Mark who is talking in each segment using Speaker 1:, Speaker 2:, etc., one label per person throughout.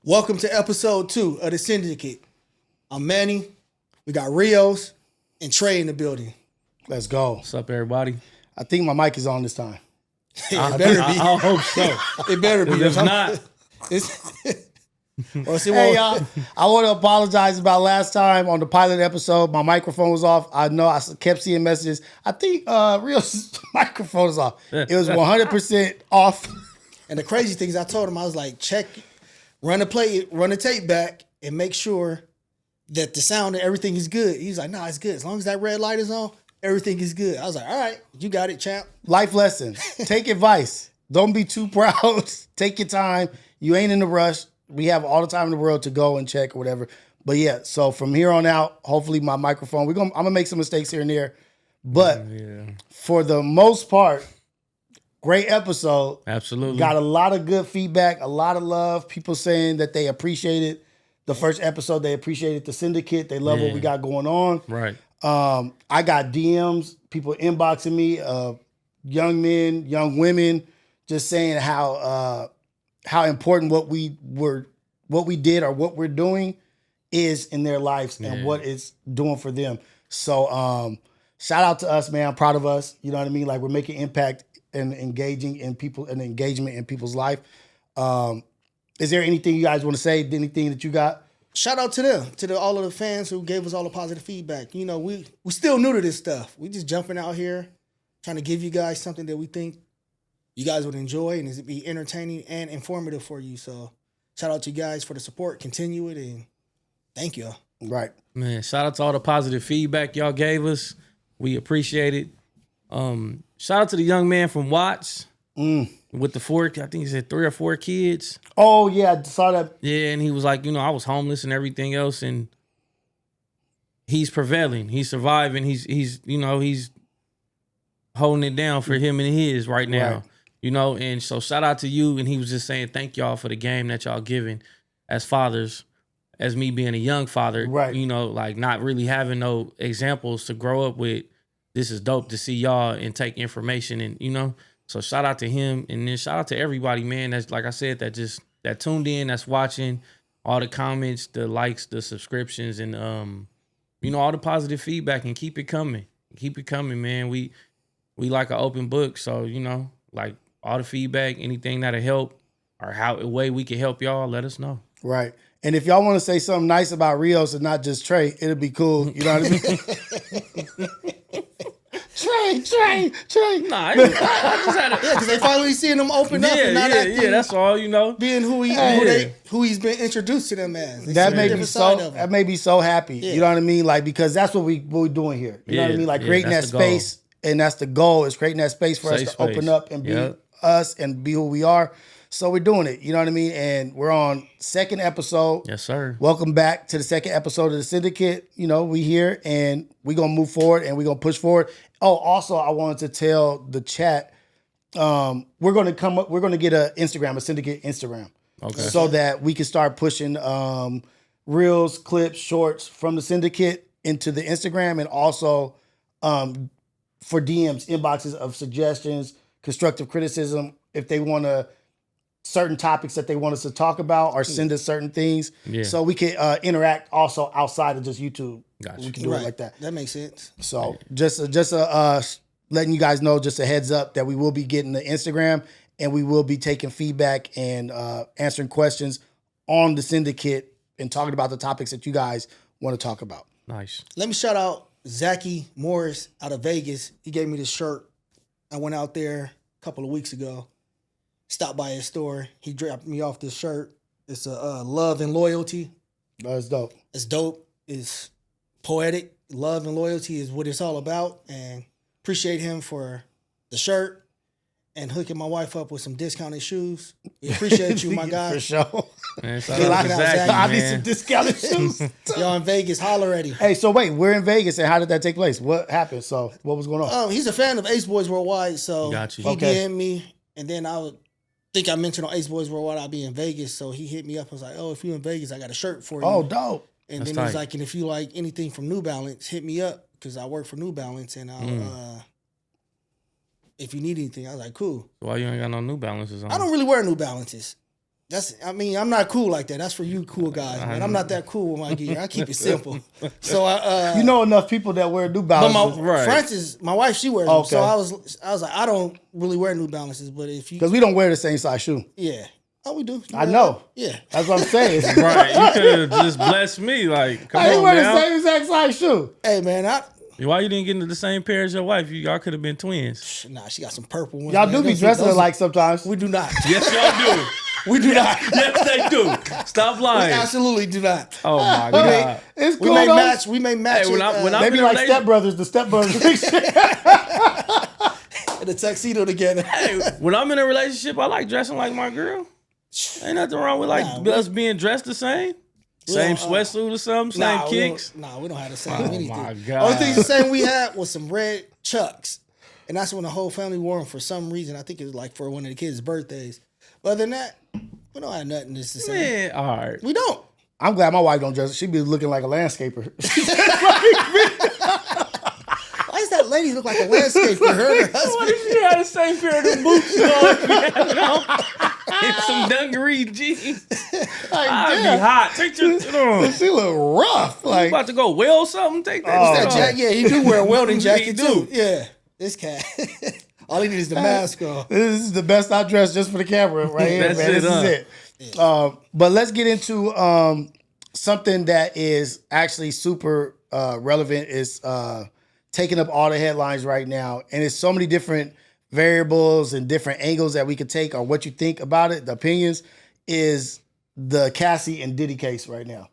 Speaker 1: Welcome to episode 2 of the Syndicate. I'm Manny. We got Rios and Trey in the building.
Speaker 2: Let's go.
Speaker 3: What's up, everybody?
Speaker 2: I think my mic is on this time.
Speaker 1: It better be.
Speaker 3: I hope so.
Speaker 1: It better be.
Speaker 3: If not,
Speaker 2: Hey, y'all. I want to apologize about last time on the pilot episode. My microphone was off. I know I kept seeing messages. I think Rio's microphone is off. It was 100% off.
Speaker 1: And the crazy thing is, I told him, I was like, check, run the tape back, and make sure that the sound and everything is good. He's like, nah, it's good. As long as that red light is on, everything is good. I was like, all right, you got it, champ.
Speaker 2: Life lesson. Take advice. Don't be too proud. Take your time. You ain't in a rush. We have all the time in the world to go and check or whatever. But yeah, so from here on out, hopefully my microphone, I'm gonna make some mistakes here and there. But for the most part, great episode.
Speaker 3: Absolutely.
Speaker 2: Got a lot of good feedback, a lot of love. People saying that they appreciated the first episode. They appreciated the Syndicate. They love what we got going on.
Speaker 3: Right.
Speaker 2: I got DMs, people inboxing me, young men, young women, just saying how important what we did or what we're doing is in their lives and what it's doing for them. So shout out to us, man. I'm proud of us. You know what I mean? Like, we're making impact and engaging in people and engagement in people's life. Is there anything you guys want to say? Anything that you got?
Speaker 1: Shout out to them, all of the fans who gave us all the positive feedback. You know, we still new to this stuff. We just jumping out here, trying to give you guys something that we think you guys would enjoy and it'd be entertaining and informative for you. So shout out to you guys for the support. Continue it, and thank you.
Speaker 2: Right.
Speaker 3: Man, shout out to all the positive feedback y'all gave us. We appreciate it. Shout out to the young man from Watts with the 4, I think he said 3 or 4 kids.
Speaker 2: Oh, yeah, I saw that.
Speaker 3: Yeah, and he was like, I was homeless and everything else, and he's prevailing. He's surviving. He's holding it down for him and his right now. Right. And so shout out to you. And he was just saying thank y'all for the game that y'all giving as fathers, as me being a young father,
Speaker 2: right?
Speaker 3: Like not really having no examples to grow up with. This is dope to see y'all and take information and, so shout out to him. And then shout out to everybody, man. That's, like I said, that tuned in, that's watching, all the comments, the likes, the subscriptions, and, all the positive feedback, and keep it coming. Keep it coming, man. We like an open book. So, like all the feedback, anything that'll help or a way we can help y'all, let us know.
Speaker 2: Right. And if y'all want to say something nice about Rios and not just Trey, it'll be cool. You know what I mean? Trey.
Speaker 3: Nah, I just had
Speaker 1: because they finally seeing him open up and not acting.
Speaker 3: Yeah, that's all,
Speaker 1: being who he's been introduced to them as.
Speaker 2: That made me so happy. Yeah. You know what I mean? Like, because that's what we're doing here. You know what I mean? Like, creating that space, and that's the goal, is creating that space for us to open up and be us and be who we are. So we're doing it. You know what I mean? And we're on 2nd episode.
Speaker 3: Yes, sir.
Speaker 2: Welcome back to the 2nd episode of the Syndicate. We here, and we're going to move forward, and we're going to push forward. Oh, also, I wanted to tell the chat, we're going to get a Syndicate Instagram. Okay. So that we can start pushing reels, clips, shorts from the Syndicate into the Instagram, and also for DMs, inboxes of suggestions, constructive criticism, if they want to, certain topics that they want us to talk about or send us certain things. Yeah. So we can interact also outside of just YouTube. Gotcha. We can do it like that.
Speaker 1: That makes sense.
Speaker 2: So just letting you guys know, just a heads up that we will be getting the Instagram, and we will be taking feedback and answering questions on the Syndicate and talking about the topics that you guys want to talk about.
Speaker 3: Nice.
Speaker 1: Let me shout out Zachy Morris out of Vegas. He gave me this shirt. I went out there a couple of weeks ago. Stopped by his store. He dropped me off this shirt. It's a love and loyalty.
Speaker 2: That's dope.
Speaker 1: It's dope. It's poetic. Love and loyalty is what it's all about. And appreciate him for the shirt and hooking my wife up with some discounted shoes. We appreciate you, my guy.
Speaker 2: For sure.
Speaker 3: Man,
Speaker 2: I need some discounted shoes.
Speaker 1: Y'all in Vegas, holler at him.
Speaker 2: Hey, so wait, we're in Vegas, and how did that take place? What happened? So what was going on?
Speaker 1: He's a fan of Ace Boys Worldwide, so he DM'd me, and then I think I mentioned on Ace Boys Worldwide I'll be in Vegas, so he hit me up and was like, if you're in Vegas, I got a shirt for you.
Speaker 2: Oh, dope.
Speaker 1: And then he was like, and if you like anything from New Balance, hit me up, because I work for New Balance, and I'll if you need anything. I was like, cool.
Speaker 3: Why you ain't got no New Balances on?
Speaker 1: I don't really wear New Balances. I mean, I'm not cool like that. That's for you cool guys, man. I'm not that cool with my gear. I keep it simple. So
Speaker 2: you know enough people that wear New
Speaker 1: but
Speaker 2: Balances.
Speaker 1: Francis, my wife, she wears them. So I was like, I don't really wear New Balances, but if you,
Speaker 2: because we don't wear the same size shoe.
Speaker 1: yeah. Oh, we do.
Speaker 2: I know.
Speaker 1: Yeah.
Speaker 2: That's what I'm saying.
Speaker 3: Right. You could have just blessed me. Like, come
Speaker 2: I
Speaker 3: on
Speaker 2: wear
Speaker 3: now.
Speaker 2: the same exact size shoe.
Speaker 1: Hey, man,
Speaker 3: Why you didn't get into the same pair as your wife? Y'all could have been twins.
Speaker 1: nah, she got some purple ones.
Speaker 2: Y'all
Speaker 1: man.
Speaker 2: do be dressing alike sometimes.
Speaker 1: We do not.
Speaker 3: Yes, y'all do.
Speaker 1: We do not.
Speaker 3: Yes, they do. Stop
Speaker 1: We
Speaker 3: lying.
Speaker 1: absolutely do not.
Speaker 3: Oh my god.
Speaker 2: It's
Speaker 1: We
Speaker 2: cool
Speaker 1: may
Speaker 2: though.
Speaker 1: match. We may match.
Speaker 3: Hey, when I'm
Speaker 2: They be
Speaker 3: in a
Speaker 2: like
Speaker 3: relationship-
Speaker 2: stepbrothers. The stepbrothers picture.
Speaker 1: in a tuxedo together.
Speaker 3: Hey, when I'm in a relationship, I like dressing like my girl. Ain't nothing wrong with us being dressed the same. Same sweatsuit or something, same kicks.
Speaker 1: We don't have the same
Speaker 3: Oh
Speaker 1: anything.
Speaker 3: my God.
Speaker 1: Only thing the same we had was some red Chucks. And that's when the whole family wore them for some reason. I think it was like for one of the kids' birthdays. But other than that, we don't have nothing that's the same.
Speaker 3: Man, all right.
Speaker 1: We don't.
Speaker 2: I'm glad my wife don't dress. She be looking like a landscaper.
Speaker 1: Why does that lady look like a landscaper? Her and her
Speaker 3: What
Speaker 1: husband.
Speaker 3: if she had the same pair of them boots on? And some dungaree jeans. I'd be hot. Take your shit on.
Speaker 2: She look rough.
Speaker 3: You
Speaker 2: Like
Speaker 3: about to go weld something? Take that
Speaker 1: That
Speaker 3: shit off.
Speaker 1: yeah, he do wear a welding jacket
Speaker 3: He do.
Speaker 1: too. Yeah, this cat. All he needs is the mask on.
Speaker 2: this is the best I dress just for the camera right here,
Speaker 3: That's
Speaker 2: man.
Speaker 3: it,
Speaker 2: This
Speaker 3: huh?
Speaker 2: is it. But let's get into something that is actually super relevant. Is taking up all the headlines right now, and it's so many different variables and different angles that we could take, or what you think about it. The opinions is the Cassie and Diddy case right now.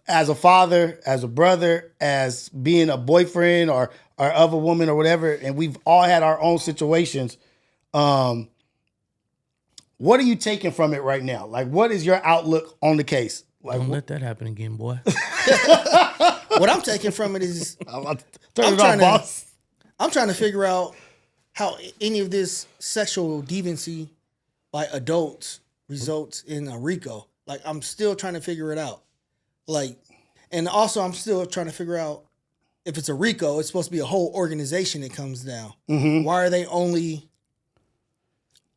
Speaker 2: As a father, as a brother, as being a boyfriend or of a woman or whatever, and we've all had our own situations. What are you taking from it right now? Like, what is your outlook on the case? Like,
Speaker 3: Don't let that happen again, boy.
Speaker 1: What I'm taking from it is
Speaker 2: turn it off, boss.
Speaker 1: I'm trying to figure out how any of this sexual deviancy by adults results in a RICO. Like, I'm still trying to figure it out. Like, and also I'm still trying to figure out if it's a RICO, it's supposed to be a whole organization that comes down.
Speaker 2: Mm-hmm.
Speaker 1: Why are they only,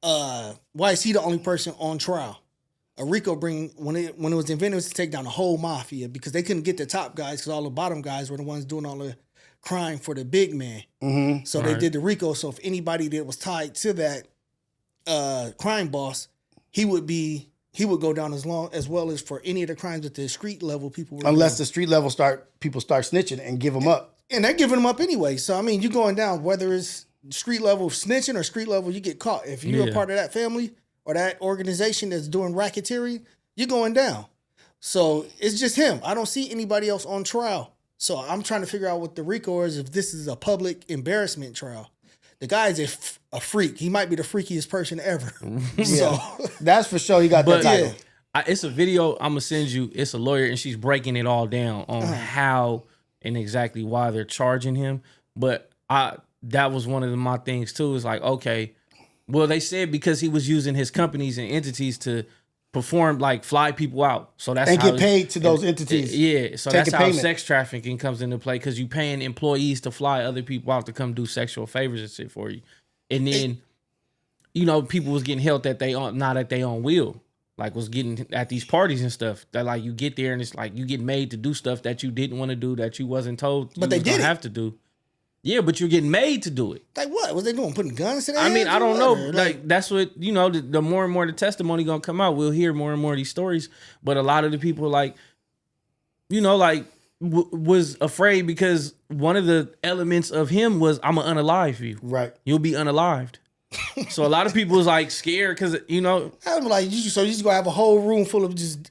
Speaker 1: why is he the only person on trial? A RICO when it was invented, it was to take down the whole mafia because they couldn't get the top guys because all the bottom guys were the ones doing all the crime for the big man.
Speaker 2: Mm-hmm.
Speaker 1: So they did the RICO. So if anybody that was tied to that crime boss, he would go down as well as for any of the crimes at the street level people were
Speaker 2: Unless
Speaker 1: doing.
Speaker 2: the street level people start snitching and give them up.
Speaker 1: And they're giving them up anyway. So I mean, you're going down whether it's street level snitching or street level, you get caught. If you're a part of that family or that organization that's doing racketeering, you're going down. So it's just him. I don't see anybody else on trial. So I'm trying to figure out what the RICO is, if this is a public embarrassment trial. The guy is a freak. He might be the freakiest person ever. So
Speaker 2: That's for sure. He got that
Speaker 3: But
Speaker 2: title.
Speaker 3: it's a video I'm gonna send you. It's a lawyer and she's breaking it all down on how and exactly why they're charging him. But that was one of my things too. Is like, okay, well, they said because he was using his companies and entities to perform, like fly people out. So that's
Speaker 2: And
Speaker 3: how
Speaker 2: get paid to those entities.
Speaker 3: Yeah, so
Speaker 2: Take
Speaker 3: that's
Speaker 2: a
Speaker 3: how
Speaker 2: payment.
Speaker 3: sex trafficking comes into play because you paying employees to fly other people out to come do sexual favors and shit for you. And then, people was getting held at not at their own will. Like was getting at these parties and stuff that like you get there and it's like you get made to do stuff that you didn't want to do, that you wasn't told
Speaker 1: But
Speaker 3: you
Speaker 1: they
Speaker 3: was gonna
Speaker 1: did it.
Speaker 3: have to do. Yeah, but you're getting made to do it.
Speaker 1: like what? Was they doing? Putting guns to their
Speaker 3: I mean,
Speaker 1: heads
Speaker 3: I
Speaker 1: or
Speaker 3: don't know.
Speaker 1: what? Or,
Speaker 3: Like that's what the more and more the testimony gonna come out, we'll hear more and more of these stories. But a lot of the people was afraid because one of the elements of him was I'm gonna unalive you.
Speaker 2: Right.
Speaker 3: You'll be unalived. So a lot of people was like scared because
Speaker 1: I'm like, you just gonna have a whole room full of just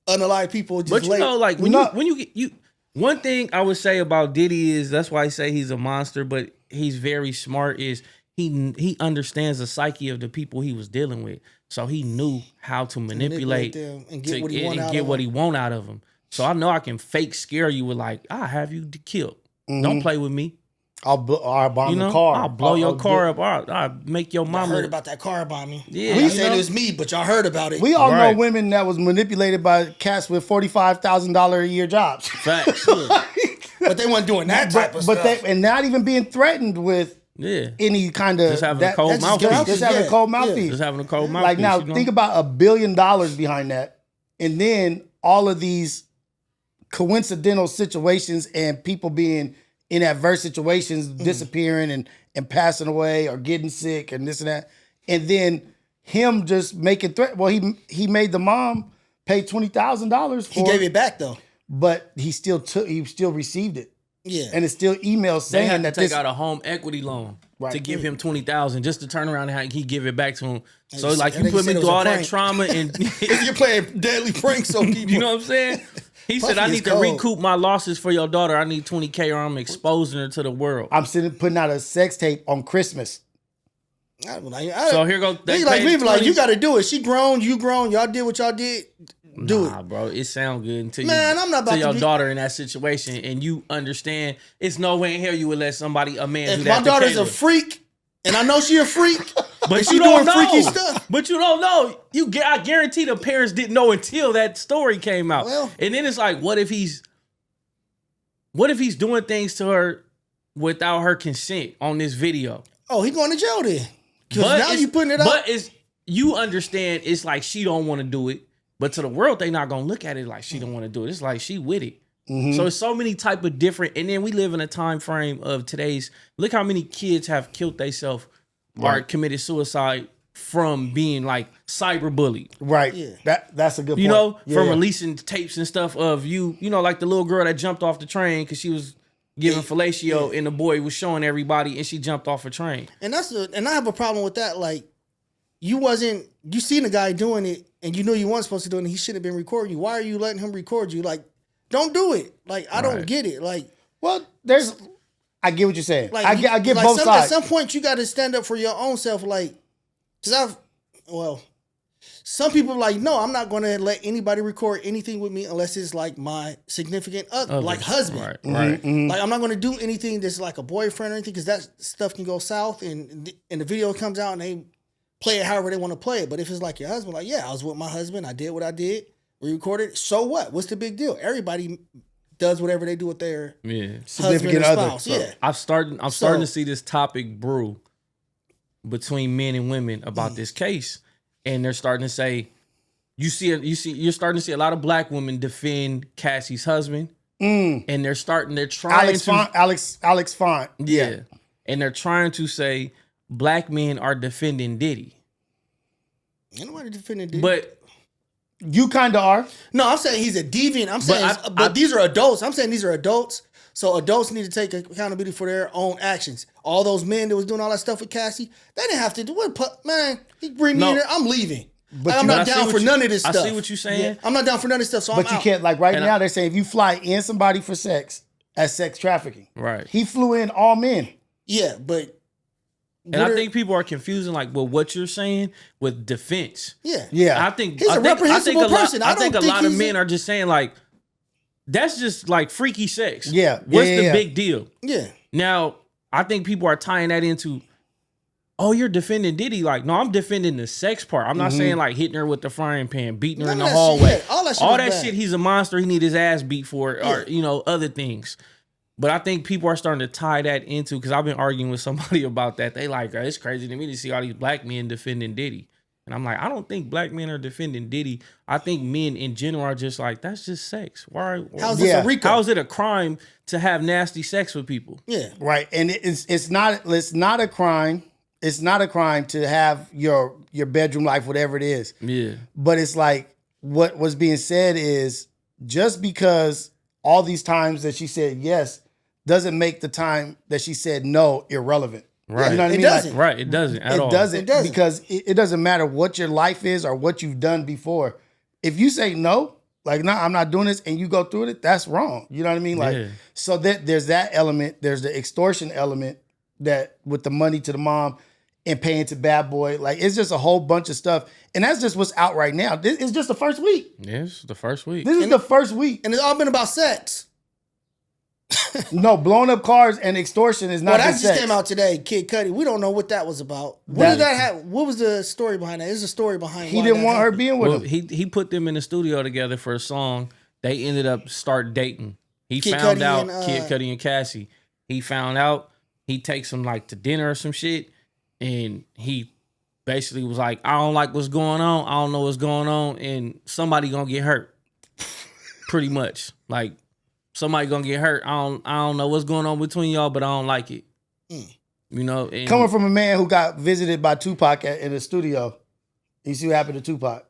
Speaker 1: unalive people. Just
Speaker 3: But you
Speaker 1: lay-
Speaker 3: know, like when
Speaker 2: No.
Speaker 3: you get one thing I would say about Diddy is that's why I say he's a monster, but he's very smart. Is he understands the psyche of the people he was dealing with, so he knew how to manipulate
Speaker 1: them and get what he want out
Speaker 3: get
Speaker 1: of
Speaker 3: what
Speaker 1: them.
Speaker 3: he want out of them. So I know I can fake scare you with like I'll have you killed. Don't play with me.
Speaker 2: I'll bomb
Speaker 3: You know,
Speaker 2: the car.
Speaker 3: I'll blow your
Speaker 2: I'll
Speaker 3: car up. I'll make your
Speaker 1: I
Speaker 3: mama.
Speaker 1: heard about that car bombing.
Speaker 3: Yeah,
Speaker 1: I
Speaker 3: you
Speaker 1: said
Speaker 3: know?
Speaker 1: it was me, but y'all heard about it.
Speaker 2: We all
Speaker 3: Right.
Speaker 2: know women that was manipulated by cats with $45,000 a year jobs.
Speaker 3: Facts.
Speaker 1: but they weren't doing that type of
Speaker 2: But
Speaker 1: stuff.
Speaker 2: and not even being threatened with
Speaker 3: Yeah.
Speaker 2: any kind of
Speaker 3: Just having a cold
Speaker 1: that's just
Speaker 3: mouthpiece.
Speaker 1: good.
Speaker 2: Just having
Speaker 1: Yeah,
Speaker 2: a cold mouthpiece.
Speaker 1: yeah.
Speaker 3: Just having a cold mouthpiece.
Speaker 2: Like now,
Speaker 3: you know?
Speaker 2: think about $1 billion behind that, and then all of these coincidental situations and people being in adverse situations, disappearing and passing away or getting sick and this and that, and then him just making threat. Well, he made the mom pay $20,000 for.
Speaker 1: He gave it back though.
Speaker 2: But he still received it,
Speaker 1: Yeah.
Speaker 2: and it's still emails
Speaker 3: They
Speaker 2: saying
Speaker 3: had to
Speaker 2: that
Speaker 3: take
Speaker 2: this.
Speaker 3: out a home equity loan
Speaker 2: Right.
Speaker 3: to give him $20,000 just to turn around and he give it back to him. So
Speaker 1: just-
Speaker 3: like
Speaker 1: and
Speaker 3: you
Speaker 1: they
Speaker 3: put me
Speaker 1: said it
Speaker 3: through
Speaker 1: was a
Speaker 3: all that
Speaker 1: prank.
Speaker 3: trauma and
Speaker 1: You're playing deadly pranks on people.
Speaker 3: you know what I'm saying? He said,
Speaker 1: Puffy
Speaker 3: I
Speaker 1: is
Speaker 3: need to
Speaker 1: cold.
Speaker 3: recoup my losses for your daughter. I need $20K or I'm exposing her to the world.
Speaker 2: I'm putting out a sex tape on Christmas.
Speaker 3: So here goes.
Speaker 1: They like me, like you got to do it. She grown, you grown. Y'all did what y'all did. Do
Speaker 3: Nah,
Speaker 1: it.
Speaker 3: bro. It sound good until
Speaker 1: Man,
Speaker 3: you
Speaker 1: I'm not about
Speaker 3: to
Speaker 1: to
Speaker 3: your
Speaker 1: be-
Speaker 3: daughter in that situation and you understand it's no way in hell you would let a man do
Speaker 1: If
Speaker 3: that.
Speaker 1: my daughter's
Speaker 3: to
Speaker 1: a
Speaker 3: Caleb.
Speaker 1: freak, and I know she a freak,
Speaker 3: But
Speaker 1: and she
Speaker 3: you don't
Speaker 1: doing
Speaker 3: know.
Speaker 1: freaky stuff.
Speaker 3: But you don't know. I guarantee the parents didn't know until that story came out.
Speaker 1: Well-
Speaker 3: and then it's like, what if he's doing things to her without her consent on this video?
Speaker 1: Oh, he going to jail then. Because now
Speaker 3: it's-
Speaker 1: you putting it out.
Speaker 3: But you understand it's like she don't want to do it, but to the world they not gonna look at it like she don't want to do it. It's like she with it. So it's so many type of different. And then we live in a time frame of today's. Look how many kids have killed themselves or committed suicide from being like cyberbullied.
Speaker 2: Right.
Speaker 1: Yeah.
Speaker 2: That's a good point.
Speaker 3: You know,
Speaker 2: Yeah,
Speaker 3: from
Speaker 2: yeah.
Speaker 3: releasing tapes and stuff of you know, like the little girl that jumped off the train because she was giving fellatio and the boy was showing everybody and she jumped off a train.
Speaker 1: And and I have a problem with that. Like, you seen the guy doing it and you knew you weren't supposed to do it and he should have been recording you. Why are you letting him record you? Like, don't do it. Like, I don't
Speaker 3: Right.
Speaker 1: get it. Like,
Speaker 2: Well, I get what you're saying.
Speaker 1: like
Speaker 2: I get
Speaker 1: like
Speaker 2: both
Speaker 1: At
Speaker 2: sides.
Speaker 1: some point, you got to stand up for your own self. Like, some people are like, no, I'm not going to let anybody record anything with me unless it's like my significant other, like husband.
Speaker 3: Right. Right.
Speaker 1: Like, I'm not going to do anything that's like a boyfriend or anything because that stuff can go south and the video comes out and they play it however they want to play it. But if it's like your husband, like, yeah, I was with my husband, I did what I did, we recorded. So what? What's the big deal? Everybody does whatever they do with their
Speaker 3: Yeah.
Speaker 1: husband
Speaker 2: Significant
Speaker 1: or
Speaker 2: other.
Speaker 1: spouse.
Speaker 2: So-
Speaker 1: Yeah.
Speaker 3: I'm starting to see this topic brew between men and women about this case, and they're starting to say, you're starting to see a lot of black women defend Cassie's husband, and they're trying
Speaker 2: Alex Font.
Speaker 3: yeah, and they're trying to say black men are defending Diddy,
Speaker 1: Ain't nobody defending Diddy.
Speaker 3: but
Speaker 2: You kind of are.
Speaker 1: No, I'm saying he's a deviant. I'm saying, but these are adults. I'm saying these are adults. So adults need to take accountability for their own actions. All those men that was doing all that stuff with Cassie, they didn't have to do it. Man, he bring me in there. I'm leaving. Like, I'm not down for none of this stuff.
Speaker 3: I see what you're saying.
Speaker 1: Yeah, I'm not down for none of this stuff. So
Speaker 2: But
Speaker 1: I'm
Speaker 2: you
Speaker 1: out.
Speaker 2: can't, like right
Speaker 3: And
Speaker 2: now, they're saying if you fly in somebody for sex, that's sex trafficking.
Speaker 3: Right.
Speaker 2: He flew in all men.
Speaker 1: Yeah, but
Speaker 3: And I think people are confusing like what you're saying with defense.
Speaker 1: yeah,
Speaker 2: Yeah.
Speaker 3: I think
Speaker 1: He's a reprehensible person.
Speaker 3: I think a lot of
Speaker 1: he's
Speaker 3: men are just saying like that's just like freaky sex.
Speaker 2: Yeah.
Speaker 3: What's
Speaker 2: Yeah,
Speaker 3: the
Speaker 2: yeah.
Speaker 3: big deal?
Speaker 1: yeah.
Speaker 3: Now, I think people are tying that into, oh, you're defending Diddy. Like, no, I'm defending the sex part. I'm not saying like hitting her with the frying pan, beating her in
Speaker 1: None
Speaker 3: the
Speaker 1: of that shit,
Speaker 3: hallway.
Speaker 1: yeah, all that shit
Speaker 3: all
Speaker 1: was
Speaker 3: that
Speaker 1: bad.
Speaker 3: shit, he's a monster. He need his ass beat for it, or
Speaker 1: Yeah.
Speaker 3: other things. But I think people are starting to tie that into, because I've been arguing with somebody about that. They like, it's crazy to me to see all these black men defending Diddy. And I'm like, I don't think black men are defending Diddy. I think men in general are just like, that's just sex. Why?
Speaker 1: How's this
Speaker 2: Yeah.
Speaker 1: a RICO?
Speaker 3: How is it a crime to have nasty sex with people?
Speaker 1: Yeah,
Speaker 2: Right. And it's not a crime. It's not a crime to have your bedroom life, whatever it is.
Speaker 3: Yeah.
Speaker 2: But it's like what was being said is just because all these times that she said yes doesn't make the time that she said no irrelevant.
Speaker 3: Right.
Speaker 2: You know what I
Speaker 1: It
Speaker 2: mean?
Speaker 1: doesn't.
Speaker 3: Right. It doesn't at all.
Speaker 2: It doesn't,
Speaker 1: It doesn't.
Speaker 2: because it doesn't matter what your life is or what you've done before. If you say no, like, no, I'm not doing this, and you go through it, that's wrong. You know what I mean? Like,
Speaker 3: Yeah.
Speaker 2: so that there's that element. There's the extortion element that with the money to the mom and paying to bad boy. Like, it's just a whole bunch of stuff. And that's just what's out right now. This is just the first week.
Speaker 3: Yes, the first week.
Speaker 2: This is the first week.
Speaker 1: and it's all been about sex.
Speaker 2: No, blowing up cars and extortion is not
Speaker 1: Well, that
Speaker 2: just
Speaker 1: just
Speaker 2: sex.
Speaker 1: came out today. Kid Cudi. We don't know what that was about. What
Speaker 2: That-
Speaker 1: did that have? What was the story behind that? There's a story behind.
Speaker 2: He
Speaker 1: why
Speaker 2: didn't
Speaker 1: that
Speaker 2: want her
Speaker 1: happened.
Speaker 2: being with
Speaker 3: Well,
Speaker 2: him.
Speaker 3: he put them in the studio together for a song. They ended up start dating. He
Speaker 1: Kid
Speaker 3: found
Speaker 1: Cudi
Speaker 3: out
Speaker 1: and,
Speaker 3: Kid Cudi and Cassie. He found out he takes him like to dinner or some shit, and he basically was like, I don't like what's going on. I don't know what's going on, and somebody gonna get hurt. Pretty much, like somebody gonna get hurt. I don't know what's going on between y'all, but I don't like it. You know, and
Speaker 2: Coming from a man who got visited by Tupac in the studio, you see what happened to Tupac?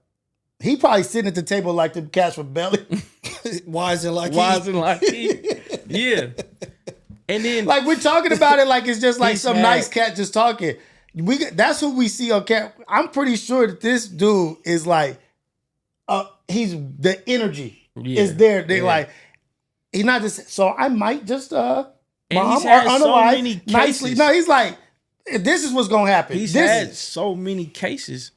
Speaker 2: He probably sitting at the table like the cats from Belly.
Speaker 1: Why is it like
Speaker 3: yeah. And then
Speaker 2: Like we're talking about it like it's just like
Speaker 3: He's
Speaker 2: some
Speaker 3: had-
Speaker 2: nice cat just talking. That's who we see on camera. I'm pretty sure that this dude is like, he's the energy is there. They're like, he's not just. So I might just
Speaker 3: And
Speaker 2: mom
Speaker 3: he's
Speaker 2: or
Speaker 3: had so
Speaker 2: unalive
Speaker 3: many
Speaker 2: nicely.
Speaker 3: cases.
Speaker 2: No, he's like, this is what's gonna happen.
Speaker 3: he's
Speaker 2: This
Speaker 3: had
Speaker 2: is-
Speaker 3: so many cases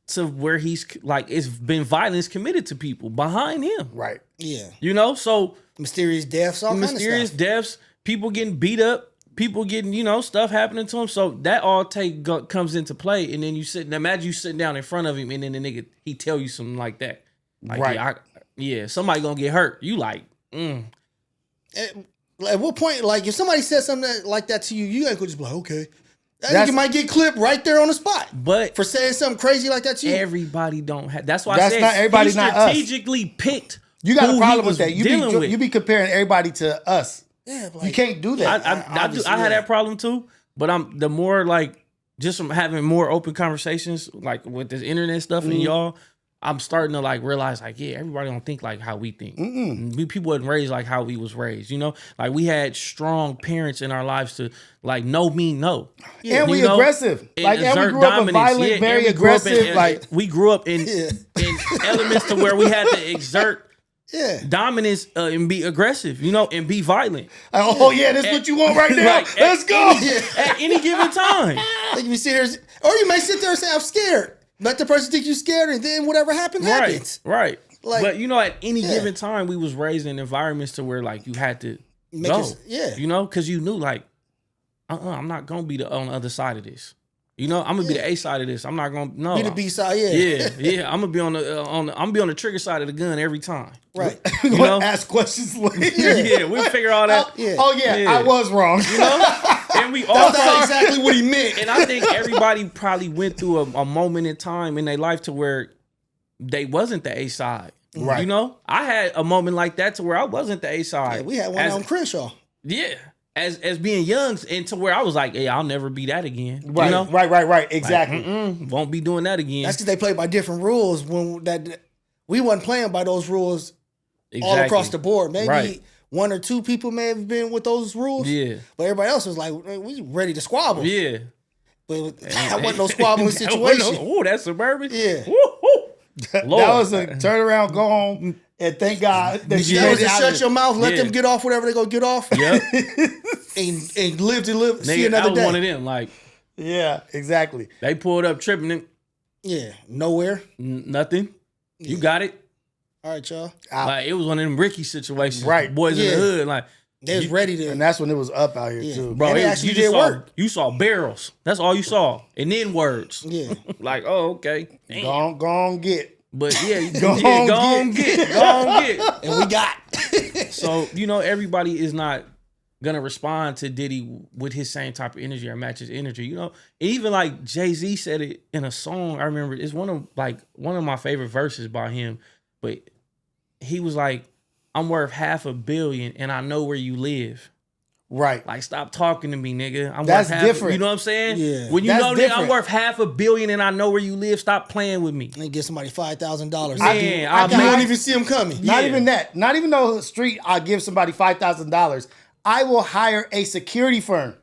Speaker 3: to where he's like, it's been violence committed to people behind him.
Speaker 2: right.
Speaker 1: Yeah.
Speaker 3: You know, so
Speaker 1: Mysterious deaths, all kind of
Speaker 3: mysterious
Speaker 1: stuff.
Speaker 3: deaths, people getting beat up, people getting, stuff happening to them. So that all comes into play. And then imagine you sitting down in front of him, and then the nigga, he tell you something like that. Like,
Speaker 2: Right.
Speaker 3: yeah, somebody gonna get hurt. You like,
Speaker 1: At what point, like, if somebody says something like that to you, you ain't gonna just be like, okay. That
Speaker 2: That's-
Speaker 1: nigga might get clipped right there on the spot
Speaker 3: but
Speaker 1: for saying something crazy like that to you.
Speaker 3: everybody don't have. That's why I
Speaker 2: That's
Speaker 3: said
Speaker 2: not everybody,
Speaker 3: he
Speaker 2: not us.
Speaker 3: strategically picked.
Speaker 2: You got
Speaker 3: who
Speaker 2: a
Speaker 3: he
Speaker 2: problem
Speaker 3: was
Speaker 2: with that.
Speaker 3: dealing with.
Speaker 2: You be comparing everybody to us.
Speaker 1: Yeah,
Speaker 2: You can't do that.
Speaker 3: I had that problem too, but I'm the more like just from having more open conversations like with this internet stuff and y'all, I'm starting to like realize like, yeah, everybody don't think like how we think. People wasn't raised like how we was raised, like we had strong parents in our lives to like no mean no.
Speaker 2: And we
Speaker 3: You know,
Speaker 2: aggressive. Like, and we
Speaker 3: exert
Speaker 2: grew up a
Speaker 3: dominance.
Speaker 2: violent,
Speaker 3: Yeah,
Speaker 2: very
Speaker 3: and we grew up
Speaker 2: aggressive. Like,
Speaker 3: we grew up in elements to where we had to exert
Speaker 1: Yeah.
Speaker 3: dominance and be aggressive, and be violent.
Speaker 2: oh yeah, this is what you want right now.
Speaker 3: Like,
Speaker 2: Let's go.
Speaker 3: At any given time.
Speaker 1: Like you sit here, or you may sit there and say, I'm scared. Let the person think you're scared, and then whatever happens, happens.
Speaker 3: Right.
Speaker 1: Like-
Speaker 3: but at any given time, we was raised in environments to where like you had to
Speaker 1: Make
Speaker 3: go.
Speaker 1: us- yeah.
Speaker 3: Because you knew like, I'm not gonna be on the other side of this. I'm gonna be the A side of this. I'm not gonna
Speaker 1: Be the B side, yeah.
Speaker 3: Yeah. I'm gonna be on the trigger side of the gun every time.
Speaker 1: Right.
Speaker 2: You
Speaker 3: know?
Speaker 2: ask questions later.
Speaker 3: Yeah, we'll figure all that.
Speaker 1: Yeah.
Speaker 2: Oh yeah,
Speaker 3: Yeah.
Speaker 2: I was wrong.
Speaker 3: And we all
Speaker 1: That's not exactly what he meant.
Speaker 3: And I think everybody probably went through a moment in time in their life to where they wasn't the A side.
Speaker 2: Right.
Speaker 3: I had a moment like that to where I wasn't the A side.
Speaker 1: Yeah, we had one on Crenshaw.
Speaker 3: Yeah. As being young, and to where I was like, hey, I'll never be that again.
Speaker 2: Right, right. Exactly.
Speaker 3: Won't be doing that again.
Speaker 1: That's because they played by different rules. We wasn't playing by those rules all across the board. Maybe one or two people may have been with those rules.
Speaker 3: Yeah.
Speaker 1: But everybody else was like, we ready to squabble.
Speaker 3: Yeah.
Speaker 1: But that wasn't no squabbling situation.
Speaker 3: Oh, that's suburban.
Speaker 1: Yeah.
Speaker 3: Woo.
Speaker 2: That
Speaker 3: Lord.
Speaker 2: was a turn around, go home, and thank God that you
Speaker 1: That
Speaker 2: made
Speaker 1: was
Speaker 2: it
Speaker 1: to
Speaker 2: out
Speaker 1: shut
Speaker 2: of
Speaker 1: your mouth, let
Speaker 3: Yeah.
Speaker 1: them get off whatever they gonna get off,
Speaker 3: Yep.
Speaker 1: and live to live, see
Speaker 3: Nigga,
Speaker 1: another
Speaker 3: I was
Speaker 1: day.
Speaker 3: one of them. Like,
Speaker 2: Yeah, exactly.
Speaker 3: they pulled up tripping and
Speaker 1: Yeah, nowhere.
Speaker 3: nothing. You got it.
Speaker 1: All right, y'all.
Speaker 3: Like, it was one of them Ricky situations.
Speaker 2: Right.
Speaker 3: Boys in
Speaker 1: Yeah.
Speaker 3: the hood. Like,
Speaker 1: They was ready to.
Speaker 2: And that's when it was up out here
Speaker 1: Yeah.
Speaker 2: too.
Speaker 3: bro,
Speaker 1: And they
Speaker 3: you
Speaker 1: actually
Speaker 3: just
Speaker 1: did
Speaker 3: saw,
Speaker 1: work.
Speaker 3: you saw barrels. That's all you saw. And then words.
Speaker 1: Yeah,
Speaker 3: Like, oh, okay. Damn.
Speaker 2: Go on, get.
Speaker 3: But yeah,
Speaker 2: Go on,
Speaker 3: get.
Speaker 1: and we got.
Speaker 3: So, everybody is not gonna respond to Diddy with his same type of energy or match his energy. And even like Jay-Z said it in a song. I remember it's one of my favorite verses by him. But he was like, I'm worth $500 million and I know where you live.
Speaker 2: Right.
Speaker 3: Like, stop talking to me, nigga.
Speaker 2: That's
Speaker 3: worth
Speaker 2: different.
Speaker 3: You know what I'm saying?
Speaker 1: Yeah.
Speaker 3: When you
Speaker 2: That's
Speaker 3: know that
Speaker 2: different.
Speaker 3: I'm worth $500 million and I know where you live, stop playing with me.
Speaker 1: And get somebody $5,000.
Speaker 3: Man,
Speaker 1: You
Speaker 3: I
Speaker 1: won't even see them coming.
Speaker 3: Yeah.
Speaker 2: Not even that. Not even though the street, I give somebody $5,000. I will hire a security firm.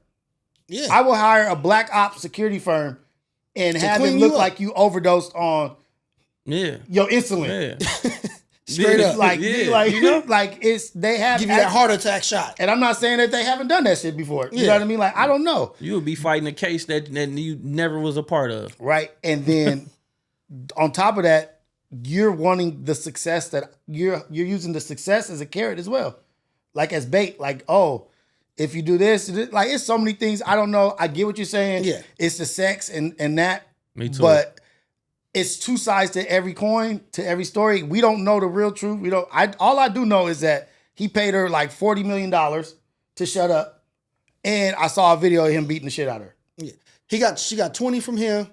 Speaker 1: Yeah,
Speaker 2: I will hire a black ops security firm and have
Speaker 1: clean
Speaker 2: it
Speaker 1: you
Speaker 2: look
Speaker 1: up.
Speaker 2: like you overdosed on
Speaker 3: Yeah.
Speaker 2: your insulin.
Speaker 3: Yeah.
Speaker 1: straight
Speaker 3: Yeah.
Speaker 1: up.
Speaker 2: Like,
Speaker 3: Yeah.
Speaker 2: like it's they have.
Speaker 1: Give you that heart attack shot.
Speaker 2: And I'm not saying that they haven't done that shit before. You know
Speaker 1: Yeah.
Speaker 2: what I mean? Like, I don't know.
Speaker 3: You would be fighting a case that you never was a part of.
Speaker 2: Right. And then on top of that, you're wanting the success that you're using the success as a carrot as well. Like as bait. Like, oh, if you do this, like it's so many things. I don't know. I get what you're saying.
Speaker 1: Yeah.
Speaker 2: It's the sex and that.
Speaker 3: Me too.
Speaker 2: But it's two sides to every coin, to every story. We don't know the real truth. We don't. All I do know is that he paid her like $40 million to shut up, And I saw a video of him beating the shit out of her.
Speaker 1: Yeah. She got 20 from him,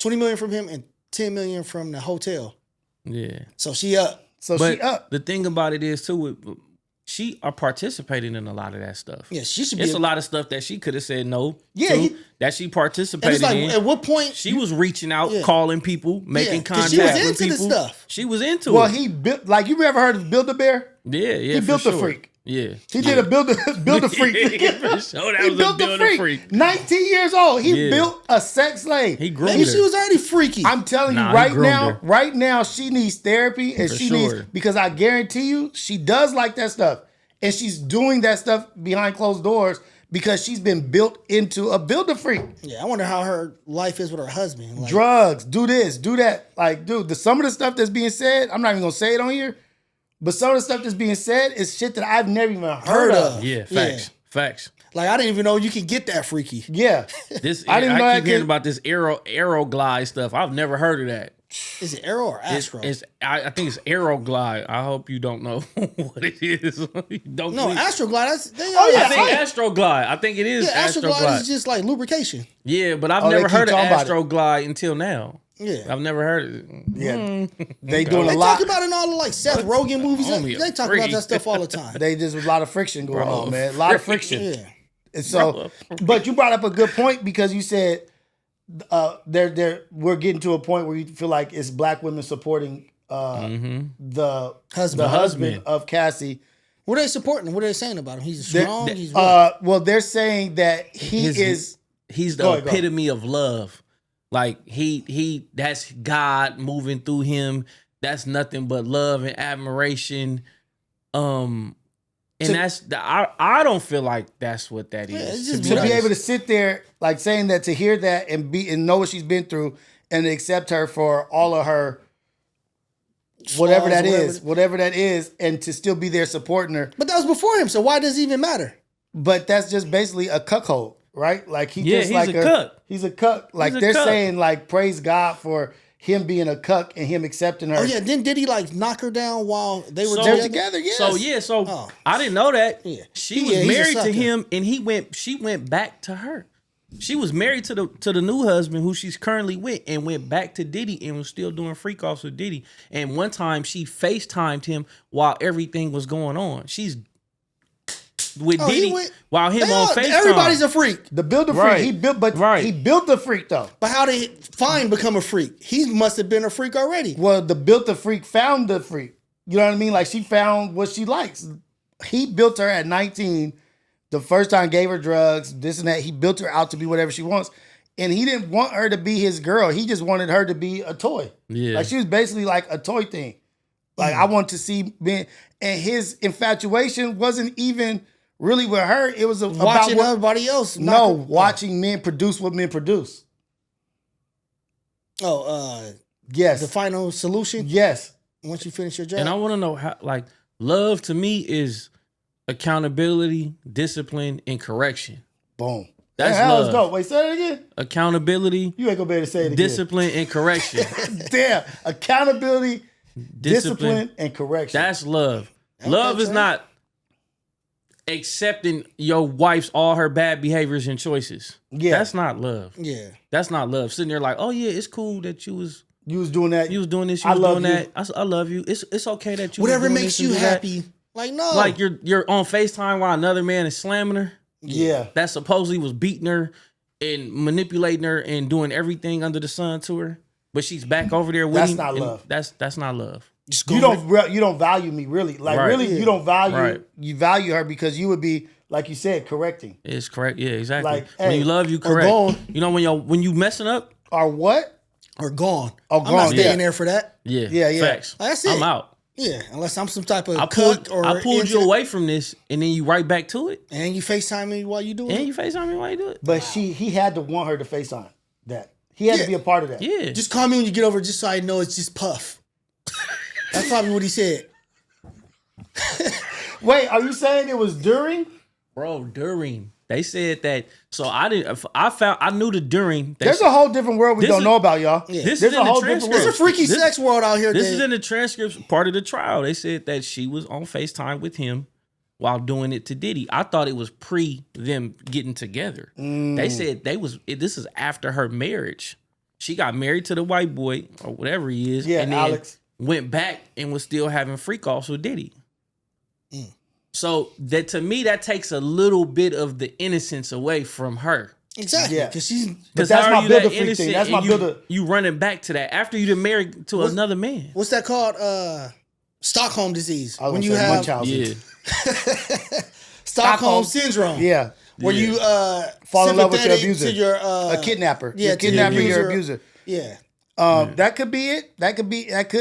Speaker 1: 20 million from him, and 10 million from the hotel.
Speaker 3: Yeah.
Speaker 1: So she up.
Speaker 3: But the thing about it is too, she are participating in a lot of that stuff.
Speaker 1: Yeah, she should be.
Speaker 3: It's a lot of stuff that she could have said no.
Speaker 1: Yeah,
Speaker 3: to, that she participated
Speaker 1: and it's like,
Speaker 3: in.
Speaker 1: at what point
Speaker 3: she was reaching out, calling people, making contact
Speaker 1: she was
Speaker 3: with
Speaker 1: into
Speaker 3: people.
Speaker 1: the stuff.
Speaker 3: She was into it.
Speaker 2: Well, he built, like, you ever heard of Build-A-Bear?
Speaker 3: Yeah.
Speaker 2: He built a freak.
Speaker 3: Yeah.
Speaker 2: He did a build a freak.
Speaker 3: For sure, that was a build a freak.
Speaker 2: 19 years old. He built a sex slave.
Speaker 3: He groomed
Speaker 1: Maybe
Speaker 3: her.
Speaker 1: she was already freaky.
Speaker 2: I'm telling you right now, she needs therapy, and
Speaker 3: For
Speaker 2: she
Speaker 3: sure.
Speaker 2: needs, because I guarantee you, she does like that stuff, and she's doing that stuff behind closed doors because she's been built into a build a freak.
Speaker 1: Yeah, I wonder how her life is with her husband. Like,
Speaker 2: Drugs, do this, do that. Like, dude, some of the stuff that's being said, I'm not even gonna say it on here, but some of the stuff that's being said is shit that I've never even heard of.
Speaker 3: Yeah, facts.
Speaker 1: Like, I didn't even know you could get that freaky.
Speaker 2: Yeah.
Speaker 3: I keep hearing about this aero glide stuff. I've never heard of that.
Speaker 1: Is it Arrow or Astro?
Speaker 3: I think it's aero glide. I hope you don't know what it is. Don't
Speaker 1: no,
Speaker 3: please.
Speaker 1: Astro Glide. I think
Speaker 3: Astro glide. I think it is
Speaker 1: Astro Glide is just like lubrication.
Speaker 3: Yeah, but I've never heard of Astro Glide until now.
Speaker 1: Yeah,
Speaker 3: I've never heard of it.
Speaker 2: Yeah, they doing
Speaker 1: they
Speaker 2: a lot.
Speaker 1: talk about it in all the like Seth Rogen movies. They talk about that stuff all the time.
Speaker 2: They just a lot of friction going on, man. A lot of friction.
Speaker 1: Yeah.
Speaker 2: And so, but you brought up a good point because you said we're getting to a point where you feel like it's black women supporting the husband of Cassie.
Speaker 1: What are they supporting? What are they saying about him? He's strong. He's
Speaker 2: well, they're saying that he's
Speaker 3: the epitome of love. Like he that's God moving through him. That's nothing but love and admiration. And I don't feel like that's what that is.
Speaker 2: To be able to sit there, like saying that, to hear that and know what she's been through and accept her for all of her whatever that is, and to still be there supporting her.
Speaker 1: But that was before him, so why does it even matter?
Speaker 2: But that's just basically a cuckold, right? Like he's
Speaker 3: a cuck.
Speaker 2: He's a cuck. Like they're saying, like, praise God for him being a cuck and him accepting her.
Speaker 1: Oh yeah, then did he like knock her down while they were
Speaker 2: together? Yes.
Speaker 3: So I didn't know that.
Speaker 1: Yeah.
Speaker 3: She was married to him, and she went back to her. She was married to the new husband who she's currently with, and went back to Diddy and was still doing freak offs with Diddy. And one time she FaceTimed him while everything was going on. She's with Diddy while him on FaceTime.
Speaker 1: Everybody's a freak.
Speaker 2: The builder freak. He built the freak though.
Speaker 1: But how did Fine become a freak? He must have been a freak already.
Speaker 2: Well, the built the freak found the freak. You know what I mean? Like, she found what she likes. He built her at 19. The first time gave her drugs, this and that. He built her out to be whatever she wants. And he didn't want her to be his girl. He just wanted her to be a toy. Yeah. Like, she was basically like a toy thing. Like, I want to see men. And his infatuation wasn't even really with her. It was
Speaker 1: watching everybody else.
Speaker 2: Watching men produce what men produce. Yes.
Speaker 1: The final solution?
Speaker 2: Yes.
Speaker 1: Once you finish your job.
Speaker 3: And I want to know how, like, love to me is accountability, discipline, and correction.
Speaker 2: Boom.
Speaker 3: That's love.
Speaker 2: Let's go. Wait, say that again.
Speaker 3: Accountability.
Speaker 2: You ain't gonna be able to say it again.
Speaker 3: Discipline and correction.
Speaker 2: Damn. Accountability, discipline, and correction.
Speaker 3: That's love. Love is not accepting your wife's all her bad behaviors and choices. Yeah. That's not love.
Speaker 1: Yeah.
Speaker 3: That's not love. Sitting there like, oh yeah, it's cool that you was
Speaker 2: doing that.
Speaker 3: You was doing this, you was doing that. I love you. It's okay that you
Speaker 1: whatever
Speaker 3: was doing
Speaker 1: makes
Speaker 3: this
Speaker 1: you
Speaker 3: and
Speaker 1: happy.
Speaker 3: That.
Speaker 1: Like, no.
Speaker 3: Like you're on FaceTime while another man is slamming her.
Speaker 2: Yeah.
Speaker 3: That supposedly was beating her and manipulating her and doing everything under the sun to her. But she's back over there with him.
Speaker 2: That's not love.
Speaker 3: That's not love.
Speaker 2: You don't value me, really. Like, really, you don't value you value her because you would be, like you said, correcting.
Speaker 3: It's correct. Yeah, exactly.
Speaker 2: Like,
Speaker 3: when you love, you correct. You know, when you messing up.
Speaker 2: Or what?
Speaker 1: Or gone.
Speaker 2: Oh, gone.
Speaker 1: I'm not staying there for that.
Speaker 3: Yeah. Facts.
Speaker 1: That's it.
Speaker 3: I'm out.
Speaker 1: Yeah, unless I'm some type of
Speaker 3: I pulled you away from this, and then you right back to it.
Speaker 1: And you FaceTime me while you do it.
Speaker 2: But he had to want her to FaceTime that. He had to be a part of that.
Speaker 3: Yeah.
Speaker 1: Just call me when you get over, just so I know it's just Puff. That's probably what he said.
Speaker 2: Wait, are you saying it was during?
Speaker 3: Bro, during. They said that. So I knew the during.
Speaker 2: There's a whole different world we don't know about, y'all.
Speaker 3: Yeah. This is in the transcript.
Speaker 1: There's a freaky sex world out here.
Speaker 3: This is in the transcripts, part of the trial. They said that she was on FaceTime with him while doing it to Diddy. I thought it was pre them getting together. They said this is after her marriage. She got married to the white boy or whatever he is, and then
Speaker 2: Alex
Speaker 3: went back and was still having freak offs with Diddy. So that to me, that takes a little bit of the innocence away from her.
Speaker 1: Exactly,
Speaker 2: Yeah.
Speaker 1: because she's.
Speaker 2: But that's my builder freak thing. That's my
Speaker 3: you,
Speaker 2: builder.
Speaker 3: You running back to that after you done married to another man.
Speaker 1: What's that called? Stockholm disease.
Speaker 2: I was
Speaker 1: When
Speaker 2: gonna
Speaker 1: you
Speaker 2: say
Speaker 1: have
Speaker 3: Yeah.
Speaker 1: Stockholm syndrome.
Speaker 2: Yeah.
Speaker 1: Where you
Speaker 2: Fall in love with your
Speaker 1: sympathetic
Speaker 2: abuser.
Speaker 1: to your
Speaker 2: A kidnapper.
Speaker 1: Yeah,
Speaker 2: Your
Speaker 1: to your
Speaker 2: kidnapper, your abuser.
Speaker 1: Yeah.
Speaker 2: That could be it. That could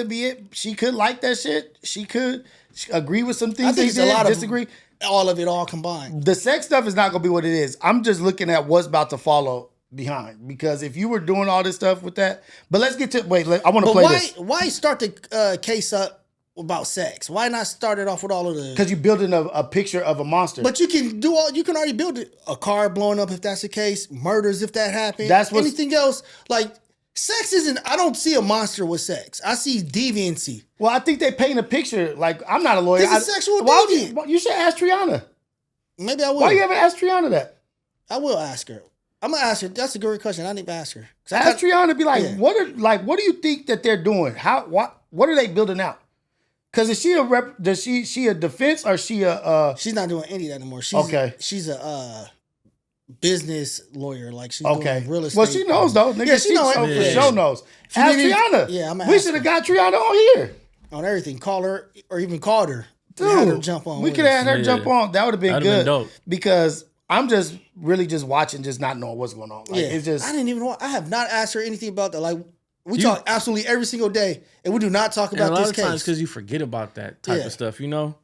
Speaker 2: be it. She could like that shit. She could agree with some
Speaker 1: I
Speaker 2: things.
Speaker 1: think it's
Speaker 2: They
Speaker 1: a
Speaker 2: did,
Speaker 1: lot of
Speaker 2: disagree.
Speaker 1: all of it all combined.
Speaker 2: The sex stuff is not gonna be what it is. I'm just looking at what's about to follow behind, because if you were doing all this stuff with that, but let's get to I want to
Speaker 1: But
Speaker 2: play
Speaker 1: why
Speaker 2: this
Speaker 1: why start the case up about sex? Why not start it off with all of the?
Speaker 2: because you're building a picture of a monster.
Speaker 1: But you can do all. You can already build it. A car blowing up if that's the case. Murders if that happened.
Speaker 2: That's what's-
Speaker 1: anything else. Like sex isn't. I don't see a monster with sex. I see deviancy.
Speaker 2: Well, I think they paint a picture. Like, I'm not a lawyer.
Speaker 1: This is sexual
Speaker 2: why
Speaker 1: deviant.
Speaker 2: you should ask Triana.
Speaker 1: Maybe I will.
Speaker 2: Why you haven't asked Triana that?
Speaker 1: I will ask her. I'm gonna ask her. That's a great question. I need to ask her. 'Cause I
Speaker 2: Ask Triana. Be like,
Speaker 1: Yeah.
Speaker 2: what do you think that they're doing? What are they building out? Because is she a rep? Does she a defense or she a?
Speaker 1: She's not doing any of that anymore. She's
Speaker 2: Okay.
Speaker 1: She's a business lawyer. Like she's
Speaker 2: Okay.
Speaker 1: doing real estate.
Speaker 2: Well, she knows though. Nigga,
Speaker 1: Yeah, she know
Speaker 2: for
Speaker 1: everything.
Speaker 2: sure knows.
Speaker 1: She
Speaker 2: Ask
Speaker 1: didn't even-
Speaker 2: Triana.
Speaker 1: Yeah, I'm gonna
Speaker 2: We
Speaker 1: ask
Speaker 2: should have
Speaker 1: her.
Speaker 2: got Triana on here.
Speaker 1: On everything. Call her or even called her.
Speaker 2: Dude,
Speaker 1: Had her jump on.
Speaker 2: we
Speaker 1: with
Speaker 2: could
Speaker 1: us.
Speaker 2: have had her
Speaker 3: Yeah.
Speaker 2: jump on. That would have been
Speaker 3: That'd have
Speaker 2: good.
Speaker 3: been dope.
Speaker 2: Because I'm just really just watching, just not knowing what's going on. Like,
Speaker 1: Yeah,
Speaker 2: it's just
Speaker 1: I didn't even know. I have not asked her anything about that. Like we talk absolutely every single day, and we do not talk
Speaker 3: And a
Speaker 1: about
Speaker 3: lot
Speaker 1: this
Speaker 3: of times
Speaker 1: case.
Speaker 3: because you forget about that type
Speaker 1: Yeah.
Speaker 3: of stuff, you know?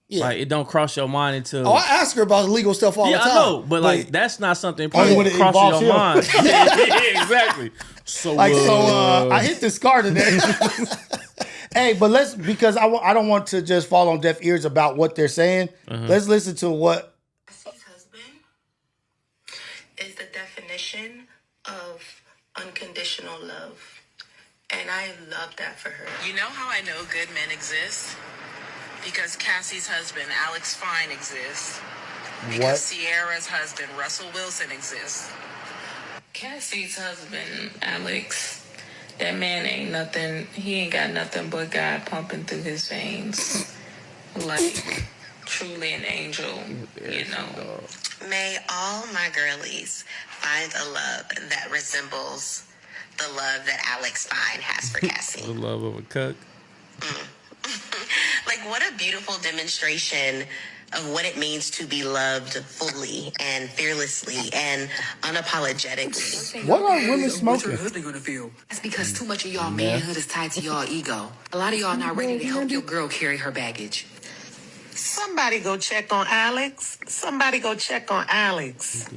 Speaker 1: Yeah.
Speaker 3: Like it don't cross your mind until
Speaker 1: Oh, I ask her about legal stuff all
Speaker 3: yeah,
Speaker 1: the time.
Speaker 3: I know, but like that's not something
Speaker 2: Only when
Speaker 3: probably
Speaker 2: it
Speaker 3: crosses
Speaker 2: involves
Speaker 3: your
Speaker 2: him.
Speaker 3: mind. Yeah, exactly. So
Speaker 2: I hit the scar today. Hey, but because I don't want to just fall on deaf ears about what they're saying. Let's listen to what.
Speaker 4: His husband is the definition of unconditional love. And I love that for her.
Speaker 5: You know how I know good men exist? Because Cassie's husband, Alex Fine, exists. Because
Speaker 2: What?
Speaker 5: Sierra's husband, Russell Wilson, exists.
Speaker 4: Cassie's husband, Alex, that man ain't nothing. He ain't got nothing but God pumping through his veins. Like, truly an angel, you know.
Speaker 6: May all my girlies find a love that resembles the love that Alex Fine has for
Speaker 3: the
Speaker 6: Cassie.
Speaker 3: love of a cuck.
Speaker 6: Like, what a beautiful demonstration of what it means to be loved fully and fearlessly and unapologetically.
Speaker 2: What are women
Speaker 7: What's
Speaker 2: smoking?
Speaker 7: your husband gonna feel?
Speaker 8: That's because too much of y'all manhood is tied to y'all ego. A lot of y'all not ready to help your girl carry her baggage.
Speaker 9: Somebody go check on Alex. Somebody go check on Alex.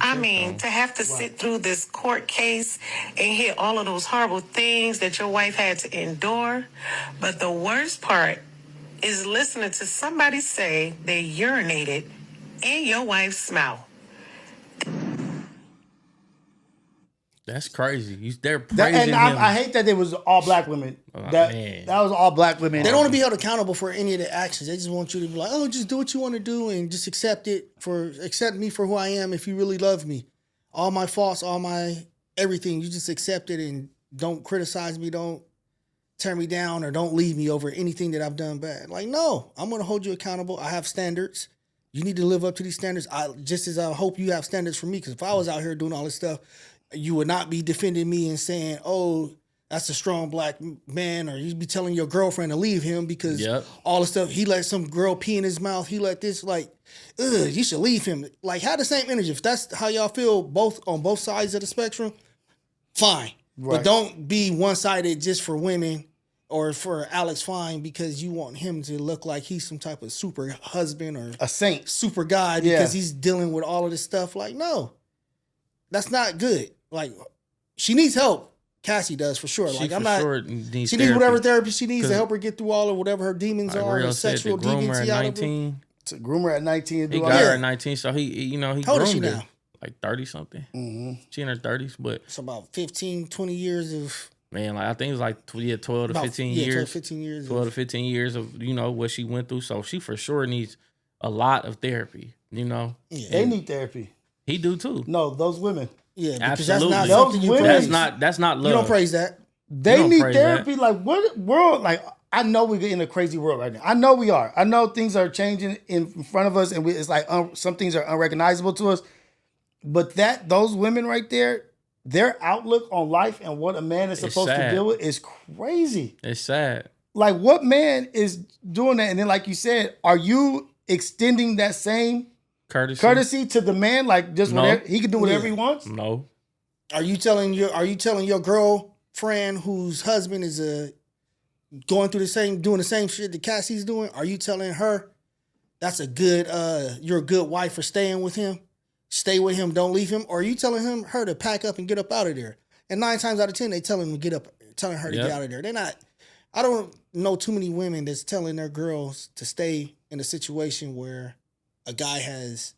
Speaker 9: I mean, to have to sit through this court case and hear all of those horrible things that your wife had to endure. But the worst part is listening to somebody say they urinated in your wife's mouth.
Speaker 3: That's crazy. They're praising him.
Speaker 2: I hate that it was all black women. That
Speaker 3: man.
Speaker 2: was all black women.
Speaker 1: They don't want to be held accountable for any of the actions. They just want you to be like, oh, just do what you want to do and just accept me for who I am if you really love me. All my faults, all my everything, you just accept it and don't criticize me, don't tear me down, or don't leave me over anything that I've done bad. Like, no, I'm going to hold you accountable. I have standards. You need to live up to these standards. Just as I hope you have standards for me, because if I was out here doing all this stuff, you would not be defending me and saying, oh, that's a strong black man, or you'd be telling your girlfriend to leave him because all the stuff, he let some girl pee in his mouth, he let this, like, ugh, you should leave him. Like, have the same energy. If that's how y'all feel on both sides of the spectrum, fine.
Speaker 2: Right.
Speaker 1: But don't be one-sided just for women or for Alex Fine because you want him to look like he's some type of super husband or
Speaker 2: a saint,
Speaker 1: super guy because he's dealing with all of this stuff. Like, no, that's not good. Like, she needs help. Cassie does for sure. Like, I'm not.
Speaker 3: Needs
Speaker 1: she needs whatever therapy she needs to help her get through all of whatever her demons
Speaker 3: like
Speaker 1: are,
Speaker 3: Real
Speaker 1: her
Speaker 3: said,
Speaker 1: sexual
Speaker 3: the groomer
Speaker 1: deviancy
Speaker 3: at
Speaker 1: out of her.
Speaker 3: 19.
Speaker 2: To groomer at 19.
Speaker 3: He
Speaker 2: Do
Speaker 3: got
Speaker 2: all
Speaker 3: her
Speaker 2: that.
Speaker 3: at 19, so he
Speaker 1: How old is she
Speaker 3: groomed her.
Speaker 1: now?
Speaker 3: Like 30 something.
Speaker 2: Mm-hmm.
Speaker 3: She in her 30s, but
Speaker 1: It's about 15, 20 years of.
Speaker 3: man, like I think it was like 12 to 15
Speaker 1: 12
Speaker 3: years.
Speaker 1: to 15 years.
Speaker 3: 12 to 15 years of, what she went through. So she for sure needs a lot of therapy. You know,
Speaker 1: Yeah.
Speaker 2: They need therapy.
Speaker 3: he do too.
Speaker 2: No, those women.
Speaker 1: Yeah, because
Speaker 3: Absolutely.
Speaker 1: that's not something you
Speaker 2: Those
Speaker 1: praise.
Speaker 2: women-
Speaker 3: That's not love.
Speaker 1: You don't praise that.
Speaker 2: They
Speaker 3: don't
Speaker 2: need
Speaker 3: praise
Speaker 2: therapy.
Speaker 3: that.
Speaker 2: Like what world? Like I know we're in a crazy world right now. I know we are. I know things are changing in front of us, and it's like some things are unrecognizable to us. But those women right there, their outlook on life and what a man is
Speaker 3: It's
Speaker 2: supposed to
Speaker 3: sad.
Speaker 2: deal with is crazy.
Speaker 3: It's sad.
Speaker 2: Like what man is doing that? And then, like you said, are you extending that same courtesy to the man? Like just
Speaker 3: No.
Speaker 2: whatever he can do whatever
Speaker 1: Yeah.
Speaker 2: he wants.
Speaker 3: No.
Speaker 1: Are you telling your girlfriend whose husband is doing the same shit that Cassie's doing? Are you telling her that's a good you're a good wife for staying with him? Stay with him, don't leave him? Or are you telling her to pack up and get up out of there? And 9 times out of 10, they telling her to get out of there. They're not. I don't know too many women that's telling their girls to stay in a situation where a guy has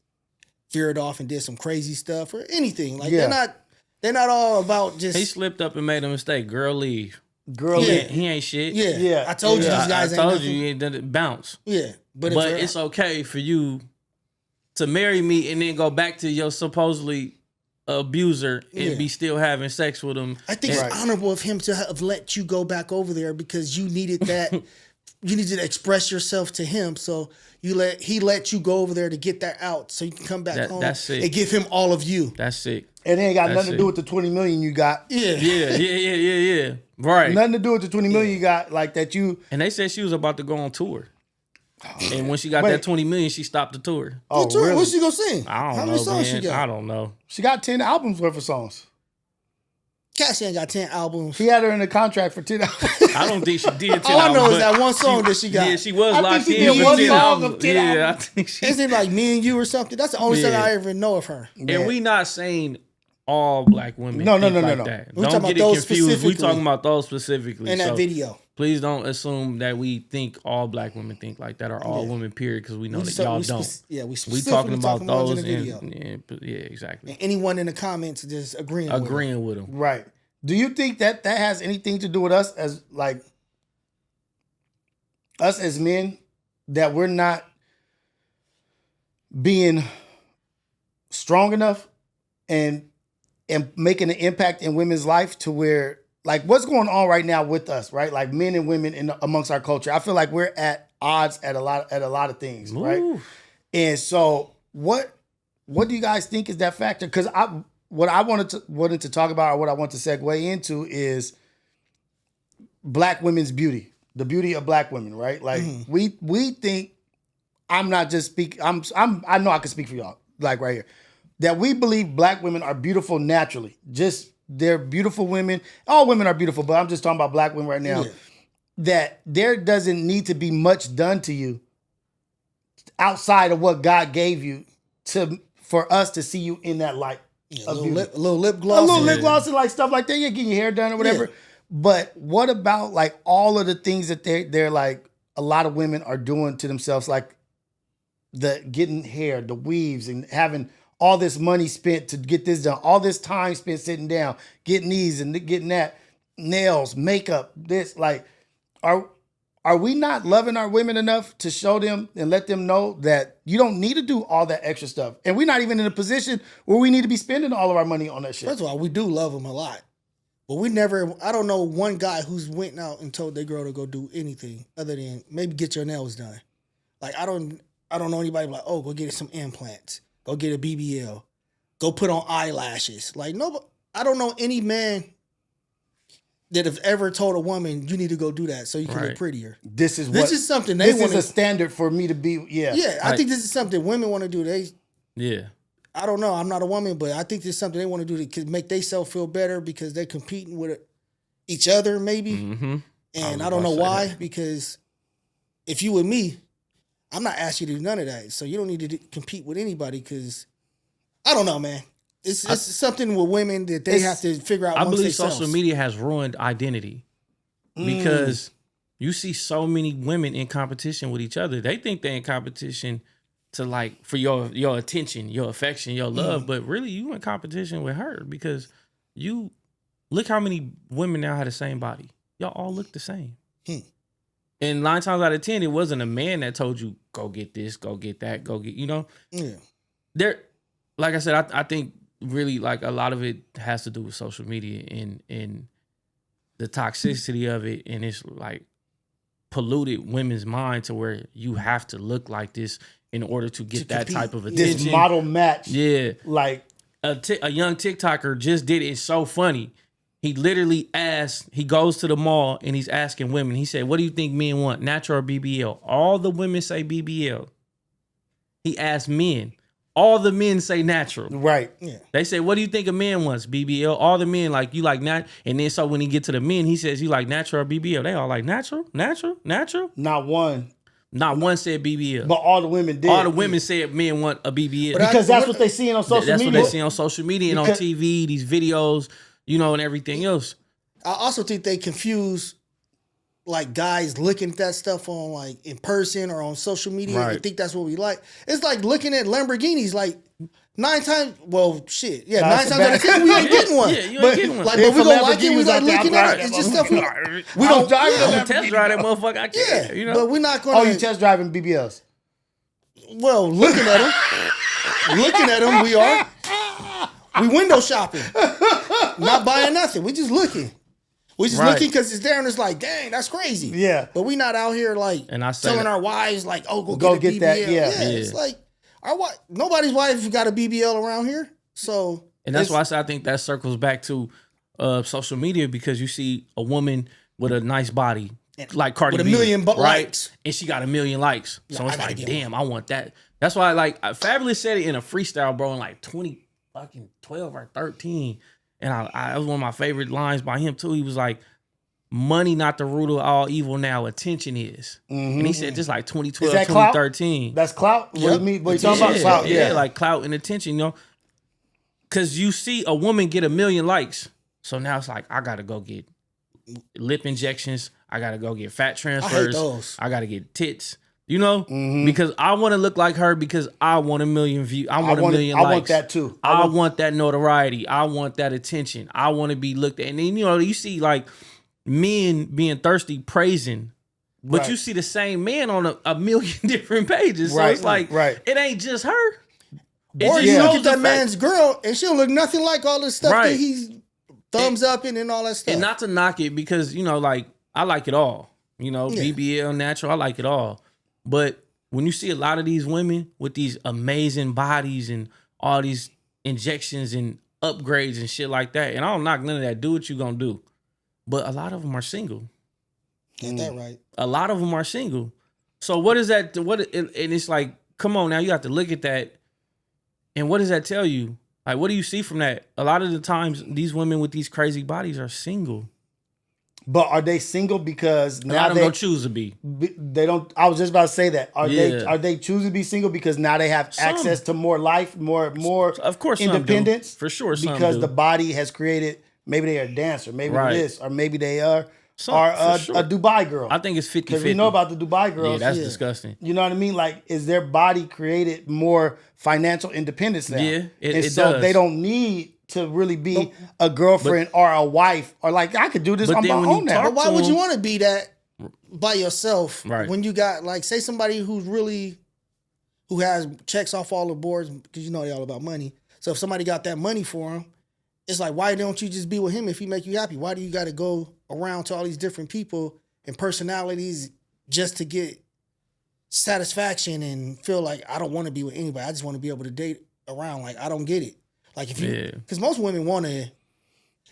Speaker 1: veered off and did some crazy stuff or anything. Like they're not all about just.
Speaker 3: He slipped up and made a mistake. Girl, leave.
Speaker 2: Girl,
Speaker 1: Yeah.
Speaker 3: He ain't shit.
Speaker 1: Yeah. I told you these guys
Speaker 3: I
Speaker 1: ain't
Speaker 3: told
Speaker 1: nothing.
Speaker 3: you he ain't done it. Bounce.
Speaker 1: Yeah, but
Speaker 3: But it's okay for you to marry me and then go back to your supposedly abuser and
Speaker 1: Yeah.
Speaker 3: be still having sex with him.
Speaker 1: I think it's honorable of him to have let you go back over there because you needed that. You needed to express yourself to him, so he let you go over there to get that out, so you can come back home
Speaker 3: that's sick.
Speaker 1: and give him all of you.
Speaker 3: That's sick.
Speaker 2: And it ain't got
Speaker 3: That's
Speaker 2: nothing to do with the 20 million you got.
Speaker 1: Yeah,
Speaker 3: Yeah. Right.
Speaker 2: Nothing to do with the 20 million you got. Like that you.
Speaker 3: And they said she was about to go on tour. And when she got
Speaker 2: Wait.
Speaker 3: that 20 million, she stopped the tour.
Speaker 2: Oh,
Speaker 1: What tour?
Speaker 2: really?
Speaker 1: What's she gonna sing?
Speaker 3: I don't
Speaker 1: How
Speaker 3: know,
Speaker 1: many songs
Speaker 3: man.
Speaker 1: she got?
Speaker 3: I don't know.
Speaker 2: She got 10 albums worth of songs.
Speaker 1: Cassie ain't got 10 albums.
Speaker 2: He had her in a contract for 10 albums.
Speaker 3: I don't think she did 10
Speaker 1: All I know
Speaker 3: albums,
Speaker 1: is
Speaker 3: but
Speaker 1: that one song that she got.
Speaker 3: Yeah, she was
Speaker 2: I
Speaker 3: locked
Speaker 2: think she
Speaker 3: in
Speaker 2: did
Speaker 3: for
Speaker 2: one
Speaker 3: 10
Speaker 2: song
Speaker 3: albums.
Speaker 2: of 10
Speaker 3: Yeah, I
Speaker 2: albums.
Speaker 3: think she
Speaker 1: Isn't it like Me and You or something? That's the only song
Speaker 3: Yeah.
Speaker 1: I ever know of her.
Speaker 3: And we not saying all black women
Speaker 2: No,
Speaker 3: think
Speaker 2: no,
Speaker 3: like
Speaker 2: that.
Speaker 3: that.
Speaker 1: We
Speaker 3: Don't
Speaker 1: talking
Speaker 3: get
Speaker 1: about
Speaker 3: it
Speaker 1: those
Speaker 3: confused. We
Speaker 1: specifically.
Speaker 3: talking about those specifically.
Speaker 1: In that
Speaker 3: So
Speaker 1: video.
Speaker 3: Please don't assume that we think all black women think like that or all women, period, because we know that y'all don't.
Speaker 1: Yeah, we
Speaker 3: We
Speaker 1: specifically
Speaker 3: talking about
Speaker 1: ones
Speaker 3: those
Speaker 1: in the video.
Speaker 3: yeah, exactly.
Speaker 1: And anyone in the comments just agreeing with her.
Speaker 3: Agreeing with them.
Speaker 2: Right. Do you think that has anything to do with us as men, that we're not being strong enough and making an impact in women's life to where, like, what's going on right now with us, right? Like men and women amongst our culture. I feel like we're at odds at a lot of things, right?
Speaker 3: Ooh.
Speaker 2: And so what do you guys think is that factor? Because what I wanted to talk about, or what I want to segue into, is black women's beauty, the beauty of black women, right? Like we think, I'm not just speaking. I know I can speak for y'all, like right here, that we believe black women are beautiful naturally. Just they're beautiful women. All women are beautiful, but I'm just talking about black women right now.
Speaker 1: Yeah.
Speaker 2: That there doesn't need to be much done to you outside of what God gave you for us to see you in that light.
Speaker 1: Yeah,
Speaker 2: of
Speaker 1: a
Speaker 2: beauty.
Speaker 1: little lip
Speaker 2: A
Speaker 1: gloss.
Speaker 2: little lip gloss and like stuff like that. Yeah, getting your hair done or whatever.
Speaker 1: Yeah.
Speaker 2: But what about like all of the things that they're like a lot of women are doing to themselves, like the getting hair, the weaves, and having all this money spent to get this done, all this time spent sitting down, getting these and getting that, nails, makeup, this, like, are we not loving our women enough to show them and let them know that you don't need to do all that extra stuff? And we're not even in a position where we need to be spending all of our money on that shit.
Speaker 1: First of all, we do love them a lot. But I don't know one guy who's went out and told their girl to go do anything other than maybe get your nails done. Like, I don't know anybody like, oh, go get some implants. Go get a BBL. Go put on eyelashes. Like, no, I don't know any man that have ever told a woman, you need to go do that so you can look prettier.
Speaker 2: This is
Speaker 1: something they want.
Speaker 2: This is a standard for me to be, yeah.
Speaker 1: Yeah, I think this is something women want to do.
Speaker 3: Yeah.
Speaker 1: I don't know. I'm not a woman, but I think this is something they want to do to make themselves feel better because they're competing with each other, maybe.
Speaker 3: Mm-hmm.
Speaker 1: And I don't know why, because if you with me, I'm not asking you to do none of that. So you don't need to compete with anybody because I don't know, man. It's something with women that they have to figure out.
Speaker 3: I believe
Speaker 1: themselves.
Speaker 3: social media has ruined identity because you see so many women in competition with each other. They think they're in competition to like for your attention, your affection, your love, but really you in competition with her because you look how many women now have the same body. Y'all all look the same. And 9 times out of 10, it wasn't a man that told you go get this, go get that, go get, you know.
Speaker 1: Yeah.
Speaker 3: There, like I said, I think really like a lot of it has to do with social media and the toxicity of it, and it's like polluted women's mind to where you have to look like this in order to get that
Speaker 1: compete.
Speaker 3: type of attention.
Speaker 2: This model match.
Speaker 3: Yeah.
Speaker 2: Like
Speaker 3: A young TikToker just did it. It's so funny. He literally asked, he goes to the mall and he's asking women. He said, what do you think men want, natural or BBL? All the women say BBL. He asked men. All the men say natural.
Speaker 2: right.
Speaker 1: Yeah.
Speaker 3: They say, what do you think a man wants, BBL? All the men like, you like nat. And then so when he get to the men, he says, you like natural or BBL? They all like natural, natural, natural.
Speaker 2: Not one.
Speaker 3: Not one said BBL.
Speaker 2: But all the women did.
Speaker 3: All the women said men want a BBL.
Speaker 1: But
Speaker 2: because that's what they seeing on social
Speaker 3: That's
Speaker 2: media.
Speaker 3: what they see on social media and on
Speaker 2: Because-
Speaker 3: TV, these videos, you know, and everything else.
Speaker 1: I also think they confuse like guys looking at that stuff on like in person or on social media.
Speaker 3: Right.
Speaker 1: And think that's what we like. It's like looking at Lamborghinis like 9 times. Well, shit. Yeah,
Speaker 2: Nah,
Speaker 1: 9
Speaker 2: that's
Speaker 1: times out of 10 we ain't getting one.
Speaker 3: Yeah, you ain't
Speaker 2: But-
Speaker 3: getting one.
Speaker 1: Like,
Speaker 2: If
Speaker 1: but we
Speaker 2: a
Speaker 1: gonna like it.
Speaker 2: Lamborghini
Speaker 1: We
Speaker 2: was
Speaker 1: like
Speaker 2: out there,
Speaker 1: looking
Speaker 2: I'm
Speaker 1: at it.
Speaker 2: driving
Speaker 1: It's
Speaker 2: that
Speaker 1: just stuff we
Speaker 2: I'm
Speaker 1: don't.
Speaker 2: driving
Speaker 1: Yeah,
Speaker 2: that
Speaker 3: I'm test drive that motherfucker. I can't,
Speaker 1: yeah,
Speaker 3: you know.
Speaker 1: but we're not
Speaker 2: Oh,
Speaker 1: going
Speaker 2: you test driving BBLs.
Speaker 1: Well, looking at them, we are. We window shopping, not buying nothing. We just looking. We just
Speaker 3: Right.
Speaker 1: looking because it's there and it's like, dang, that's crazy.
Speaker 2: Yeah.
Speaker 1: But we not out here like
Speaker 3: And I say
Speaker 1: telling
Speaker 3: that-
Speaker 1: our wives like, oh,
Speaker 2: Go
Speaker 1: go
Speaker 2: get
Speaker 1: get
Speaker 2: that,
Speaker 1: a BBL.
Speaker 2: yeah.
Speaker 1: It's like nobody's wife got a BBL around here. So
Speaker 3: And that's
Speaker 1: it's-
Speaker 3: why I say I think that circles back to social media, because you see a woman with a nice body, like Cardi
Speaker 1: with a
Speaker 3: B,
Speaker 1: million
Speaker 3: right?
Speaker 1: likes.
Speaker 3: And she got 1 million likes. So
Speaker 1: I
Speaker 3: it's
Speaker 1: gotta
Speaker 3: like,
Speaker 1: get
Speaker 3: damn, I want that. That's why Fabulous said it in a freestyle, bro, in like 2012 or 13. And I it was one of my favorite lines by him too. He was like, money not the root of all evil now, attention is. And he said just like 2012,
Speaker 2: Is that clout?
Speaker 3: 2013.
Speaker 2: That's clout. What you mean? What you talking about? Clout. Yeah.
Speaker 3: like clout and attention, you know. Cause you see a woman get 1 million likes. So now it's like, I gotta go get lip injections. I gotta go get fat transfers.
Speaker 1: those.
Speaker 3: I gotta get tits. You know? Because I want to look like her because I want 1 million views. I want 1 million likes.
Speaker 2: I want that too.
Speaker 3: I want that notoriety. I want that attention. I want to be looked at. And then, you know, you see like men being thirsty praising, but
Speaker 2: Right.
Speaker 3: you see the same man on a million different pages. So
Speaker 2: Right,
Speaker 3: it's like,
Speaker 2: right.
Speaker 3: it ain't just her. It
Speaker 1: Or
Speaker 3: just
Speaker 1: you
Speaker 3: shows
Speaker 1: look at
Speaker 3: the
Speaker 1: that
Speaker 3: fact-
Speaker 1: man's girl and she'll look nothing like all this stuff
Speaker 3: Right.
Speaker 1: that he's thumbs up and all that stuff.
Speaker 3: And not to knock it because, you know, like, I like it all. You know,
Speaker 1: Yeah.
Speaker 3: BBL, natural, I like it all. But when you see a lot of these women with these amazing bodies and all these injections and upgrades and shit like that, and I don't knock none of that. Do what you gonna do. But a lot of them are single.
Speaker 1: Get that right.
Speaker 3: A lot of them are single. So what is that? And it's like, come on now, you have to look at that. And what does that tell you? Like, what do you see from that? A lot of the times, these women with these crazy bodies are single.
Speaker 2: But are they single because
Speaker 3: A
Speaker 2: now
Speaker 3: lot of them
Speaker 2: they
Speaker 3: don't choose to be.
Speaker 2: they don't? I was just about to say that.
Speaker 3: Yeah.
Speaker 2: Are they choosing to be single because now they have
Speaker 3: Some.
Speaker 2: access to more life, more
Speaker 3: Of course, some do.
Speaker 2: independence?
Speaker 3: For sure, some
Speaker 2: because
Speaker 3: do.
Speaker 2: the body has created. Maybe they are a dancer. Maybe
Speaker 3: Right.
Speaker 2: this, or maybe they are
Speaker 3: Some,
Speaker 2: a
Speaker 3: for sure.
Speaker 2: Dubai girl.
Speaker 3: I think it's 50-50.
Speaker 2: Because we know about the Dubai girls.
Speaker 3: Yeah, that's disgusting.
Speaker 2: You know what I mean? Like, is their body created more financial independence now?
Speaker 3: Yeah, it
Speaker 2: and
Speaker 3: does.
Speaker 2: so they don't need to really be a girlfriend or a wife, or like, I could do this
Speaker 3: But
Speaker 2: on my
Speaker 3: then when you
Speaker 2: own now.
Speaker 1: But why
Speaker 3: to
Speaker 1: would you
Speaker 3: him.
Speaker 1: want to be that by yourself
Speaker 3: Right.
Speaker 1: when you got like say somebody who has checks off all the boards because you know they all about money. So if somebody got that money for him, it's like why don't you just be with him if he make you happy? Why do you got to go around to all these different people and personalities just to get satisfaction and feel like I don't want to be with anybody. I just want to be able to date around. Like I don't get it. Like if you
Speaker 3: Yeah.
Speaker 1: because most women want to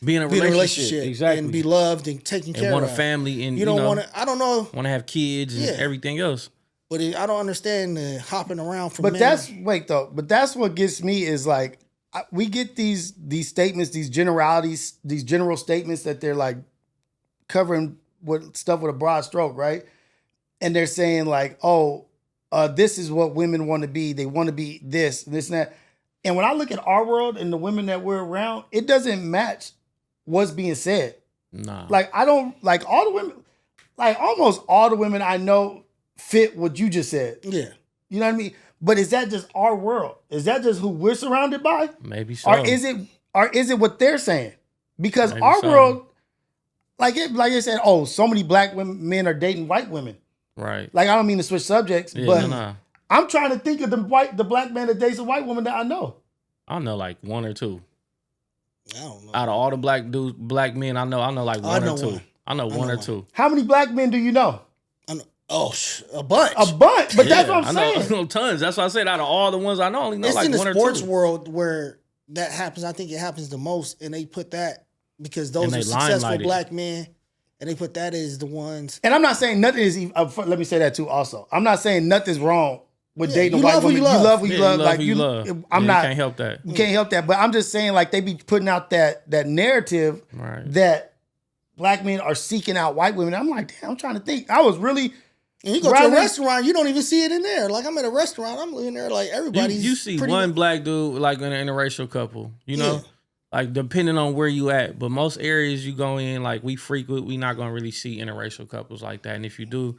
Speaker 3: Be in a
Speaker 1: be in a
Speaker 3: relationship.
Speaker 1: relationship
Speaker 3: Exactly.
Speaker 1: and be loved and taken care
Speaker 3: and want a
Speaker 1: of.
Speaker 3: family and
Speaker 1: You don't want to. I don't know,
Speaker 3: want to have kids and
Speaker 1: Yeah.
Speaker 3: everything else.
Speaker 1: but I don't understand the hopping around from.
Speaker 2: But
Speaker 1: men.
Speaker 2: that's what gets me is like, we get these statements, these generalities, these general statements that they're like covering with stuff with a broad stroke, right? And they're saying like, oh, this is what women want to be. They want to be this, and that. And when I look at our world and the women that we're around, it doesn't match what's being said.
Speaker 3: Nah.
Speaker 2: Like I don't like all the women, like almost all the women I know fit what you just said.
Speaker 1: Yeah,
Speaker 2: You know what I mean? But is that just our world? Is that just who we're surrounded by?
Speaker 3: Maybe so.
Speaker 2: Or is it what they're saying? Because
Speaker 3: Maybe
Speaker 2: our
Speaker 3: so.
Speaker 2: world, like I said, oh, so many black men are dating white women.
Speaker 3: Right.
Speaker 2: Like I don't mean to switch subjects,
Speaker 3: Yeah,
Speaker 2: but
Speaker 3: no.
Speaker 2: I'm trying to think of the black man that dates a white woman that I know.
Speaker 3: I know like one or two.
Speaker 1: I don't know.
Speaker 3: Out of all the black men I know like one
Speaker 1: know
Speaker 3: or two.
Speaker 1: one.
Speaker 3: I know one or two.
Speaker 2: How many black men do you know?
Speaker 1: I know. Oh, a bunch.
Speaker 2: A bunch, but that's what I'm saying.
Speaker 3: I know tons. That's why I said out of all the ones I know, I only know
Speaker 1: It's
Speaker 3: like
Speaker 1: in the
Speaker 3: one or
Speaker 1: sports
Speaker 3: two.
Speaker 1: world where that happens. I think it happens the most, and they put that because those
Speaker 3: And
Speaker 1: are
Speaker 3: they
Speaker 1: successful
Speaker 3: limelight it.
Speaker 1: black men, and they put that as the ones.
Speaker 2: And I'm not saying nothing is even. Let me say that too. Also, I'm not saying nothing's wrong with
Speaker 1: Yeah,
Speaker 2: dating a
Speaker 1: you
Speaker 2: white
Speaker 1: love who
Speaker 2: woman.
Speaker 1: you love.
Speaker 2: You love who
Speaker 3: Yeah,
Speaker 2: you love. Like
Speaker 3: who you love.
Speaker 2: I'm
Speaker 3: Yeah,
Speaker 2: not.
Speaker 3: You can't help that.
Speaker 2: You can't help that. But I'm just saying, like they be putting out that narrative
Speaker 3: Right.
Speaker 2: that black men are seeking out white women. I'm like, damn. I'm trying to think. I was really.
Speaker 1: And you go to
Speaker 2: Rather-
Speaker 1: a restaurant, you don't even see it in there. Like I'm at a restaurant, I'm looking there like everybody's.
Speaker 3: You see
Speaker 1: pretty
Speaker 3: one black dude like in an interracial couple, you know,
Speaker 1: Yeah.
Speaker 3: like depending on where you at. But most areas you go in, like we frequent, we not gonna really see interracial couples like that. And if you do,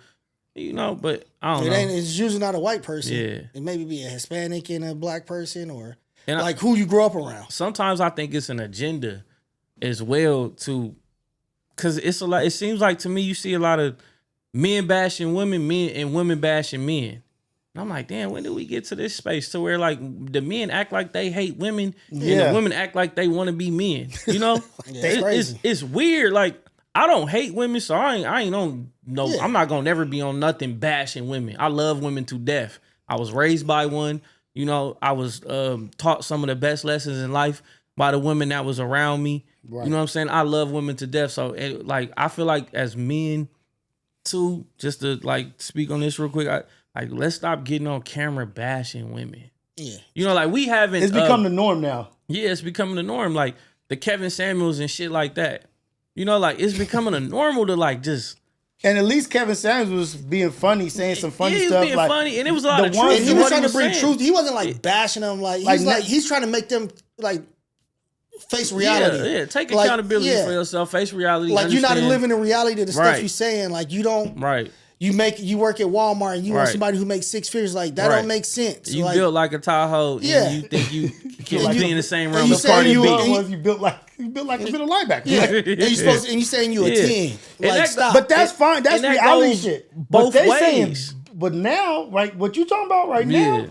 Speaker 3: you know, but I don't
Speaker 1: It
Speaker 3: know.
Speaker 1: ain't. It's usually not a white person.
Speaker 3: Yeah.
Speaker 1: It maybe be a Hispanic and a black person, or
Speaker 3: And
Speaker 1: like who you grew up around.
Speaker 3: sometimes I think it's an agenda as well to, because it's a lot. It seems like to me you see a lot of men bashing women, men and women bashing men. And I'm like, damn, when did we get to this space to where like the men act like they hate women and
Speaker 2: Yeah.
Speaker 3: the women act like they want to be men? You know,
Speaker 1: That's crazy.
Speaker 3: It's weird. Like I don't hate women, so I ain't on no.
Speaker 1: Yeah.
Speaker 3: I'm not gonna never be on nothing bashing women. I love women to death. I was raised by one. You know, I was taught some of the best lessons in life by the women that was around me.
Speaker 2: Right.
Speaker 3: You know what I'm saying? I love women to death. So like I feel like as men too, just to like speak on this real quick, like let's stop getting on camera bashing women.
Speaker 1: Yeah.
Speaker 3: You know, like we haven't.
Speaker 2: It's become the norm now.
Speaker 3: Yeah, it's becoming the norm. Like the Kevin Samuels and shit like that. You know, like it's becoming a normal to like just.
Speaker 2: And at least Kevin Samuels was being funny, saying some funny
Speaker 3: Yeah, he was
Speaker 2: stuff.
Speaker 3: being
Speaker 2: like,
Speaker 3: funny, and it was a lot
Speaker 2: the
Speaker 3: of
Speaker 2: ones
Speaker 3: truth.
Speaker 1: And he
Speaker 3: in
Speaker 1: was
Speaker 3: what
Speaker 1: trying to bring
Speaker 3: saying.
Speaker 1: truth. He wasn't like bashing them. Like
Speaker 2: Like,
Speaker 1: he's trying to make them like face reality.
Speaker 3: Yeah, take
Speaker 1: Like,
Speaker 3: accountability
Speaker 1: yeah.
Speaker 3: for yourself, face reality.
Speaker 1: Like you're not
Speaker 3: understand-
Speaker 1: living in reality to the stuff
Speaker 3: Right.
Speaker 1: you're saying. Like you don't.
Speaker 3: Right.
Speaker 1: You work at Walmart and you want
Speaker 3: Right.
Speaker 1: somebody who makes six figures. Like that
Speaker 3: Right.
Speaker 1: don't make sense.
Speaker 3: You
Speaker 1: like,
Speaker 3: built like a Tahoe,
Speaker 1: Yeah.
Speaker 3: and you think you can
Speaker 1: And you-
Speaker 3: be in the same
Speaker 1: and
Speaker 3: realm
Speaker 1: you
Speaker 3: as
Speaker 1: saying
Speaker 3: Cardi
Speaker 1: you
Speaker 3: B.
Speaker 2: you built like a middle linebacker.
Speaker 1: Yeah,
Speaker 2: Like,
Speaker 1: and you supposed to, and you saying you a
Speaker 3: Yeah.
Speaker 1: 10.
Speaker 3: And
Speaker 1: Like
Speaker 3: that-
Speaker 1: stop.
Speaker 2: but that's fine. That's
Speaker 3: and that
Speaker 2: reality
Speaker 3: goes
Speaker 2: shit.
Speaker 3: both
Speaker 2: but they
Speaker 3: ways.
Speaker 2: but now, right? What you talking about right
Speaker 3: Yeah.
Speaker 2: now?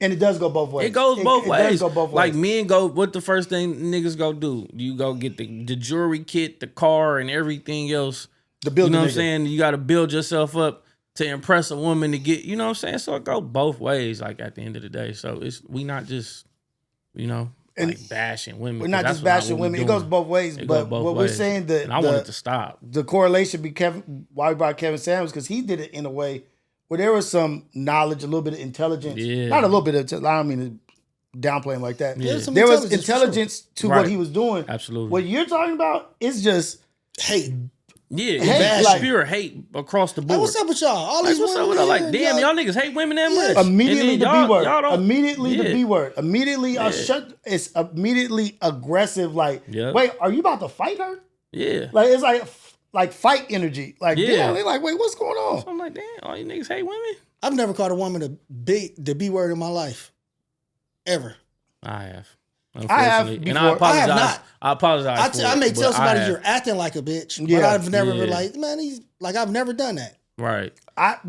Speaker 2: And it does go both ways.
Speaker 3: It goes both
Speaker 2: It
Speaker 3: ways.
Speaker 2: does go both ways.
Speaker 3: Like men go, what the first thing niggas go do? You go get the jewelry kit, the car, and everything else.
Speaker 2: the building.
Speaker 3: You know what I'm saying? You got to build yourself up to impress a woman to get. You know what I'm saying? So it go both ways. Like at the end of the day, so we not just, you know,
Speaker 2: And
Speaker 3: like bashing women.
Speaker 2: We're
Speaker 3: 'cause
Speaker 2: not
Speaker 3: that's
Speaker 2: just
Speaker 3: not
Speaker 2: bashing
Speaker 3: what we
Speaker 2: women. It
Speaker 3: doing.
Speaker 2: goes both ways.
Speaker 3: It
Speaker 2: But
Speaker 3: go both
Speaker 2: what
Speaker 3: ways.
Speaker 2: we're saying that
Speaker 3: And I want it to stop.
Speaker 2: the correlation be why we brought Kevin Samuels, because he did it in a way where there was some knowledge, a little bit of intelligence.
Speaker 3: Yeah.
Speaker 2: Not a little bit of, I don't mean to downplay him like that.
Speaker 3: Yeah.
Speaker 1: some
Speaker 2: There was
Speaker 1: intelligence, for sure.
Speaker 2: intelligence to
Speaker 3: Right.
Speaker 2: what he was doing.
Speaker 3: Absolutely.
Speaker 2: What you're talking about is just
Speaker 1: hate.
Speaker 3: Yeah,
Speaker 2: Hate,
Speaker 3: it's
Speaker 2: like-
Speaker 3: pure hate across the
Speaker 1: Like,
Speaker 3: board.
Speaker 1: what's up with y'all? All
Speaker 3: Like,
Speaker 1: these
Speaker 3: what's up
Speaker 1: women
Speaker 3: with that? Like,
Speaker 1: here,
Speaker 3: damn, y'all niggas hate women that
Speaker 1: Yeah.
Speaker 3: much.
Speaker 2: immediately
Speaker 3: And
Speaker 2: the
Speaker 3: then
Speaker 2: B word.
Speaker 3: y'all don't-
Speaker 2: Immediately the
Speaker 3: Yeah.
Speaker 2: B word. Immediately
Speaker 3: Yeah.
Speaker 2: it's immediately aggressive. Like,
Speaker 3: Yep.
Speaker 2: wait, are you about to fight her?
Speaker 3: Yeah.
Speaker 2: Like it's like fight energy. Like,
Speaker 3: Yeah.
Speaker 2: damn, they like, wait, what's going on?
Speaker 3: So I'm like, damn, all you niggas hate women?
Speaker 1: I've never called a woman the B word in my life. Ever.
Speaker 3: I have.
Speaker 2: I have
Speaker 3: Unfortunately. And I
Speaker 2: before.
Speaker 3: apologize.
Speaker 1: I have not.
Speaker 3: I apologize.
Speaker 1: I may
Speaker 3: for it,
Speaker 1: tell
Speaker 3: but
Speaker 1: somebody
Speaker 3: have.
Speaker 1: you're acting like a bitch, but
Speaker 2: Yeah.
Speaker 1: I've never been
Speaker 3: Yeah.
Speaker 1: like, man, he's like, I've never done that.
Speaker 3: Right.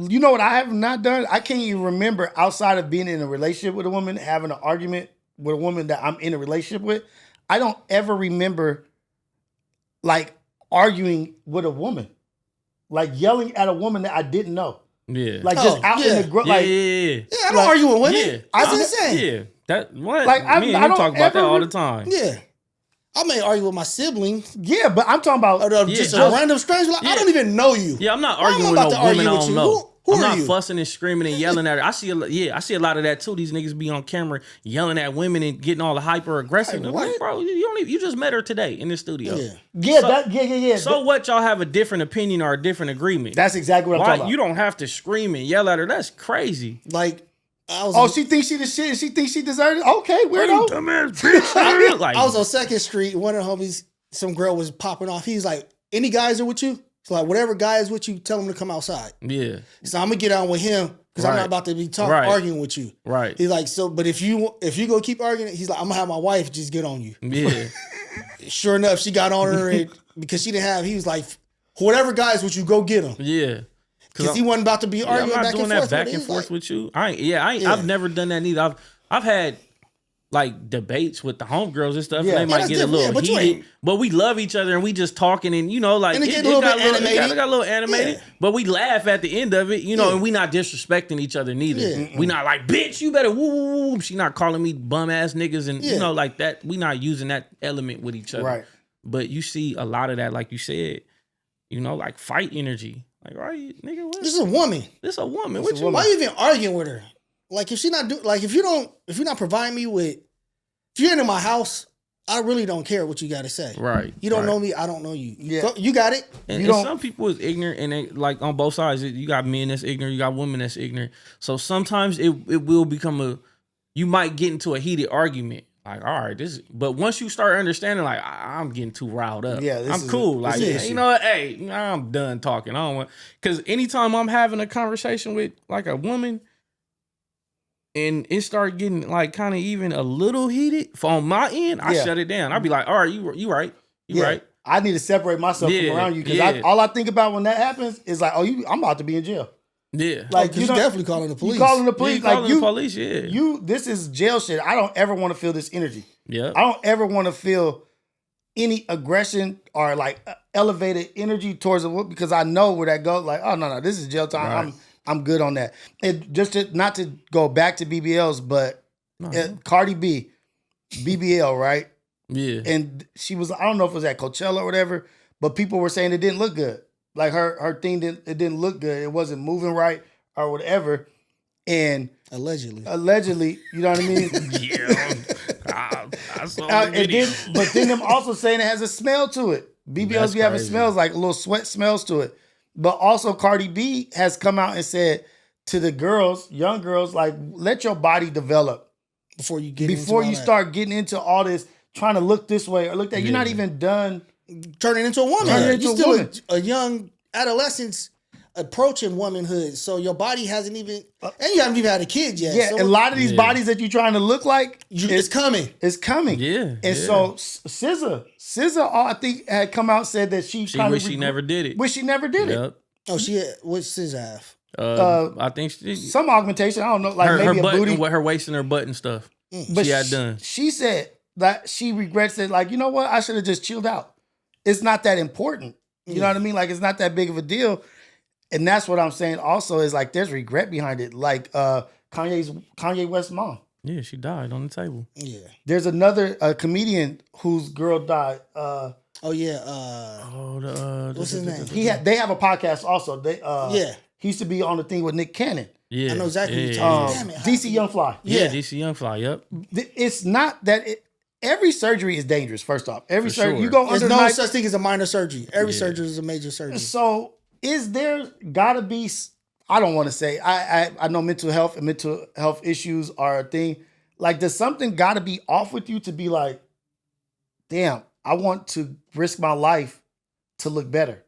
Speaker 2: You know what I have not done? I can't even remember outside of being in a relationship with a woman, having an argument with a woman that I'm in a relationship with. I don't ever remember like arguing with a woman, like yelling at a woman that I didn't know,
Speaker 3: Yeah.
Speaker 2: like just
Speaker 1: Oh,
Speaker 2: out
Speaker 1: yeah.
Speaker 2: in the group.
Speaker 3: yeah,
Speaker 2: Like,
Speaker 3: yeah, yeah.
Speaker 1: Yeah, I don't
Speaker 2: Like,
Speaker 1: argue with women.
Speaker 3: Yeah.
Speaker 1: That's
Speaker 2: I'm-
Speaker 1: insane.
Speaker 3: Yeah. That what?
Speaker 2: Like,
Speaker 3: Me
Speaker 2: I
Speaker 3: and you
Speaker 2: don't
Speaker 3: talk about that
Speaker 2: ever-
Speaker 3: all the time.
Speaker 1: Yeah. I may argue with my siblings
Speaker 2: yeah, but I'm talking about.
Speaker 1: or
Speaker 3: Yeah,
Speaker 1: just
Speaker 3: I
Speaker 1: a
Speaker 3: was-
Speaker 1: random stranger. Like, I
Speaker 3: Yeah.
Speaker 1: don't even know you.
Speaker 3: Yeah, I'm not
Speaker 1: Why am I
Speaker 3: arguing with
Speaker 1: about
Speaker 3: no
Speaker 1: to argue
Speaker 3: woman I
Speaker 1: with
Speaker 3: don't
Speaker 1: you?
Speaker 3: know.
Speaker 1: Who
Speaker 3: I'm
Speaker 1: are
Speaker 3: not
Speaker 1: you?
Speaker 3: fussing and screaming and yelling at her. I see a lot of that too. These niggas be on camera yelling at women and getting all the hyper aggressive.
Speaker 1: Like,
Speaker 3: I'm like,
Speaker 1: what?
Speaker 3: bro, you just met her today in the studio.
Speaker 1: Yeah.
Speaker 2: Yeah,
Speaker 3: So-
Speaker 2: yeah.
Speaker 3: So what? Y'all have a different opinion or a different agreement?
Speaker 2: That's exactly what I'm
Speaker 3: Why
Speaker 2: talking about.
Speaker 3: you don't have to scream and yell at her? That's crazy.
Speaker 1: Like, I was
Speaker 2: Oh, she thinks she the shit and she thinks she deserves it? Okay, weirdo.
Speaker 3: Dumbass bitch. Like,
Speaker 1: I was on 2nd Street and one of the homies, some girl was popping off. He's like, any guys are with you? It's like, whatever guy is with you, tell him to come outside.
Speaker 3: yeah,
Speaker 1: So I'm gonna get on with him because I'm
Speaker 3: Right.
Speaker 1: not about to be
Speaker 3: Right.
Speaker 1: arguing with you.
Speaker 3: right.
Speaker 1: He's like, so, but if you go keep arguing, he's like, I'm gonna have my wife just get on you.
Speaker 3: Yeah,
Speaker 1: Sure enough, she got on her and because she didn't have, he was like, whatever guys with you, go get them.
Speaker 3: yeah.
Speaker 1: Because he wasn't about to be
Speaker 3: I'm
Speaker 1: arguing
Speaker 3: not
Speaker 1: back
Speaker 3: doing
Speaker 1: and
Speaker 3: that
Speaker 1: forth.
Speaker 3: back
Speaker 1: with it.
Speaker 3: and
Speaker 1: He's
Speaker 3: forth
Speaker 1: like,
Speaker 3: with you. I've never done that neither. I've had like debates with the homegirls and stuff,
Speaker 2: Yeah.
Speaker 3: and they might
Speaker 1: that's
Speaker 3: get a
Speaker 1: different.
Speaker 3: little
Speaker 1: Yeah, but you
Speaker 3: heated.
Speaker 1: ain't-
Speaker 3: But we love each other and we just talking and like
Speaker 1: And it
Speaker 3: it,
Speaker 1: get
Speaker 3: it
Speaker 1: a little
Speaker 3: got
Speaker 1: bit
Speaker 3: a little, it
Speaker 1: animated.
Speaker 3: got a little animated.
Speaker 1: Yeah.
Speaker 3: But we laugh at the end of it,
Speaker 1: Yeah.
Speaker 3: and we not disrespecting each other neither.
Speaker 1: Yeah.
Speaker 3: We not like, bitch, you better woo woo woo. She not calling me bum ass niggas and
Speaker 1: Yeah.
Speaker 3: like that. We not using that element with each other.
Speaker 2: Right.
Speaker 3: But you see a lot of that, like you said, like fight energy. Like, all right, nigga, what?
Speaker 1: This is a woman.
Speaker 3: This a woman.
Speaker 2: This
Speaker 3: What
Speaker 2: a
Speaker 3: you?
Speaker 2: woman.
Speaker 1: Why are you even arguing with her? Like if she not do like if you're not providing me with, if you're in my house, I really don't care what you got to say.
Speaker 3: Right.
Speaker 1: You don't
Speaker 3: right.
Speaker 1: know me, I don't know you.
Speaker 2: Yeah.
Speaker 1: Go, you got it.
Speaker 3: And some people is ignorant, and they, like on both sides, you got men that's ignorant, you got women that's ignorant. So sometimes it will become you might get into a heated argument. Like, all right, but once you start understanding, like, I'm getting too riled up.
Speaker 2: Yeah,
Speaker 3: I'm cool. Like, you know what? Hey, I'm done talking. I don't want, because anytime I'm having a conversation with like a woman, and it start getting like kind of even a little heated on my end, I shut it down. I'll be like, all right, you right. You right.
Speaker 2: I need to separate myself from around you because all I think about when that happens is like, I'm about to be in jail.
Speaker 3: Yeah.
Speaker 2: Like
Speaker 1: You definitely calling the police.
Speaker 2: You calling the police.
Speaker 3: Yeah, you
Speaker 2: like
Speaker 3: calling the police, yeah.
Speaker 2: This is jail shit. I don't ever want to feel this energy.
Speaker 3: Yeah.
Speaker 2: I don't ever want to feel any aggression or like elevated energy towards it because I know where that goes. Like, oh no, this is jail time.
Speaker 3: Right.
Speaker 2: I'm good on that. And not to go back to BBLs, but Cardi B, BBL, right?
Speaker 3: Yeah.
Speaker 2: And she was, I don't know if it was at Coachella or whatever, but people were saying it didn't look good. Like her thing didn't look good. It wasn't moving right or whatever. And allegedly, you know what I mean?
Speaker 3: Yeah. I saw the video.
Speaker 2: But then them also saying it has a smell to it. BBLs
Speaker 3: That's
Speaker 2: be having
Speaker 3: crazy.
Speaker 2: smells like little sweat smells to it. But also Cardi B has come out and said to the girls, young girls, like, let your body develop
Speaker 1: before you
Speaker 2: start getting into all this, trying to look this way or look that. You're not even done
Speaker 1: turning into a woman.
Speaker 2: Turning into
Speaker 1: You're
Speaker 2: a
Speaker 1: still
Speaker 2: woman.
Speaker 1: a young adolescence approaching womanhood. So your body hasn't even, and you haven't even had a kid yet.
Speaker 2: Yeah,
Speaker 1: so
Speaker 2: a lot of these bodies that you're trying to look like,
Speaker 1: it's coming.
Speaker 2: It's coming.
Speaker 3: Yeah.
Speaker 2: And so SZA, I think had come out and said that she kind
Speaker 3: wish
Speaker 2: of
Speaker 3: she never did it.
Speaker 2: Wish she never did it.
Speaker 3: Yep.
Speaker 1: Oh, she had, what's SZA have?
Speaker 3: I think
Speaker 2: Some augmentation. I don't know, like
Speaker 3: her
Speaker 2: maybe a
Speaker 3: button,
Speaker 2: booty.
Speaker 3: with her waist and her butt and stuff.
Speaker 2: But
Speaker 3: she had done.
Speaker 2: She said that she regrets it. Like, you know what? I should have just chilled out. It's not that important. You know what I mean? Like, it's not that big of a deal. And that's what I'm saying. Also, is like there's regret behind it. Like Kanye West's mom.
Speaker 3: Yeah, she died on the table.
Speaker 1: Yeah.
Speaker 2: There's another comedian whose girl died.
Speaker 1: Oh yeah. What's his name?
Speaker 2: They have a podcast also. They he used to be on the thing with Nick Cannon.
Speaker 3: Yeah,
Speaker 1: I know exactly who you're talking about. Damn it.
Speaker 2: DC Young Fly.
Speaker 3: Yeah, DC Young Fly. Yep.
Speaker 2: It's not that every surgery is dangerous. First off, every
Speaker 3: For
Speaker 2: surgery
Speaker 3: sure.
Speaker 2: you go
Speaker 1: There's
Speaker 2: under
Speaker 1: no
Speaker 2: knife.
Speaker 1: such thing as a minor surgery. Every surgery is a major surgery.
Speaker 2: So is there gotta be? I don't want to say. I know mental health and mental health issues are a thing. Like, does something gotta be off with you to be like, damn, I want to risk my life to look better?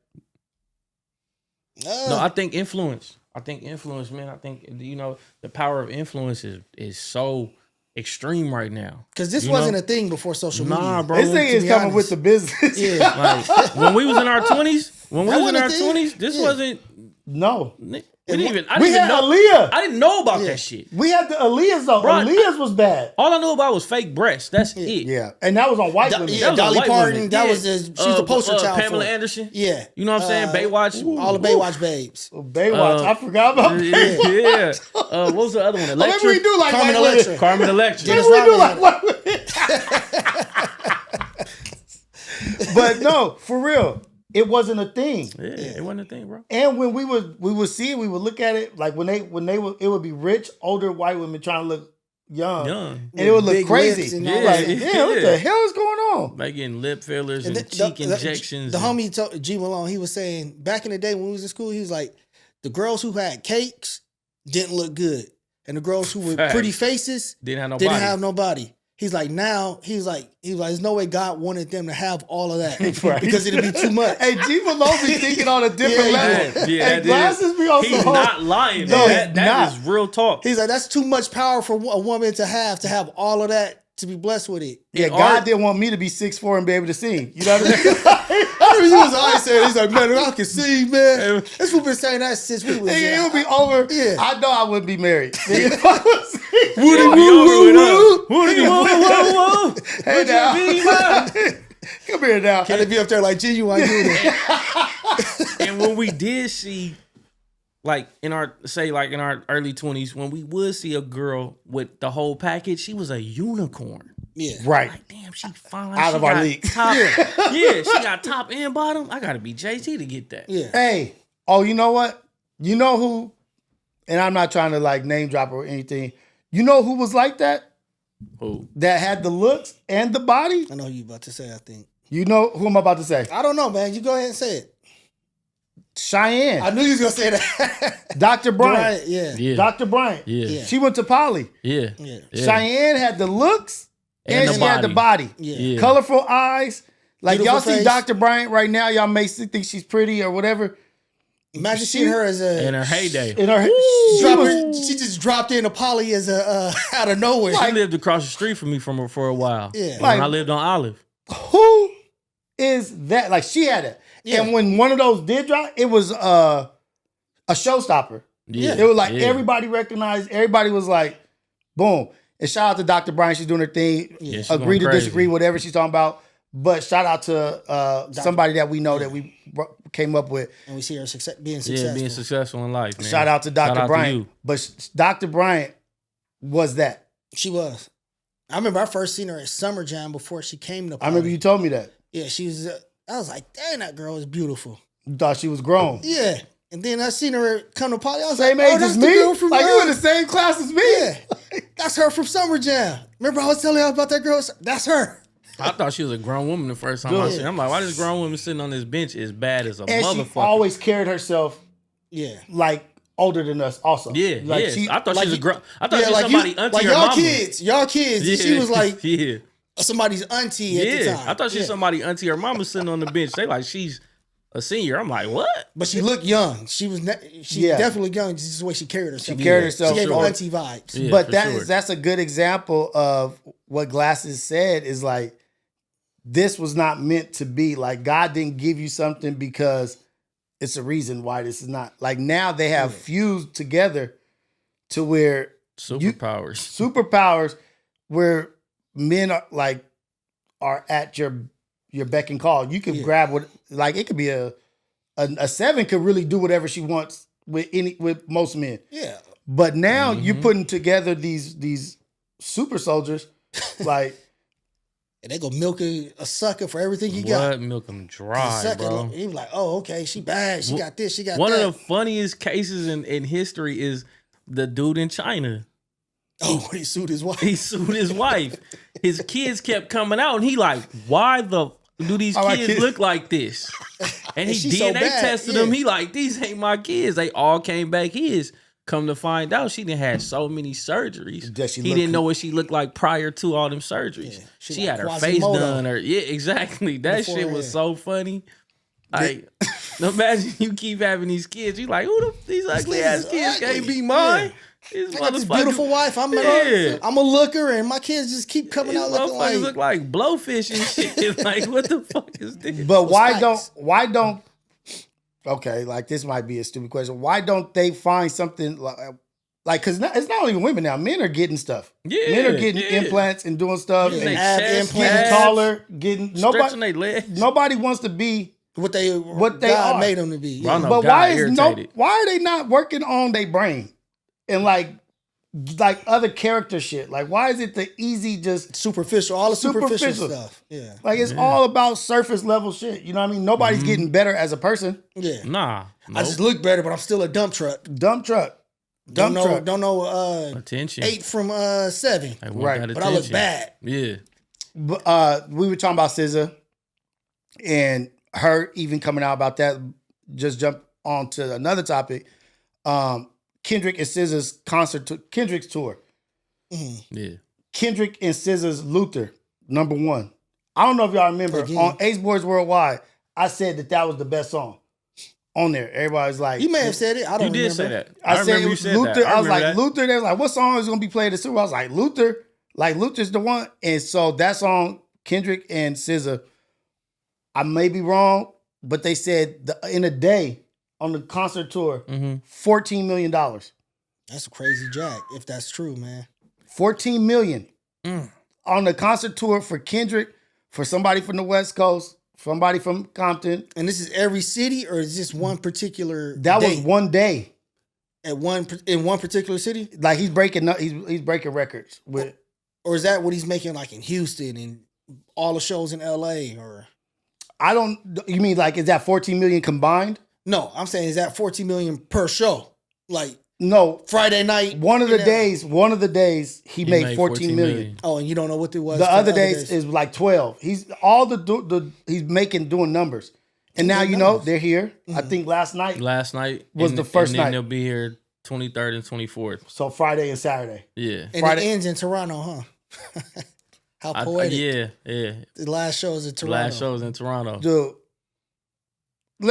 Speaker 3: No, I think influence. Man. I think the power of influence is so extreme right now.
Speaker 1: Because this wasn't a thing before social media.
Speaker 3: Nah, bro.
Speaker 2: This thing is
Speaker 1: be
Speaker 2: coming
Speaker 1: honest.
Speaker 2: with the business.
Speaker 1: Yeah.
Speaker 3: Like, when we was in our 20s,
Speaker 1: thing?
Speaker 3: this
Speaker 1: Yeah.
Speaker 3: wasn't.
Speaker 2: No.
Speaker 3: I didn't
Speaker 2: We
Speaker 3: even
Speaker 2: had
Speaker 3: know.
Speaker 2: Aaliyah.
Speaker 3: I didn't know about that shit.
Speaker 2: We had the Aaliyahs though.
Speaker 3: Bro,
Speaker 2: Aaliyah's was bad.
Speaker 3: All I knew about was fake breasts. That's it.
Speaker 2: Yeah, and that was on white women.
Speaker 1: Yeah,
Speaker 3: was a
Speaker 1: Dolly
Speaker 3: white
Speaker 1: Parton.
Speaker 3: woman.
Speaker 1: That
Speaker 3: Yeah.
Speaker 1: was she's the poster child
Speaker 3: Pamela
Speaker 1: for it.
Speaker 3: Anderson.
Speaker 1: Yeah.
Speaker 3: You know what I'm saying? Baywatch.
Speaker 1: All the Baywatch babes.
Speaker 2: Baywatch. I forgot about Baywatch.
Speaker 3: Yeah. What was the other one?
Speaker 2: Maybe
Speaker 3: Electra.
Speaker 2: we do like
Speaker 1: Carmen
Speaker 2: white women.
Speaker 1: Electra.
Speaker 3: Carmen Electra.
Speaker 2: Maybe
Speaker 1: Dennis
Speaker 2: we do
Speaker 1: Rodman
Speaker 2: like white women. But no, for real, it wasn't a thing.
Speaker 3: Yeah, it wasn't a thing, bro.
Speaker 2: And when we would see it, we would look at it like when they would, it would be rich older white women trying to look young, and it would look
Speaker 1: Big
Speaker 2: crazy.
Speaker 1: lips and
Speaker 3: Yeah,
Speaker 1: all
Speaker 2: Like,
Speaker 1: that.
Speaker 2: yeah, what the hell is going on?
Speaker 3: Like getting lip fillers and,
Speaker 1: And
Speaker 3: cheek injections.
Speaker 1: The
Speaker 3: and-
Speaker 1: homie told G Malone, he was saying back in the day when we was in school, he was like, the girls who had cakes didn't look good. And the girls who were
Speaker 3: Facts.
Speaker 1: pretty faces
Speaker 3: Didn't have no
Speaker 1: didn't
Speaker 3: body.
Speaker 1: have nobody. He's like, now, he's like, there's no way God wanted them to have all of that
Speaker 2: Right.
Speaker 1: because it'd be too much.
Speaker 2: Hey, G Malone be thinking on a different
Speaker 1: Yeah,
Speaker 2: level.
Speaker 3: Yeah,
Speaker 2: And glasses be on
Speaker 3: He's
Speaker 2: some
Speaker 3: not lying.
Speaker 2: No,
Speaker 3: No,
Speaker 2: he's
Speaker 3: that
Speaker 2: not.
Speaker 3: is real talk.
Speaker 1: He's like, that's too much power for a woman to have all of that to be blessed with it.
Speaker 2: Yeah,
Speaker 3: In
Speaker 2: God
Speaker 3: art-
Speaker 2: didn't want me to be 6'4" and be able to sing. You know what I mean?
Speaker 1: remember you was always saying, he's like, man, I can see, man. This fool been saying that since we was
Speaker 2: Nigga, it would be over.
Speaker 1: Yeah.
Speaker 2: I know I wouldn't be married. Nigga,
Speaker 1: Woody, woo.
Speaker 3: Whoa.
Speaker 2: Hey now. Come here now.
Speaker 1: Can it be up there like Genuine doing that?
Speaker 3: And when we did see, like in our early 20s, when we would see a girl with the whole package, she was a unicorn.
Speaker 1: Yeah.
Speaker 2: Right.
Speaker 3: Like, damn, she fine.
Speaker 2: Out
Speaker 3: she
Speaker 2: of our
Speaker 3: got
Speaker 2: league.
Speaker 3: Top, yeah, she got top and bottom. I gotta be JT to get that.
Speaker 1: Yeah.
Speaker 2: Hey, oh, you know what? You know who, and I'm not trying to like name drop or anything. You know who was like that?
Speaker 3: Who?
Speaker 2: That had the looks and the body?
Speaker 1: I know you about to say, I think.
Speaker 2: You know who I'm about to say?
Speaker 1: I don't know, man. You go ahead and say it.
Speaker 2: Cheyenne.
Speaker 1: I knew you was going to say that.
Speaker 2: Dr. Bryant.
Speaker 1: Yeah.
Speaker 2: Dr. Bryant.
Speaker 3: Yeah.
Speaker 2: She went to Poly.
Speaker 3: Yeah.
Speaker 2: Cheyenne had the looks and
Speaker 3: the
Speaker 2: she had the body.
Speaker 1: Yeah.
Speaker 2: Colorful eyes. Like
Speaker 1: Beautiful
Speaker 2: y'all see
Speaker 1: face.
Speaker 2: Dr. Bryant right now, y'all may think she's pretty or whatever.
Speaker 1: Imagine seeing her as a...
Speaker 3: In her heyday.
Speaker 2: In her,
Speaker 1: she just dropped in a Poly as a out of nowhere.
Speaker 3: She lived across the street from me for a while.
Speaker 1: Yeah.
Speaker 3: When
Speaker 2: Like-
Speaker 3: I lived on Olive.
Speaker 2: who is that? Like she had it.
Speaker 1: Yeah.
Speaker 2: And when one of those did drop, it was a showstopper.
Speaker 3: Yeah.
Speaker 2: It was like
Speaker 3: Yeah.
Speaker 2: everybody recognized, everybody was like, boom. And shout out to Dr. Bryan, she's doing her thing.
Speaker 3: Yeah, she's
Speaker 2: Agree
Speaker 3: going
Speaker 2: to
Speaker 3: crazy.
Speaker 2: disagree, whatever she's talking about. But shout out to somebody that we know that we came up with.
Speaker 1: And we see her being successful.
Speaker 3: Yeah, being successful in life, man.
Speaker 2: Shout out to
Speaker 3: Shout
Speaker 2: Dr.
Speaker 3: out
Speaker 2: Bryant.
Speaker 3: to you.
Speaker 2: But Dr. Bryant was that.
Speaker 1: She was. I remember I first seen her at Summer Jam before she came to
Speaker 2: I remember
Speaker 1: Poly.
Speaker 2: you told me that.
Speaker 1: Yeah, she was... I was like, dang, that girl is beautiful.
Speaker 2: You thought she was grown.
Speaker 1: Yeah. And then I seen her come to Poly. I was
Speaker 2: Same
Speaker 1: like,
Speaker 2: age
Speaker 1: oh, that's
Speaker 2: as
Speaker 1: the
Speaker 2: me?
Speaker 1: girl from...
Speaker 2: Like you in the same class as me?
Speaker 1: Yeah. That's her from Summer Jam. Remember I was telling you about that girl? That's her.
Speaker 3: I thought she was a grown woman the first time I seen her. I'm like, why this grown woman sitting on this bench is bad as a
Speaker 2: And
Speaker 3: motherfucker?
Speaker 2: she always carried herself
Speaker 1: Yeah.
Speaker 2: like older than us also.
Speaker 3: Yeah,
Speaker 2: like
Speaker 3: yeah.
Speaker 2: she,
Speaker 3: I thought
Speaker 1: like
Speaker 3: she was a
Speaker 1: you-
Speaker 3: grown. I thought she was
Speaker 1: like
Speaker 3: somebody
Speaker 1: you,
Speaker 3: auntie
Speaker 1: like
Speaker 3: or
Speaker 1: y'all
Speaker 3: mama.
Speaker 1: kids. Y'all kids.
Speaker 3: Yeah.
Speaker 1: She was like
Speaker 3: yeah.
Speaker 1: somebody's auntie at the
Speaker 3: Yeah.
Speaker 1: time.
Speaker 3: I thought she was
Speaker 1: Yeah.
Speaker 3: somebody auntie or mama sitting on the bench. They like, she's a senior. I'm like, what?
Speaker 1: But she looked young. She was
Speaker 2: Yeah.
Speaker 1: definitely young. Just the way she carried herself.
Speaker 2: She carried herself.
Speaker 1: She gave
Speaker 2: Sure.
Speaker 1: her auntie vibes.
Speaker 3: Yeah,
Speaker 2: but
Speaker 3: for
Speaker 2: that
Speaker 3: sure.
Speaker 2: is that's a good example of what Glasses said is like this was not meant to be. Like God didn't give you something because it's a reason why this is not. Like now they have fused together to where
Speaker 3: Superpowers.
Speaker 2: superpowers where men are at your beck and call. You can grab what like it could be a 7 could really do whatever she wants with most men.
Speaker 1: Yeah.
Speaker 2: But now you're putting together these super soldiers like
Speaker 1: And they go milk a sucker for everything he got.
Speaker 3: What? Milk them dry,
Speaker 1: Sucker,
Speaker 3: bro.
Speaker 1: he was like, oh, okay, she bad. She got this. She got
Speaker 3: One
Speaker 1: that.
Speaker 3: of the funniest cases in history is the dude in China.
Speaker 1: Oh, he sued his wife.
Speaker 3: He sued his wife. His kids kept coming out, and he like, why the do these
Speaker 2: my
Speaker 3: kids
Speaker 2: kids-
Speaker 3: look like this? And he
Speaker 1: she's so
Speaker 3: DNA
Speaker 1: bad,
Speaker 3: tested
Speaker 1: yeah.
Speaker 3: them. He like, these ain't my kids. They all came back his. Come to find out, she done had so many surgeries.
Speaker 2: Does she
Speaker 3: He
Speaker 2: look-
Speaker 3: didn't know what she looked like prior to all them surgeries.
Speaker 1: Yeah,
Speaker 3: She
Speaker 1: she
Speaker 3: had
Speaker 1: like
Speaker 3: her face
Speaker 1: Quasimodo.
Speaker 3: done. Or yeah, exactly. That
Speaker 1: Before,
Speaker 3: shit was
Speaker 1: yeah.
Speaker 3: so funny. Like, imagine you keep having these kids. You like, who these ugly ass
Speaker 1: is
Speaker 3: kids
Speaker 1: ugly.
Speaker 3: can't be mine?
Speaker 1: Yeah.
Speaker 3: These
Speaker 1: I got this
Speaker 3: motherfuckers-
Speaker 1: beautiful wife.
Speaker 3: Yeah.
Speaker 1: I'm a looker, and my kids just keep coming
Speaker 3: These
Speaker 1: out looking
Speaker 3: motherfuckers
Speaker 1: like.
Speaker 3: look like blowfish and shit. Like, what the fuck is this?
Speaker 2: but
Speaker 1: spikes.
Speaker 2: why don't okay, like this might be a stupid question. Why don't they find something like cause it's not even women now. Men are getting stuff.
Speaker 3: Yeah,
Speaker 2: Men are getting
Speaker 3: yeah.
Speaker 2: implants and doing stuff
Speaker 3: They
Speaker 2: and
Speaker 1: ab
Speaker 3: chest,
Speaker 1: implants.
Speaker 2: getting
Speaker 3: abs,
Speaker 2: taller, getting
Speaker 3: stretching their legs.
Speaker 2: nobody wants to be
Speaker 1: what they
Speaker 2: God
Speaker 1: are made them to be.
Speaker 3: Bro, I
Speaker 1: Yeah.
Speaker 3: know
Speaker 2: but
Speaker 3: God
Speaker 2: why is
Speaker 3: irritated.
Speaker 2: why are they not working on their brain and like other character shit? Like why is it the easy just
Speaker 1: Superficial, all the superficial
Speaker 2: Superficial.
Speaker 1: stuff. Yeah,
Speaker 2: like it's all about surface level shit? You know what I mean? Nobody's getting better as a person.
Speaker 1: yeah.
Speaker 3: Nah,
Speaker 1: I just look better, but I'm still a dump truck.
Speaker 2: Dump truck. Dump truck.
Speaker 1: Don't know.
Speaker 3: attention.
Speaker 1: 8 from 7,
Speaker 3: They want
Speaker 2: Right,
Speaker 3: that
Speaker 1: but I look
Speaker 3: attention.
Speaker 1: bad.
Speaker 3: Yeah,
Speaker 2: We were talking about SZA and her even coming out about that. Just jump on to another topic. Kendrick and SZA's Kendrick's tour.
Speaker 3: yeah.
Speaker 2: Kendrick and SZA's Luther, #1. I don't know if y'all remember
Speaker 1: Again.
Speaker 2: on Ace Boys Worldwide. I said that was the best song on there. Everybody's like,
Speaker 1: You may have said it. I don't
Speaker 3: You did
Speaker 1: remember.
Speaker 3: say that.
Speaker 2: I said
Speaker 3: remember
Speaker 2: it
Speaker 3: you
Speaker 2: was
Speaker 3: said
Speaker 2: Luther.
Speaker 3: that.
Speaker 2: I was like,
Speaker 3: remember that.
Speaker 2: Luther. They was like, what song is gonna be played at the Super Bowl? I was like, Luther. Like Luther's the one. And so that song, Kendrick and SZA, I may be wrong. but they said in a day on the concert tour,
Speaker 3: Mm-hmm.
Speaker 2: $14 million.
Speaker 1: That's a crazy jack, if that's true, man.
Speaker 2: 14 million
Speaker 3: Mm.
Speaker 2: on the concert tour for Kendrick, for somebody from the West Coast, somebody from Compton.
Speaker 1: And this is every city, or is this one particular?
Speaker 2: That was
Speaker 1: date?
Speaker 2: one day.
Speaker 1: in one particular city,
Speaker 2: Like he's breaking records with.
Speaker 1: or is that what he's making like in Houston and all the shows in LA? Or
Speaker 2: You mean like is that 14 million combined?
Speaker 1: no, I'm saying is that 14 million per show? Like
Speaker 2: No,
Speaker 1: Friday night,
Speaker 2: one of the
Speaker 1: in
Speaker 2: days he made 14 million.
Speaker 1: Oh, and you don't know what it was.
Speaker 2: The
Speaker 1: for
Speaker 2: other days is like 12. He's he's doing numbers. And now they're here. I think last night
Speaker 3: Last night
Speaker 2: was the first
Speaker 3: and then
Speaker 2: night.
Speaker 3: They'll be here 23rd and 24th.
Speaker 2: So Friday and Saturday.
Speaker 3: Yeah.
Speaker 1: and
Speaker 2: Friday-
Speaker 1: it ends in Toronto, huh? How poetic.
Speaker 3: Yeah.
Speaker 1: The last show is in Toronto.
Speaker 3: Last shows in Toronto.
Speaker 2: Dude,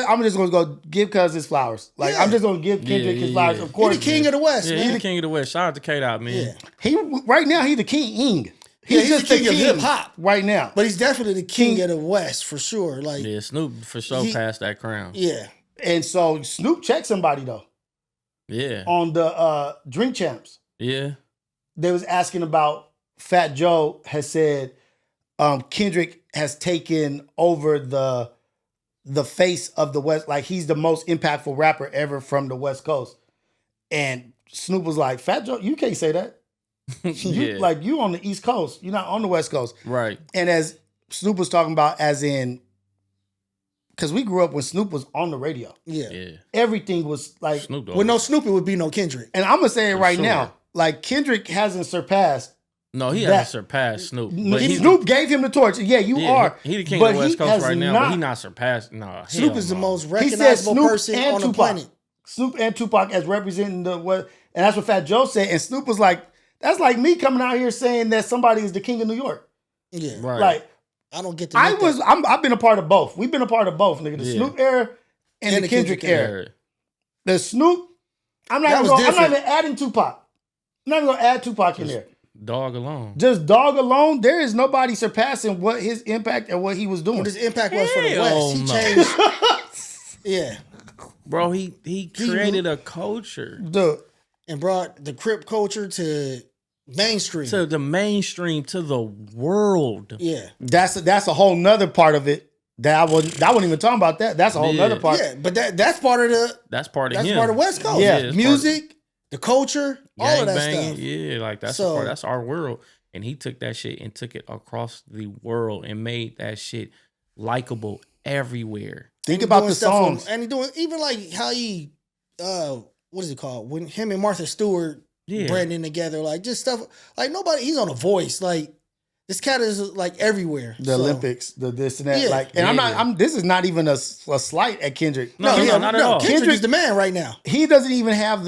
Speaker 2: I'm just gonna go give Cuz his flowers. Like
Speaker 1: Yeah.
Speaker 2: I'm just gonna give Kendrick his flowers.
Speaker 3: yeah.
Speaker 2: Of
Speaker 1: He's
Speaker 2: course,
Speaker 1: the king of the West,
Speaker 3: Yeah,
Speaker 1: man.
Speaker 3: he's the king of the West. Shout out to K-Dot, man.
Speaker 1: Yeah.
Speaker 2: he right now he's the king.
Speaker 1: Yeah, he's the king of hip-hop.
Speaker 2: right now.
Speaker 1: But he's definitely the king of the West for sure. Like,
Speaker 3: Yeah, Snoop for sure passed that crown.
Speaker 1: yeah.
Speaker 2: And so Snoop checked somebody though
Speaker 3: Yeah.
Speaker 2: on the Drink Champs.
Speaker 3: Yeah.
Speaker 2: They was asking about Fat Joe has said Kendrick has taken over the face of the West, like he's the most impactful rapper ever from the West Coast. And Snoop was like, Fat Joe, you can't say that.
Speaker 3: Yeah.
Speaker 2: Like you on the East Coast, you're not on the West Coast.
Speaker 3: Right.
Speaker 2: And as Snoop was talking about, as in, because we grew up when Snoop was on the radio.
Speaker 1: Yeah.
Speaker 3: Yeah.
Speaker 2: Everything was like,
Speaker 3: Snoop Dogg.
Speaker 1: With no Snoop, it would be no Kendrick.
Speaker 2: and I'm gonna say it right
Speaker 3: sure.
Speaker 2: now, like Kendrick hasn't surpassed.
Speaker 3: No, he
Speaker 2: that-
Speaker 3: hasn't surpassed Snoop. But
Speaker 2: Snoop gave him the torch. Yeah, you
Speaker 3: yeah,
Speaker 2: are.
Speaker 3: He the king
Speaker 2: but
Speaker 3: of the West
Speaker 2: he
Speaker 3: Coast
Speaker 2: has
Speaker 3: right now, but he not surpassed. No,
Speaker 1: Snoop
Speaker 3: hell
Speaker 1: is the
Speaker 3: no.
Speaker 1: most
Speaker 2: He said
Speaker 1: recognizable
Speaker 2: Snoop
Speaker 1: person
Speaker 2: and
Speaker 1: on the
Speaker 2: Tupac.
Speaker 1: planet.
Speaker 2: Snoop and Tupac as representing the what, and that's what Fat Joe said. And Snoop was like, "That's like me coming out here saying that somebody is the king of New York."
Speaker 1: Yeah.
Speaker 3: Right.
Speaker 2: Like
Speaker 1: I don't get to make that.
Speaker 2: I've been a part of both. We've been a part of both, nigga. The
Speaker 3: Yeah.
Speaker 2: Snoop era and the Kendrick era.
Speaker 3: Yeah.
Speaker 2: The Snoop, I'm not even adding Tupac. I'm not even gonna add Tupac in there.
Speaker 3: Dog alone.
Speaker 2: Just Dog alone, there is nobody surpassing what his impact and what he was doing.
Speaker 1: What his impact was for the
Speaker 3: Hell
Speaker 1: West. He
Speaker 3: no.
Speaker 1: changed. Yeah.
Speaker 3: Bro, he created a culture
Speaker 2: Dude,
Speaker 1: And brought the Crip culture to mainstream.
Speaker 3: to the mainstream, to the world.
Speaker 1: Yeah.
Speaker 2: that's a whole nother part of it that I wasn't even talking about that. That's a whole
Speaker 3: Yeah.
Speaker 2: nother part.
Speaker 1: Yeah. But that's part of the
Speaker 3: That's part of him.
Speaker 1: part of West Coast.
Speaker 2: Yeah.
Speaker 3: it's
Speaker 1: Music, the culture, all of that
Speaker 3: Gangbanging,
Speaker 1: stuff.
Speaker 3: Yeah, like that's
Speaker 1: So-
Speaker 3: that's our world. And he took that shit and took it across the world and made that shit likable everywhere.
Speaker 2: Think
Speaker 1: He
Speaker 2: about
Speaker 1: doing
Speaker 2: the
Speaker 1: stuff on-
Speaker 2: songs.
Speaker 1: and he doing even like how he what is it called? When him and Martha Stewart
Speaker 3: Yeah.
Speaker 1: branding together, like just stuff like nobody he's on a Voice. Like this cat is like everywhere.
Speaker 2: The
Speaker 1: So-
Speaker 2: Olympics, the this and that.
Speaker 1: Yeah.
Speaker 2: Like, and
Speaker 3: Yeah.
Speaker 2: this is not even a slight at Kendrick.
Speaker 3: No,
Speaker 1: yeah,
Speaker 3: not at all.
Speaker 1: Kendrick is the man right now.
Speaker 2: He doesn't even have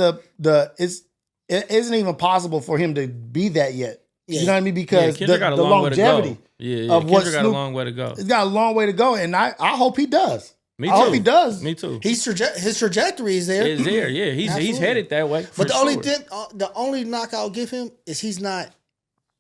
Speaker 2: it isn't even possible for him to be that yet.
Speaker 1: Yeah.
Speaker 2: You know what I mean? Because the
Speaker 3: Kendrick got a long way to
Speaker 2: longevity
Speaker 3: go. Yeah,
Speaker 2: of what
Speaker 3: Kendrick got a
Speaker 2: Snoop-
Speaker 3: long way to go.
Speaker 2: it's got a long way to go, and I hope he does.
Speaker 3: Me
Speaker 2: I
Speaker 3: too.
Speaker 2: hope he does.
Speaker 3: Me too.
Speaker 1: His trajectory is there.
Speaker 3: It's there, yeah. He's
Speaker 1: Absolutely.
Speaker 3: headed that way.
Speaker 1: But
Speaker 3: for
Speaker 1: the only knock I'll give him is he's not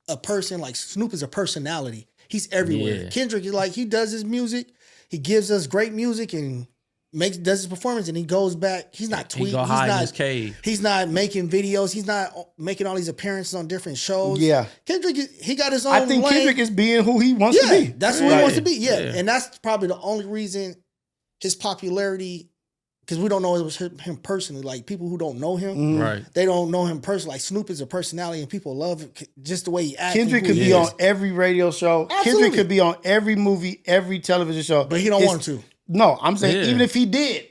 Speaker 1: a person like Snoop is a personality. He's everywhere.
Speaker 3: Yeah.
Speaker 1: Kendrick is like he does his music, he gives us great music and does his performance, and he goes back. He's not tweeting.
Speaker 3: He go
Speaker 1: he's
Speaker 3: hide
Speaker 1: not,
Speaker 3: in his cave.
Speaker 1: He's not making videos. He's not making all these appearances on different shows.
Speaker 2: Yeah.
Speaker 1: Kendrick, he got his own.
Speaker 2: I think
Speaker 1: lane.
Speaker 2: Kendrick is being who he wants to be.
Speaker 1: That's who he
Speaker 3: Right.
Speaker 1: wants to be. Yeah.
Speaker 3: Yeah.
Speaker 1: And that's probably the only reason his popularity, because we don't know it was him personally. Like people who don't know him,
Speaker 2: Mm-hmm.
Speaker 3: Right.
Speaker 1: they don't know him personally. Like Snoop is a personality and people love just the way he acts.
Speaker 2: Kendrick
Speaker 1: and
Speaker 2: could
Speaker 1: who
Speaker 2: be
Speaker 1: he
Speaker 2: on
Speaker 1: is.
Speaker 2: every radio show.
Speaker 1: Absolutely.
Speaker 2: Kendrick could be on every movie, every television show.
Speaker 1: But he don't want to.
Speaker 2: No, I'm saying
Speaker 3: Yeah.
Speaker 2: even if he did,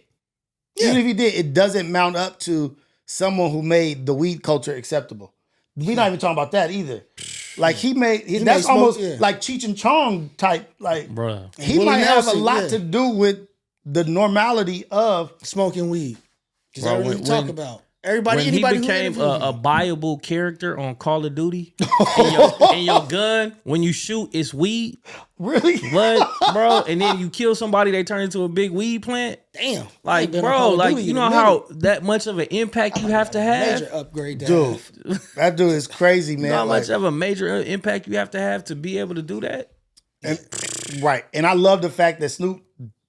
Speaker 2: it doesn't mount up to someone who made the weed culture acceptable. We're not even talking about that either. Like that's
Speaker 1: made Smoke,
Speaker 2: almost
Speaker 1: yeah.
Speaker 2: like Cheech and Chong type. Like
Speaker 3: Bruh.
Speaker 2: he
Speaker 1: Willie
Speaker 2: might have a
Speaker 1: Nelson,
Speaker 2: lot
Speaker 1: yeah.
Speaker 2: to do with the normality of.
Speaker 1: Smoking weed. Because
Speaker 3: Bro,
Speaker 1: everything
Speaker 3: when-
Speaker 1: you talk
Speaker 3: when-
Speaker 1: about. Everybody,
Speaker 3: When he
Speaker 1: anybody
Speaker 3: became
Speaker 1: who interviewed
Speaker 3: a
Speaker 1: him.
Speaker 3: buyable character on Call of Duty, and your gun, when you shoot, it's weed.
Speaker 2: Really?
Speaker 3: What, bro? And then you kill somebody, they turn into a big weed plant.
Speaker 1: Damn. I
Speaker 3: Like,
Speaker 1: ain't been on
Speaker 3: bro,
Speaker 1: Call of
Speaker 3: like
Speaker 1: Duty
Speaker 3: you
Speaker 1: in
Speaker 3: know
Speaker 1: a
Speaker 3: how
Speaker 1: minute.
Speaker 3: that much of an impact you have to have.
Speaker 1: Major upgrade to
Speaker 2: Dude,
Speaker 1: have.
Speaker 2: that dude is crazy, man.
Speaker 3: You know how
Speaker 2: Like-
Speaker 3: much of a major impact you have to be able to do that.
Speaker 2: And, right. And I love the fact that Snoop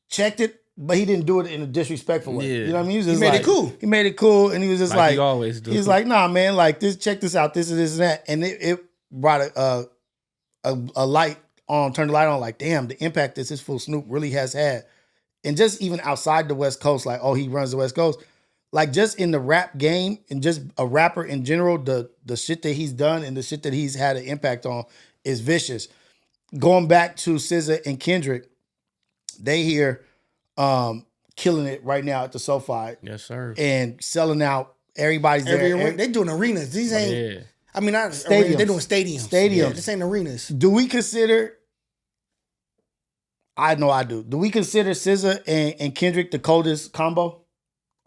Speaker 2: checked it but he didn't do it in a disrespectful way.
Speaker 3: Yeah.
Speaker 2: You know what I mean? He was just
Speaker 1: made it
Speaker 2: like-
Speaker 1: cool.
Speaker 2: He made it cool, and he was just
Speaker 3: Like
Speaker 2: like,
Speaker 3: he always do.
Speaker 2: He was like, nah, man, like this. Check this out. This and this and that, and it brought a light on, turned the light on. Like, damn, the impact that this fool Snoop really has had, and just even outside the West Coast, like, oh, he runs the West Coast. Like just in the rap game and just a rapper in general, the shit that he's done and the shit that he's had an impact on is vicious. Going back to SZA and Kendrick, they here killing it right now at the SoFi
Speaker 3: Yes, sir.
Speaker 2: and selling out. Everybody's there.
Speaker 1: They doing arenas. These ain't.
Speaker 3: Yeah.
Speaker 1: I mean, not
Speaker 2: Stadiums.
Speaker 1: arenas. They doing stadiums.
Speaker 2: Stadiums.
Speaker 1: Yeah, this ain't arenas.
Speaker 2: Do we consider? I know I do. Do we consider SZA and Kendrick the coldest combo,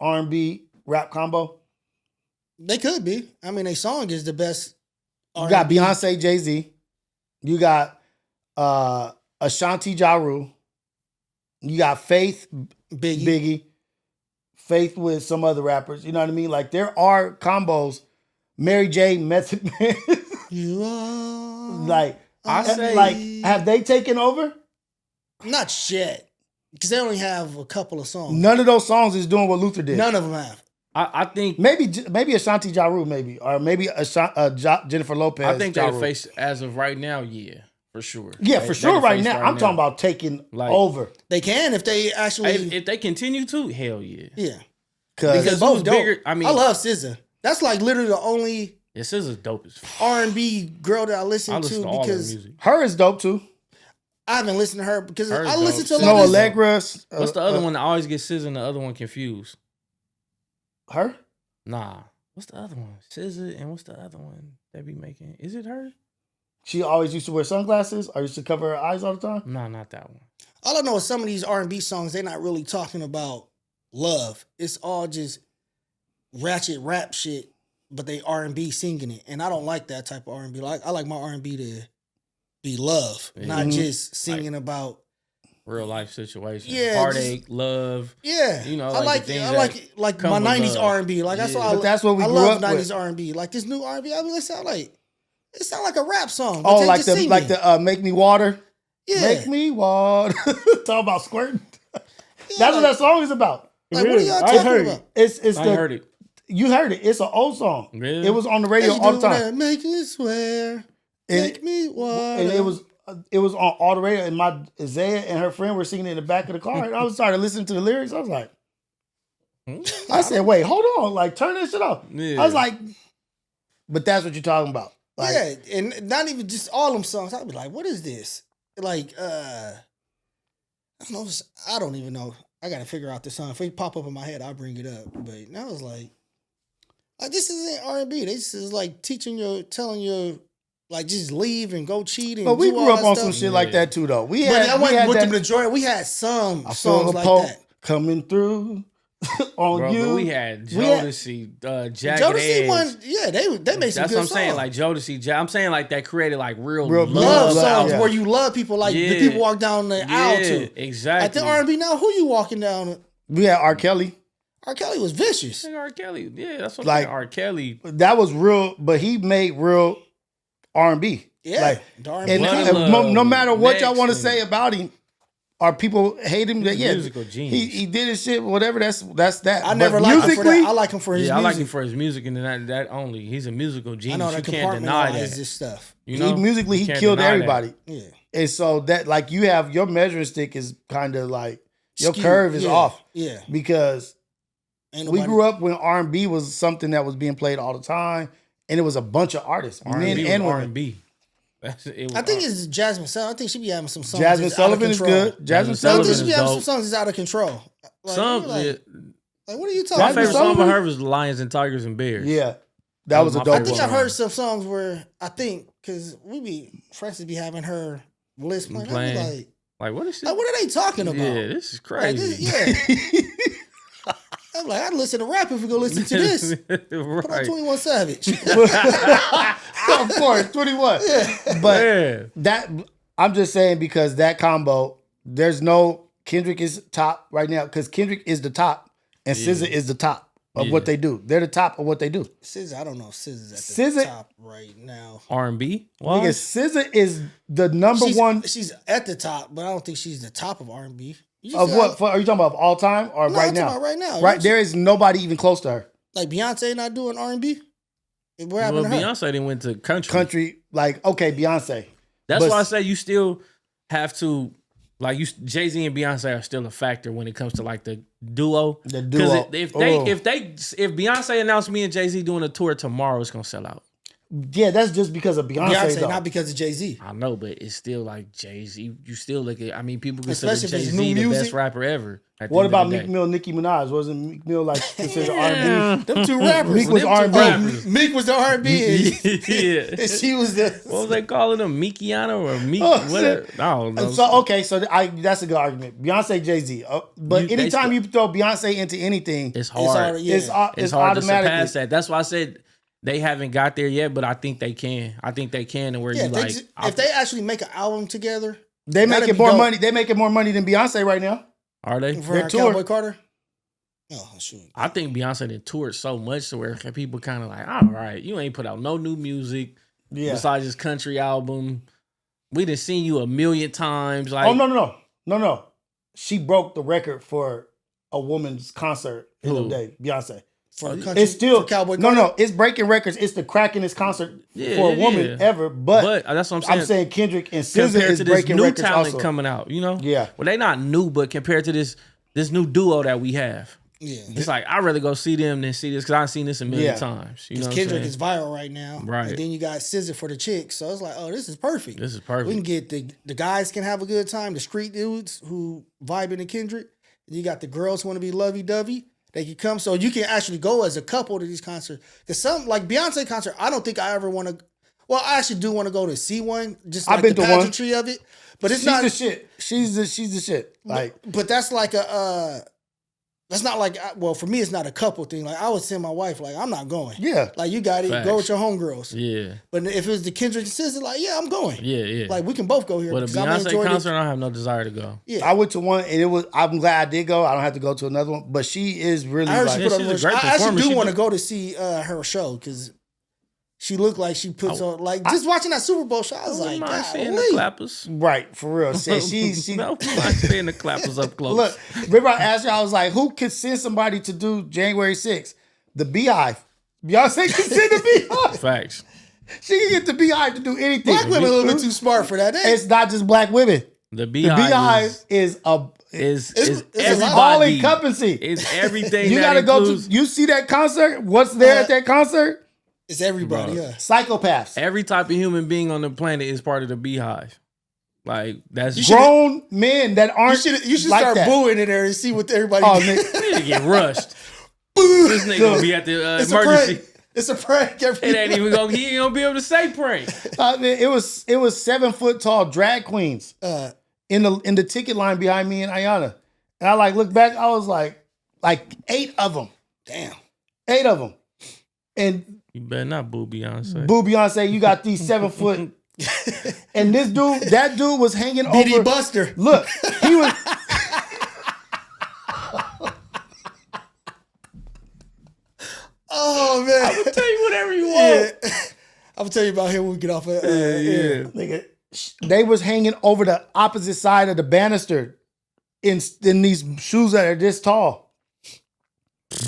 Speaker 2: R&B rap combo?
Speaker 1: They could be. I mean, their song is the best.
Speaker 2: You got
Speaker 1: R&B.
Speaker 2: Beyonce, Jay-Z. You got Ashanti, Ja Rule. You got Faith, Biggie. Faith with some other rappers. You know what I mean? Like there are combos. Mary J, Method Man.
Speaker 1: You are
Speaker 2: Like
Speaker 3: I say-
Speaker 2: like have they taken over?
Speaker 1: not yet because they only have a couple of songs.
Speaker 2: None of those songs is doing what Luther did.
Speaker 1: None of them have.
Speaker 3: I think
Speaker 2: Maybe Ashanti Ja Rule, maybe, or maybe Jennifer Lopez.
Speaker 3: I think
Speaker 2: Ja
Speaker 3: they
Speaker 2: Rule.
Speaker 3: face as of right now, yeah, for sure.
Speaker 2: Yeah,
Speaker 3: They-
Speaker 2: for
Speaker 3: they
Speaker 2: sure.
Speaker 3: can
Speaker 2: Right
Speaker 3: face
Speaker 2: now, I'm talking about taking
Speaker 3: Like-
Speaker 2: over
Speaker 1: They can if they actually.
Speaker 3: If they continue to, hell yeah.
Speaker 1: yeah,
Speaker 2: because
Speaker 3: Because
Speaker 1: both
Speaker 3: who's
Speaker 1: dope.
Speaker 3: bigger? I mean,
Speaker 1: I love SZA. That's like literally the only
Speaker 3: this is a dope as fuck.
Speaker 1: R&B girl that I listen,
Speaker 3: I listen to
Speaker 1: to
Speaker 3: all their
Speaker 1: because
Speaker 3: music.
Speaker 2: her is dope too.
Speaker 1: I haven't listened to her because
Speaker 3: Her is
Speaker 1: I listen
Speaker 3: dope.
Speaker 1: to a lot
Speaker 2: Snow
Speaker 1: of this-
Speaker 2: Allegra.
Speaker 3: What's the other one that always gets SZA and the other one confused?
Speaker 2: Her?
Speaker 3: Nah. What's the other one? SZA and what's the other one they be making? Is it her?
Speaker 2: She always used to wear sunglasses or used to cover her eyes all the time.
Speaker 3: No, not that one.
Speaker 1: All I know is some of these R&B songs, they're not really talking about love. It's all just ratchet rap shit, but they R&B singing it. And I don't like that type of R&B. Like I like my R&B to be love, not just singing about.
Speaker 3: Real life situation.
Speaker 1: Yeah,
Speaker 3: Heartache, love.
Speaker 1: Yeah,
Speaker 3: You know,
Speaker 1: I
Speaker 3: like the things
Speaker 1: like
Speaker 3: come
Speaker 1: my
Speaker 3: with
Speaker 1: '90s
Speaker 3: love.
Speaker 1: R&B. Like that's
Speaker 3: Yeah.
Speaker 1: why
Speaker 2: But that's what we
Speaker 1: I
Speaker 2: grew
Speaker 1: love
Speaker 2: up with.
Speaker 1: '90s R&B. Like this new R&B, I mean, it sound like a rap song. But
Speaker 2: Oh,
Speaker 1: they
Speaker 2: like
Speaker 1: just
Speaker 2: the
Speaker 1: singing.
Speaker 2: Make Me Water.
Speaker 1: Yeah.
Speaker 2: Make Me Water. Talk about squirting.
Speaker 1: Yeah,
Speaker 2: That's what
Speaker 1: like-
Speaker 2: that song is about.
Speaker 1: Like, what are y'all
Speaker 3: I
Speaker 1: talking
Speaker 3: heard
Speaker 1: about?
Speaker 3: it.
Speaker 2: It's
Speaker 3: I
Speaker 2: the
Speaker 3: heard it.
Speaker 2: you heard it. It's an old song.
Speaker 3: Really?
Speaker 2: It was on the radio all the time.
Speaker 1: Make me swear,
Speaker 2: And-
Speaker 1: make me water.
Speaker 2: And it was on all the radio. And my Isaiah and her friend were singing it in the back of the car. And I was started listening to the lyrics. I was like, I said, wait, hold on. Like, turn this shit off.
Speaker 3: Yeah.
Speaker 2: I was like, but that's what you're talking about. Like,
Speaker 1: yeah, and not even just all them songs. I'd be like, what is this? Like, I don't know. I don't even know. I got to figure out this song. If it pop up in my head, I'll bring it up. But now it's like this isn't R&B. This is like telling you, like, just leave and go cheat. And
Speaker 2: but we
Speaker 1: do all
Speaker 2: grew up
Speaker 1: that
Speaker 2: on
Speaker 1: stuff.
Speaker 2: some shit like that too, though. We
Speaker 1: But
Speaker 2: had,
Speaker 1: I
Speaker 2: we
Speaker 1: went
Speaker 2: had
Speaker 1: with
Speaker 2: that,
Speaker 1: the majority. We had some
Speaker 2: I feel
Speaker 1: songs
Speaker 2: a
Speaker 1: like
Speaker 2: poke
Speaker 1: that.
Speaker 2: coming through on
Speaker 3: Bro,
Speaker 2: you.
Speaker 3: but we had
Speaker 2: We had-
Speaker 3: Jodeci, Jagged
Speaker 1: Jodeci
Speaker 3: Edge.
Speaker 1: one, yeah, they made some
Speaker 3: That's
Speaker 1: good
Speaker 3: what I'm saying.
Speaker 1: songs.
Speaker 3: Like Jodeci, I'm saying like that created like real
Speaker 2: Real
Speaker 3: love
Speaker 1: love
Speaker 2: love,
Speaker 1: songs
Speaker 2: yeah.
Speaker 1: where you love people, like the
Speaker 3: Yeah.
Speaker 1: people walk down the aisle
Speaker 3: Yeah,
Speaker 1: to.
Speaker 3: exactly.
Speaker 1: Like the R&B now, who you walking down?
Speaker 2: We had R. Kelly.
Speaker 1: R. Kelly was vicious.
Speaker 3: R. Kelly, yeah, that's what
Speaker 2: Like-
Speaker 3: I'm saying. R. Kelly.
Speaker 2: That was real, but he made real R&B.
Speaker 1: Yeah,
Speaker 2: Like,
Speaker 1: the R&B.
Speaker 2: and
Speaker 3: Bloody
Speaker 2: no,
Speaker 3: Love,
Speaker 2: no matter what y'all
Speaker 3: Next
Speaker 2: want to
Speaker 3: and-
Speaker 2: say about him, or people hate him,
Speaker 3: He's a
Speaker 2: yeah,
Speaker 3: musical genius.
Speaker 2: he did his shit. Whatever. That's that.
Speaker 1: I never
Speaker 2: But
Speaker 1: liked him for
Speaker 2: musically,
Speaker 1: that. I like him for his
Speaker 3: Yeah, I like him
Speaker 1: music.
Speaker 3: for his music and that only. He's a musical
Speaker 1: I
Speaker 3: genius.
Speaker 1: know
Speaker 3: You
Speaker 1: that
Speaker 3: can't deny
Speaker 1: compartmentalize
Speaker 3: that.
Speaker 1: this stuff.
Speaker 3: You know,
Speaker 2: musically
Speaker 3: You
Speaker 2: he
Speaker 3: can't
Speaker 2: killed
Speaker 3: deny that.
Speaker 2: everybody.
Speaker 1: Yeah,
Speaker 2: And so that like you have your measuring stick is kind of like your
Speaker 1: Skewed.
Speaker 2: curve is
Speaker 1: Yeah,
Speaker 2: off
Speaker 1: Yeah,
Speaker 2: because
Speaker 1: Ain't
Speaker 2: we
Speaker 1: nobody-
Speaker 2: grew up when R&B was something that was being played all the time, and it was a bunch of artists, men
Speaker 3: R&B
Speaker 2: and
Speaker 3: was
Speaker 2: women.
Speaker 3: R&B. It was
Speaker 1: I think it's Jasmine Sullivan. I think she be having some songs.
Speaker 2: Jasmine
Speaker 1: that's out of
Speaker 2: Sullivan is
Speaker 1: control.
Speaker 2: good. Jasmine
Speaker 1: I
Speaker 3: Sullivan
Speaker 1: think
Speaker 2: Sullivan
Speaker 1: she
Speaker 3: is
Speaker 1: be having some
Speaker 3: dope.
Speaker 1: songs that's out of control. Like,
Speaker 3: Some.
Speaker 1: you're like,
Speaker 3: Yeah,
Speaker 1: like, what are you
Speaker 3: my
Speaker 1: talking
Speaker 2: Jasmine
Speaker 3: favorite
Speaker 1: about?
Speaker 3: song
Speaker 2: Sullivan?
Speaker 3: of her was Lions and Tigers and Bears.
Speaker 2: Yeah, that was a
Speaker 3: my
Speaker 2: dope
Speaker 1: I
Speaker 3: favorite
Speaker 1: think
Speaker 2: one.
Speaker 1: I've heard some songs where I think because Francis be having her list playing. I be
Speaker 3: Playing.
Speaker 1: like,
Speaker 3: Like what is she?
Speaker 1: what are they talking about?
Speaker 3: Yeah, this is
Speaker 1: Like,
Speaker 3: crazy.
Speaker 1: yeah. I'm like, I'd listen to rap if we go listen to this. Put on
Speaker 3: right.
Speaker 1: 21 Savage.
Speaker 2: of course, 21. But
Speaker 3: Yeah.
Speaker 2: that I'm just saying because that combo, there's no Kendrick is top right now because Kendrick is the top and SZA is the top of what they do. They're the top of what they do.
Speaker 1: SZA, I don't know if SZA's at the
Speaker 2: SZA
Speaker 1: top right now.
Speaker 3: R&B.
Speaker 2: Because SZA is the number one.
Speaker 1: She's at the top, but I don't think she's the top of R&B. You
Speaker 2: Of
Speaker 1: said-
Speaker 2: what? Are you talking about of all time or
Speaker 1: No,
Speaker 2: right
Speaker 1: I'm talking
Speaker 2: now?
Speaker 1: about right now.
Speaker 2: Right,
Speaker 1: You
Speaker 2: there is nobody even close to her.
Speaker 1: Like Beyonce not doing R&B? What
Speaker 3: Well,
Speaker 1: happened to her?
Speaker 3: Beyonce then went to country.
Speaker 2: Country, like okay, Beyonce.
Speaker 3: That's
Speaker 2: But-
Speaker 3: why I say you still have to like you. Jay-Z and Beyonce are still a factor when it comes to like the duo.
Speaker 2: The duo.
Speaker 3: If
Speaker 2: Oh.
Speaker 3: Beyonce announced me and Jay-Z doing a tour tomorrow, it's gonna sell out.
Speaker 2: Yeah, that's just because of Beyonce.
Speaker 1: Beyonce,
Speaker 2: though.
Speaker 1: not because of Jay-Z.
Speaker 3: I know, but it's still like Jay-Z. You still look at. I mean, people consider
Speaker 1: Especially if it's
Speaker 3: Jay-Z
Speaker 1: new
Speaker 3: the
Speaker 1: music.
Speaker 3: best rapper ever. at the
Speaker 2: What
Speaker 3: end of
Speaker 2: about
Speaker 3: the
Speaker 2: Meek
Speaker 3: day.
Speaker 2: Mill, Nicki Minaj? Wasn't Meek Mill like considered R&B?
Speaker 1: Them two rappers.
Speaker 2: Meek was
Speaker 3: Them two
Speaker 2: R&B.
Speaker 3: rappers.
Speaker 1: Meek was the R&B.
Speaker 3: Yeah.
Speaker 1: And she was the...
Speaker 3: What was they calling him? Mikiano or Meek?
Speaker 2: Oh,
Speaker 3: Whatever.
Speaker 2: shit.
Speaker 3: I don't know.
Speaker 2: So okay, so that's a good argument. Beyonce, Jay-Z, but
Speaker 3: They
Speaker 2: anytime
Speaker 3: still-
Speaker 2: you throw Beyonce into anything,
Speaker 3: it's hard.
Speaker 1: It's already, yeah.
Speaker 2: it's
Speaker 3: It's hard to
Speaker 2: automatically.
Speaker 3: surpass that. That's why I said they haven't got there yet, but I think they can. I think they can, and where
Speaker 1: Yeah,
Speaker 3: you like,
Speaker 1: if they actually make an album together,
Speaker 2: They
Speaker 1: That'd
Speaker 2: making
Speaker 1: be
Speaker 2: more
Speaker 1: dope.
Speaker 2: money. They making more money than Beyonce right now.
Speaker 3: are they?
Speaker 1: for
Speaker 2: Their
Speaker 1: our
Speaker 2: tour.
Speaker 1: Cowboy Carter. Oh shoot!
Speaker 3: I think Beyonce done toured so much to where people kind of like, all right, you ain't put out no new music
Speaker 2: Yeah.
Speaker 3: besides this country album. We done seen you a million times. Like,
Speaker 2: Oh no. She broke the record for a woman's concert in the
Speaker 3: Who?
Speaker 2: day. Beyonce.
Speaker 1: For a country,
Speaker 2: It's still
Speaker 1: for Cowboy
Speaker 2: no,
Speaker 1: Carter.
Speaker 2: no. It's breaking records. It's the crackingest concert
Speaker 3: Yeah,
Speaker 2: for a woman
Speaker 3: yeah.
Speaker 2: ever. But
Speaker 3: that's what I'm saying.
Speaker 2: I'm saying Kendrick and SZA
Speaker 3: compared
Speaker 2: is
Speaker 3: to this
Speaker 2: breaking
Speaker 3: new
Speaker 2: records
Speaker 3: talent
Speaker 2: also.
Speaker 3: coming out, you know?
Speaker 2: Yeah.
Speaker 3: Well, they not new, but compared to this new duo that we have,
Speaker 1: Yeah,
Speaker 3: it's like I'd rather go see them than see this because I've seen this a million
Speaker 2: Yeah.
Speaker 3: times. You know
Speaker 1: because
Speaker 3: what
Speaker 1: Kendrick
Speaker 3: I'm
Speaker 1: is
Speaker 3: saying?
Speaker 1: viral right now,
Speaker 3: Right.
Speaker 1: And then you got SZA for the chicks, so it's like, oh, this is perfect.
Speaker 3: This is
Speaker 1: We can
Speaker 3: perfect.
Speaker 1: get the guys can have a good time. The street dudes who vibing to Kendrick. And you got the girls who want to be lovey dovey. They can come, so you can actually go as a couple to these concerts. Because some like Beyonce concert, I don't think I ever want to. Well, I actually do want to go to see one, just like
Speaker 2: I've been
Speaker 1: the
Speaker 2: to one.
Speaker 1: pageantry of it. But it's
Speaker 2: She's
Speaker 1: not
Speaker 2: the shit. She's the shit. Like
Speaker 1: But that's like a. That's not like, well, for me, it's not a couple thing. Like I would send my wife, like I'm not going.
Speaker 2: yeah.
Speaker 1: Like you got it, go
Speaker 3: Facts.
Speaker 1: with your homegirls.
Speaker 3: Yeah,
Speaker 1: But if it was the Kendrick and SZA, like yeah, I'm going.
Speaker 3: yeah.
Speaker 1: Like we can both go here.
Speaker 3: But a
Speaker 1: 'cause I'ma
Speaker 3: Beyonce
Speaker 1: enjoy
Speaker 3: concert, I have no desire to go.
Speaker 1: Yeah,
Speaker 2: I went to one and it was. I'm glad I did go. I don't have to go to another one. But she is really
Speaker 1: I heard
Speaker 2: like.
Speaker 1: she put on.
Speaker 3: she's
Speaker 1: a
Speaker 3: a great
Speaker 1: I actually
Speaker 3: performer.
Speaker 1: do
Speaker 3: She
Speaker 1: want to
Speaker 3: do-
Speaker 1: go to see her show because she looked like she puts on like just watching that Super Bowl show. I was
Speaker 3: I
Speaker 1: like,
Speaker 3: wouldn't mind seeing the
Speaker 1: golly.
Speaker 3: clappers.
Speaker 2: Right, for real. She
Speaker 3: No, I mind seeing the clappers up close.
Speaker 2: look. Remember I asked you, I was like, who could send somebody to do January 6th? The Beehive. Beyonce can send the Beehive.
Speaker 3: Facts.
Speaker 2: She can get the Beehive to do anything.
Speaker 1: Black women a little bit too smart for that.
Speaker 2: It's not just black women.
Speaker 3: The
Speaker 2: The
Speaker 3: Beehive,
Speaker 2: Beehive is a
Speaker 3: is
Speaker 1: it's
Speaker 3: everybody.
Speaker 2: all encompassing.
Speaker 3: It's everything.
Speaker 2: You
Speaker 3: that
Speaker 2: gotta go
Speaker 3: includes
Speaker 2: to. You see that concert? What's there at that concert?
Speaker 1: It's everybody.
Speaker 3: Bro.
Speaker 1: Yeah,
Speaker 2: Psychopaths.
Speaker 3: every type of human being on the planet is part of the Beehive. Like that's
Speaker 1: You should-
Speaker 2: Grown men that aren't.
Speaker 1: you should
Speaker 2: like
Speaker 1: start
Speaker 2: that.
Speaker 1: booing in there and see what everybody.
Speaker 2: Oh,
Speaker 1: do.
Speaker 2: nigga.
Speaker 3: we need to get rushed. This nigga gonna be at the
Speaker 1: It's
Speaker 3: emergency.
Speaker 1: a prank. It's a prank.
Speaker 3: It ain't even gonna. He ain't gonna be able to say prank.
Speaker 2: It was 7 foot tall drag queens in the ticket line behind me and Ayana, and I like look back. I was like 8 of them,
Speaker 1: Damn.
Speaker 2: 8 of them, and
Speaker 3: You better not boo Beyonce.
Speaker 2: boo Beyonce, you got these 7 foot, and that dude was hanging
Speaker 1: BD
Speaker 2: over.
Speaker 1: Buster.
Speaker 2: Look, he was.
Speaker 1: Oh man.
Speaker 3: Tell you whatever you want.
Speaker 1: Yeah. I'm gonna tell you about him when we get off of yeah.
Speaker 2: Nigga, they was hanging over the opposite side of the banister in these shoes that are this tall.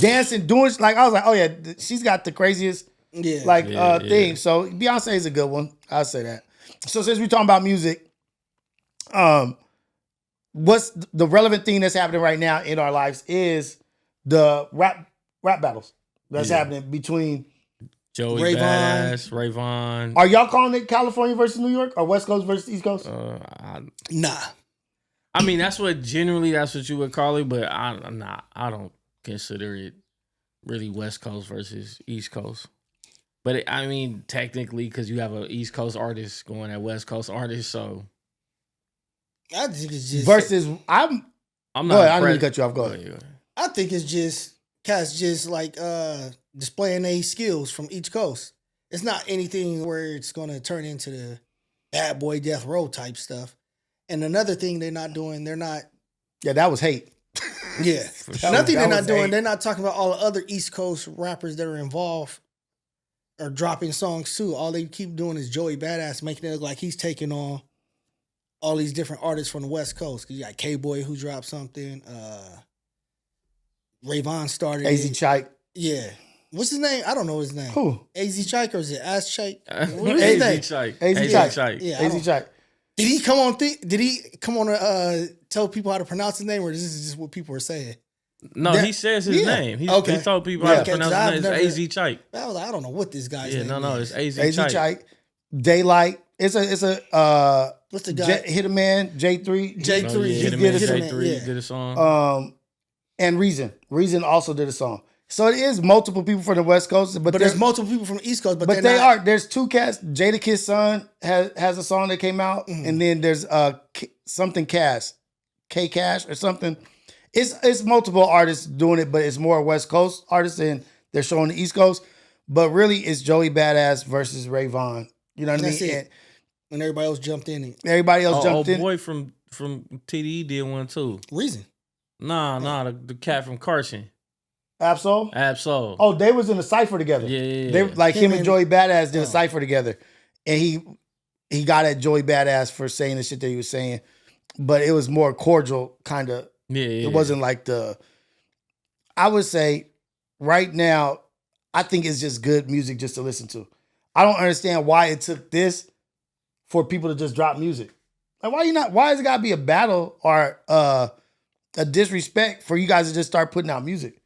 Speaker 2: Dancing, doing like I was like, oh yeah, she's got the craziest
Speaker 1: Yeah.
Speaker 2: thing. So Beyonce is a good one. I'll say that. So since we're talking about music, what's the relevant thing that's happening right now in our lives is the rap battles that's happening between.
Speaker 3: Joey
Speaker 1: Ray
Speaker 3: Badass, Rayvon.
Speaker 2: Are y'all calling it California versus New York or West Coast versus East Coast?
Speaker 1: Nah.
Speaker 3: I mean, that's what you would call it, but I don't consider it really West Coast versus East Coast. But I mean, technically, because you have an East Coast artist going at West Coast artist, so
Speaker 1: I think it's just
Speaker 2: Versus,
Speaker 3: I'm
Speaker 2: go
Speaker 3: not.
Speaker 2: ahead, I didn't mean
Speaker 3: impressed-
Speaker 2: to cut you off. Go ahead.
Speaker 3: Go ahead.
Speaker 1: I think it's just cats just like displaying their skills from each coast. It's not anything where it's gonna turn into the bad boy death row type stuff. And another thing they're not doing,
Speaker 2: Yeah, that was hate.
Speaker 1: yeah.
Speaker 2: sure.
Speaker 1: Another thing
Speaker 2: That
Speaker 1: they're not
Speaker 2: was
Speaker 1: doing,
Speaker 2: hate.
Speaker 1: they're not talking about all the other East Coast rappers that are involved or dropping songs too. All they keep doing is Joey Badass making it look like he's taking on all these different artists from the West Coast. 'Cause you got K-Boy who dropped something. Rayvon started
Speaker 2: AZ
Speaker 1: it.
Speaker 2: Chike.
Speaker 1: Yeah. What's his name? I don't know his name.
Speaker 2: Who?
Speaker 1: AZ Chike or is it Ass Chike? What is his name?
Speaker 2: AZ Chike.
Speaker 1: Yeah, I
Speaker 2: AZ
Speaker 1: don't-
Speaker 2: Chike.
Speaker 1: Did he come on? Did he come on to tell people how to pronounce his name, or this is just what people are saying?
Speaker 3: No,
Speaker 1: That-
Speaker 3: he says his
Speaker 1: yeah.
Speaker 3: name. He
Speaker 1: Okay.
Speaker 3: told people
Speaker 1: Yeah.
Speaker 3: how to
Speaker 1: Okay, 'cause
Speaker 3: pronounce
Speaker 1: I've
Speaker 3: his
Speaker 1: never-
Speaker 3: name. It's AZ Chike.
Speaker 1: I was like, I don't know what this guy's
Speaker 3: Yeah,
Speaker 1: name
Speaker 3: no,
Speaker 1: is.
Speaker 3: it's
Speaker 2: AZ
Speaker 3: AZ Chike.
Speaker 2: Chike. Daylight. It's a
Speaker 1: What's the guy?
Speaker 2: Hit a Man, J3.
Speaker 1: J3.
Speaker 3: Oh, yeah,
Speaker 1: He
Speaker 3: Hit a
Speaker 1: did
Speaker 3: Man,
Speaker 1: a song,
Speaker 3: J3
Speaker 1: yeah.
Speaker 3: did a song.
Speaker 2: And Reason. Reason also did a song. So it is multiple people from the West Coast, but
Speaker 1: There's multiple people from the East Coast, but
Speaker 2: But
Speaker 1: they're not,
Speaker 2: there's two cats. Jadakiss son has a song that came out, and then there's something Cash, K Cash or something. It's multiple artists doing it, but it's more West Coast artists, and they're showing the East Coast. But really, it's Joey Badass versus Rayvon. You know what I mean?
Speaker 1: That's it. And everybody else jumped in it.
Speaker 2: And everybody else
Speaker 3: Oh,
Speaker 2: jumped in.
Speaker 3: boy from TDE did one too.
Speaker 1: Reason.
Speaker 3: Nah, the cat from Carson.
Speaker 2: Absol.
Speaker 3: Absol.
Speaker 2: Oh, they was in a cipher together.
Speaker 3: Yeah.
Speaker 2: They like him and
Speaker 1: and-
Speaker 2: Joey Badass did
Speaker 1: Oh.
Speaker 2: a cipher together, and he got at Joey Badass for saying the shit that he was saying, but it was more cordial kind of.
Speaker 3: Yeah.
Speaker 2: It wasn't like I would say right now, I think it's just good music just to listen to. I don't understand why it took this for people to just drop music. Like, why has it got to be a battle or a disrespect for you guys to just start putting out music?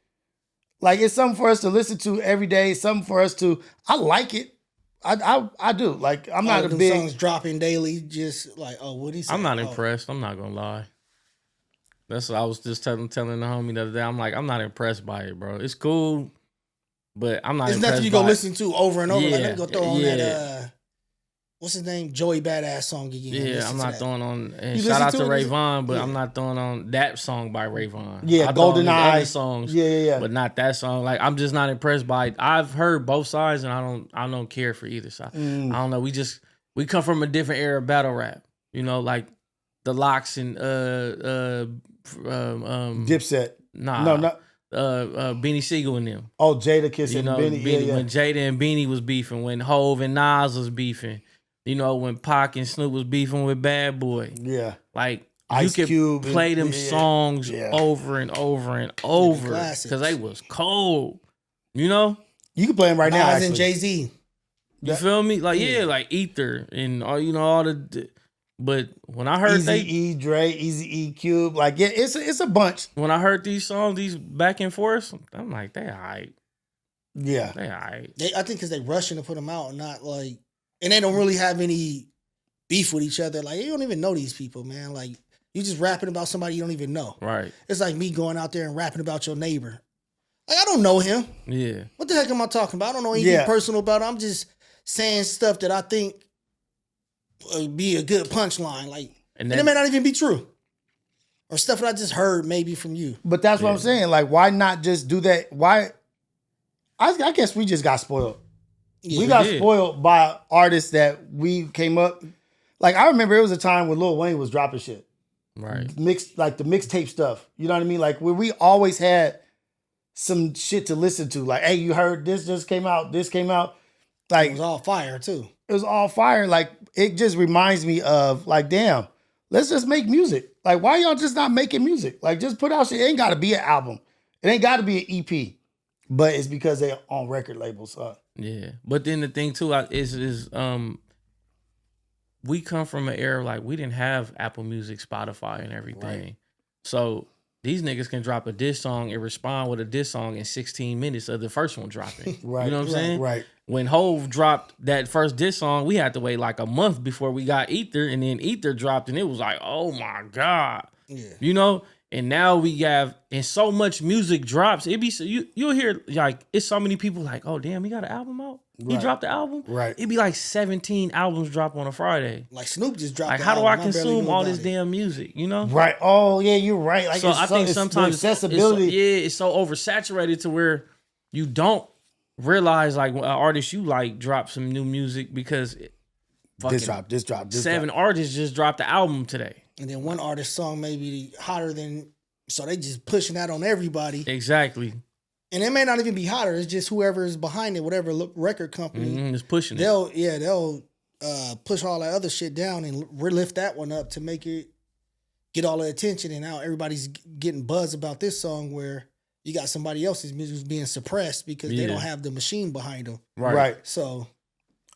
Speaker 2: Like, it's something for us to listen to every day, something for us to, I like it. I do. Like, I'm not
Speaker 1: All
Speaker 2: a
Speaker 1: them
Speaker 2: big,
Speaker 1: songs dropping daily, just like, oh, what he said.
Speaker 3: I'm not
Speaker 1: Oh.
Speaker 3: impressed. I'm not gonna lie. That's what I was just telling the homie the other day. I'm like, I'm not impressed by it, bro. It's cool, but I'm not
Speaker 1: It's
Speaker 3: impressed
Speaker 1: nothing you go
Speaker 3: by it.
Speaker 1: listen to over and over. Like,
Speaker 3: Yeah,
Speaker 1: let me go throw on
Speaker 3: yeah.
Speaker 1: that, what's his name? Joey Badass song again.
Speaker 3: Yeah,
Speaker 1: Listen
Speaker 3: I'm
Speaker 1: to
Speaker 3: not
Speaker 1: that.
Speaker 3: throwing on. And
Speaker 1: You
Speaker 3: shout out to
Speaker 1: listen to it?
Speaker 3: Rayvon, but
Speaker 1: Yeah.
Speaker 3: I'm not throwing on that song by Rayvon.
Speaker 2: Yeah,
Speaker 3: I throw on
Speaker 2: Golden
Speaker 3: his
Speaker 2: Eye.
Speaker 3: other songs.
Speaker 2: Yeah.
Speaker 3: But not that song. Like, I'm just not impressed by it. I've heard both sides, and I don't care for either side. I don't know. We come from a different era of battle rap. You know, like the Locks and
Speaker 2: Dipset.
Speaker 3: nah,
Speaker 2: No, not.
Speaker 3: Beanie Siegel and them.
Speaker 2: Oh, Jadakiss
Speaker 3: You
Speaker 2: and
Speaker 3: know,
Speaker 2: Benny. Yeah.
Speaker 3: when Jada and Beanie was beefing, when Hove and Nas was beefing, you know, when Pac and Snoop was beefing with Bad Boy.
Speaker 2: Yeah.
Speaker 3: Like,
Speaker 2: Ice
Speaker 3: you could
Speaker 2: Cube and-
Speaker 3: play them
Speaker 2: yeah.
Speaker 3: songs
Speaker 2: Yeah.
Speaker 3: over and over and over
Speaker 1: classics.
Speaker 3: because they was cold. You know,
Speaker 2: You can play him right now.
Speaker 1: Nas
Speaker 2: Actually.
Speaker 1: and Jay-Z.
Speaker 3: you feel me? Like like Ether and all all the. But when I heard
Speaker 2: Easy E, Dre, Easy E, Cube, like yeah, it's a bunch.
Speaker 3: when I heard these songs, these back and forth, I'm like, they alright.
Speaker 2: Yeah,
Speaker 3: They alright.
Speaker 1: I think because they rushing to put them out, and not like, and they don't really have any beef with each other. Like, you don't even know these people, man. Like, you just rapping about somebody you don't even know.
Speaker 3: Right.
Speaker 1: It's like me going out there and rapping about your neighbor. Like, I don't know him.
Speaker 3: Yeah.
Speaker 1: What the heck am I talking about? I don't know anything
Speaker 2: Yeah.
Speaker 1: personal about it. I'm just saying stuff that I think would be a good punchline. Like,
Speaker 3: And
Speaker 1: and it may not even be true. Or stuff that I just heard maybe from you.
Speaker 2: but that's what I'm saying. Like, why not just do that? Why? I guess we just got spoiled.
Speaker 1: Yeah.
Speaker 2: We got
Speaker 3: did.
Speaker 2: spoiled by artists that we came up. Like, I remember it was a time when Lil Wayne was dropping shit.
Speaker 3: Right.
Speaker 2: Mixed, like the mixtape stuff. You know what I mean? Like, where we always had some shit to listen to. Like, hey, you heard this just came out, this came out. Like,
Speaker 1: It was all fire, too.
Speaker 2: it was all fire. Like, it just reminds me of, like, damn, let's just make music. Like, why y'all just not making music? Like, just put out shit. It ain't got to be an album. It ain't got to be an EP. But it's because they're on record labels.
Speaker 3: Yeah. But then the thing too is we come from an era like we didn't have Apple Music, Spotify, and everything.
Speaker 2: Right.
Speaker 3: So these niggas can drop a diss song and respond with a diss song in 16 minutes of the first one dropping.
Speaker 2: Right.
Speaker 3: You know what I'm saying?
Speaker 2: Right.
Speaker 3: When Hove dropped that first diss song, we had to wait like a month before we got Ether, and then Ether dropped, and it was like, oh my God.
Speaker 1: Yeah.
Speaker 3: You know? And now we have, and so much music drops. It be so you'll hear like it's so many people like, oh damn, he got an album out. He
Speaker 2: Right.
Speaker 3: dropped the album.
Speaker 2: Right.
Speaker 3: It'd be like 17 albums drop on a Friday.
Speaker 1: Like Snoop just dropped
Speaker 3: Like
Speaker 1: the
Speaker 3: how do I
Speaker 1: album. barely
Speaker 3: consume
Speaker 1: knew
Speaker 3: all
Speaker 1: about
Speaker 3: this
Speaker 1: it.
Speaker 3: damn music? You know.
Speaker 2: Right. Oh, yeah, you're right. Like,
Speaker 3: So
Speaker 2: it's
Speaker 3: I think
Speaker 2: it's the
Speaker 3: sometimes
Speaker 2: accessibility.
Speaker 3: it's so oversaturated to where you don't realize like when an artist you like drop some new music because
Speaker 2: This drop.
Speaker 3: 7 artists just dropped the album today.
Speaker 1: And then one artist's song may be hotter than, so they just pushing that on everybody.
Speaker 3: Exactly.
Speaker 1: And it may not even be hotter. It's just whoever is behind it, whatever record company.
Speaker 3: It's pushing it.
Speaker 1: They'll push all that other shit down and lift that one up to make it get all the attention. And now everybody's getting buzz about this song where you got somebody else's music being suppressed because they don't have the machine behind them.
Speaker 2: Right.
Speaker 1: So,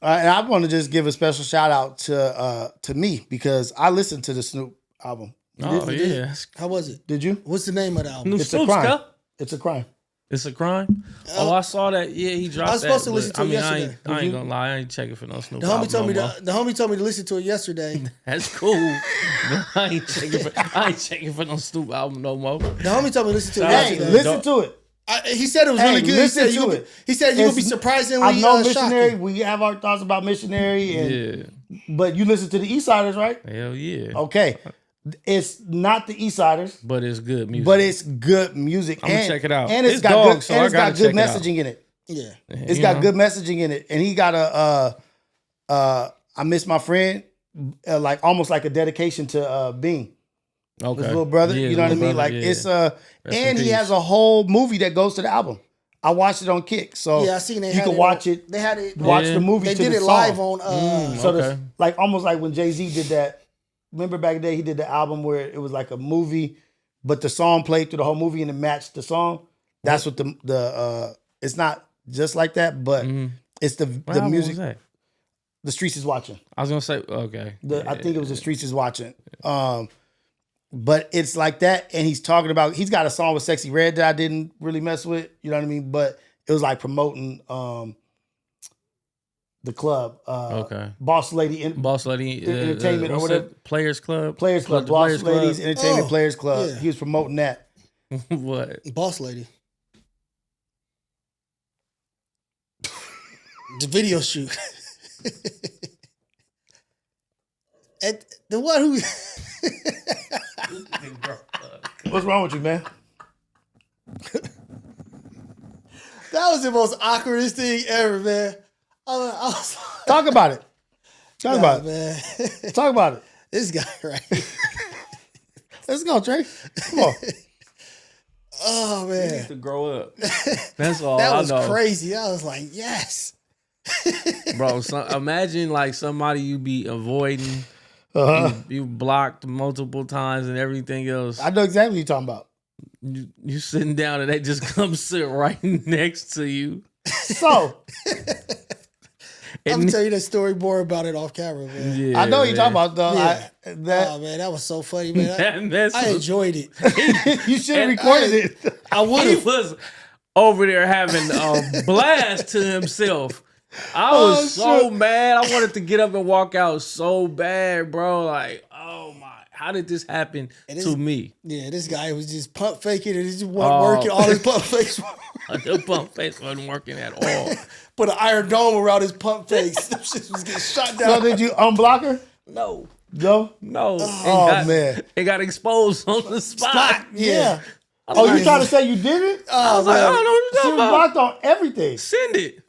Speaker 2: and I want to just give a special shout out to me because I listened to the Snoop album.
Speaker 3: Oh yeah.
Speaker 1: How was it?
Speaker 2: Did you?
Speaker 1: What's the name of the album?
Speaker 2: It's a crime. It's a crime.
Speaker 3: It's a crime. I saw that. Yeah, he dropped that.
Speaker 1: I was supposed to listen to it yesterday.
Speaker 3: I ain't gonna lie. I ain't checking for no Snoop.
Speaker 1: The homie told me the homie told me to listen to it yesterday.
Speaker 3: That's cool. I ain't checking for no Snoop album no more.
Speaker 1: The homie told me to listen to it
Speaker 2: Hey,
Speaker 1: yesterday.
Speaker 2: listen to it.
Speaker 1: He said it was really good.
Speaker 2: Listen to it.
Speaker 1: He said you're gonna be surprisingly
Speaker 2: I know Missionary.
Speaker 1: shocking.
Speaker 2: We have our thoughts about Missionary, but you listen to the Eastsiders, right?
Speaker 3: Hell yeah.
Speaker 2: Okay, it's not the Eastsiders,
Speaker 3: but it's good music.
Speaker 2: But it's good music.
Speaker 3: I'm gonna check it out.
Speaker 2: And it's got
Speaker 3: dogs,
Speaker 2: good.
Speaker 3: so
Speaker 2: And it's got good
Speaker 3: check it out.
Speaker 2: messaging in it.
Speaker 1: Yeah,
Speaker 2: it's got good messaging in it, and he got I miss my friend, like almost like a dedication to Bean.
Speaker 3: Okay.
Speaker 2: His little brother,
Speaker 3: Yeah,
Speaker 2: you know what I mean?
Speaker 3: brother,
Speaker 2: Like
Speaker 3: yeah.
Speaker 2: it's
Speaker 3: Rest
Speaker 2: and
Speaker 3: in
Speaker 2: he
Speaker 3: peace.
Speaker 2: has a whole movie that goes to the album. I watched it on Kick, so
Speaker 1: yeah, I seen they
Speaker 2: you
Speaker 1: had
Speaker 2: can
Speaker 1: it
Speaker 2: watch
Speaker 1: on,
Speaker 2: it.
Speaker 1: They had it.
Speaker 2: Watch the movie.
Speaker 1: They
Speaker 2: to
Speaker 1: did
Speaker 2: the
Speaker 1: it
Speaker 2: song.
Speaker 1: live on.
Speaker 2: So
Speaker 3: okay.
Speaker 2: like almost like when Jay-Z did that. Remember back in the day, he did the album where it was like a movie, but the song played through the whole movie and it matched the song. That's what the it's not just like that, but it's the
Speaker 3: album
Speaker 2: music.
Speaker 3: was that?
Speaker 2: The Streets is Watching.
Speaker 3: I was gonna say okay.
Speaker 2: I think it was The Streets is Watching. But it's like that, and he's talking about. He's got a song with Sexy Red that I didn't really mess with. You know what I mean? But it was like promoting the club.
Speaker 3: Okay.
Speaker 2: Boss Lady Entertainment or
Speaker 3: what's
Speaker 2: whatever.
Speaker 3: that? Players Club.
Speaker 2: Players Club.
Speaker 3: The
Speaker 2: Boss
Speaker 3: Players
Speaker 2: Ladies
Speaker 3: Club.
Speaker 2: Entertainment
Speaker 1: Oh,
Speaker 2: Players Club.
Speaker 1: yeah.
Speaker 2: He was promoting that.
Speaker 3: What?
Speaker 1: Boss Lady. The video shoot. And the one who
Speaker 2: What's wrong with you, man?
Speaker 1: that was the most awkwardest thing ever, man. I was
Speaker 2: Talk about it. Talk about it.
Speaker 1: man.
Speaker 2: Talk about it.
Speaker 1: This guy, right?
Speaker 2: Let's go, Trey. Come on.
Speaker 1: Oh
Speaker 3: You need
Speaker 1: man,
Speaker 3: to grow up. That's all
Speaker 1: that
Speaker 3: I
Speaker 1: was
Speaker 3: know.
Speaker 1: crazy. I was like, yes.
Speaker 3: Bro, imagine like somebody you be avoiding. You blocked multiple times and everything else.
Speaker 2: I know exactly what you're talking about.
Speaker 3: You sitting down and they just come sit right next to you.
Speaker 2: So
Speaker 1: I'm gonna tell you that story more about it off camera, man.
Speaker 3: Yeah,
Speaker 2: I know what you're talking about, though.
Speaker 1: Yeah.
Speaker 2: That
Speaker 1: Oh man, that was so funny, man. I enjoyed it.
Speaker 2: you should have recorded it.
Speaker 1: I would
Speaker 3: He
Speaker 1: have.
Speaker 3: was over there having a blast to himself. I was so mad. I wanted to get up and walk out so bad, bro. Like, oh my, how did this happen to me?
Speaker 1: Yeah, this guy was just pump faking and it just wasn't working. All his pump fakes.
Speaker 3: The pump face wasn't working at all.
Speaker 1: Put an iron dome around his pump face. Them shit was getting shot
Speaker 2: So
Speaker 1: down.
Speaker 2: did you unblock her?
Speaker 3: No.
Speaker 2: No? Man.
Speaker 3: It got exposed on the spot.
Speaker 2: Yeah. Oh, you trying to say you did it?
Speaker 3: I was like, I don't know what
Speaker 2: She
Speaker 3: you're talking
Speaker 2: was
Speaker 3: about.
Speaker 2: blocked on everything.
Speaker 3: Send it.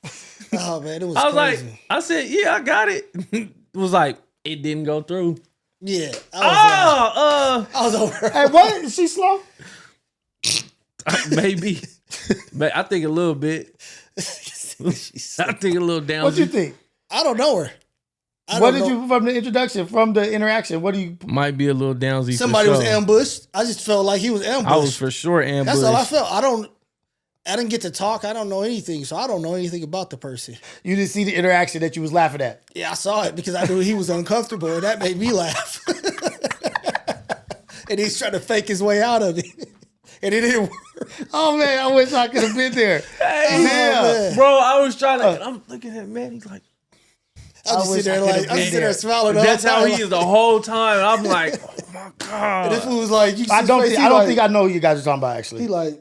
Speaker 1: Oh man, it was
Speaker 3: I was
Speaker 1: crazy.
Speaker 3: like, I said, yeah, I got it. It was like, it didn't go through.
Speaker 1: Yeah. I was over.
Speaker 2: Hey, what? Is she slow?
Speaker 3: Maybe. But I think a little bit. I think a little down.
Speaker 2: What you think?
Speaker 1: I don't know her.
Speaker 2: What did you from the introduction, from the interaction? What do you?
Speaker 3: Might be a little downsy.
Speaker 1: Somebody
Speaker 3: for
Speaker 1: was
Speaker 3: sure.
Speaker 1: ambushed. I just felt like he was ambushed.
Speaker 3: I was for sure ambushed.
Speaker 1: That's all I felt. I didn't get to talk. I don't know anything, so I don't know anything about the person.
Speaker 2: You didn't see the interaction that you was laughing at.
Speaker 1: Yeah, I saw it because I knew he was uncomfortable, and that made me laugh. And he's trying to fake his way out of it, and it didn't work.
Speaker 2: Oh man, I wish I could have been there.
Speaker 1: man.
Speaker 3: Bro, I was trying to. I'm looking at man. He's like,
Speaker 1: I'm just sitting there like I'm sitting there smiling.
Speaker 3: that's
Speaker 1: the whole
Speaker 3: how
Speaker 1: time,
Speaker 3: he is the whole time. I'm like, oh my god.
Speaker 1: And this fool was like, you see
Speaker 2: I
Speaker 1: his
Speaker 2: don't
Speaker 1: face,
Speaker 2: think
Speaker 1: he
Speaker 2: I don't
Speaker 1: like-
Speaker 2: think I know who you guys are talking about actually.
Speaker 1: He like,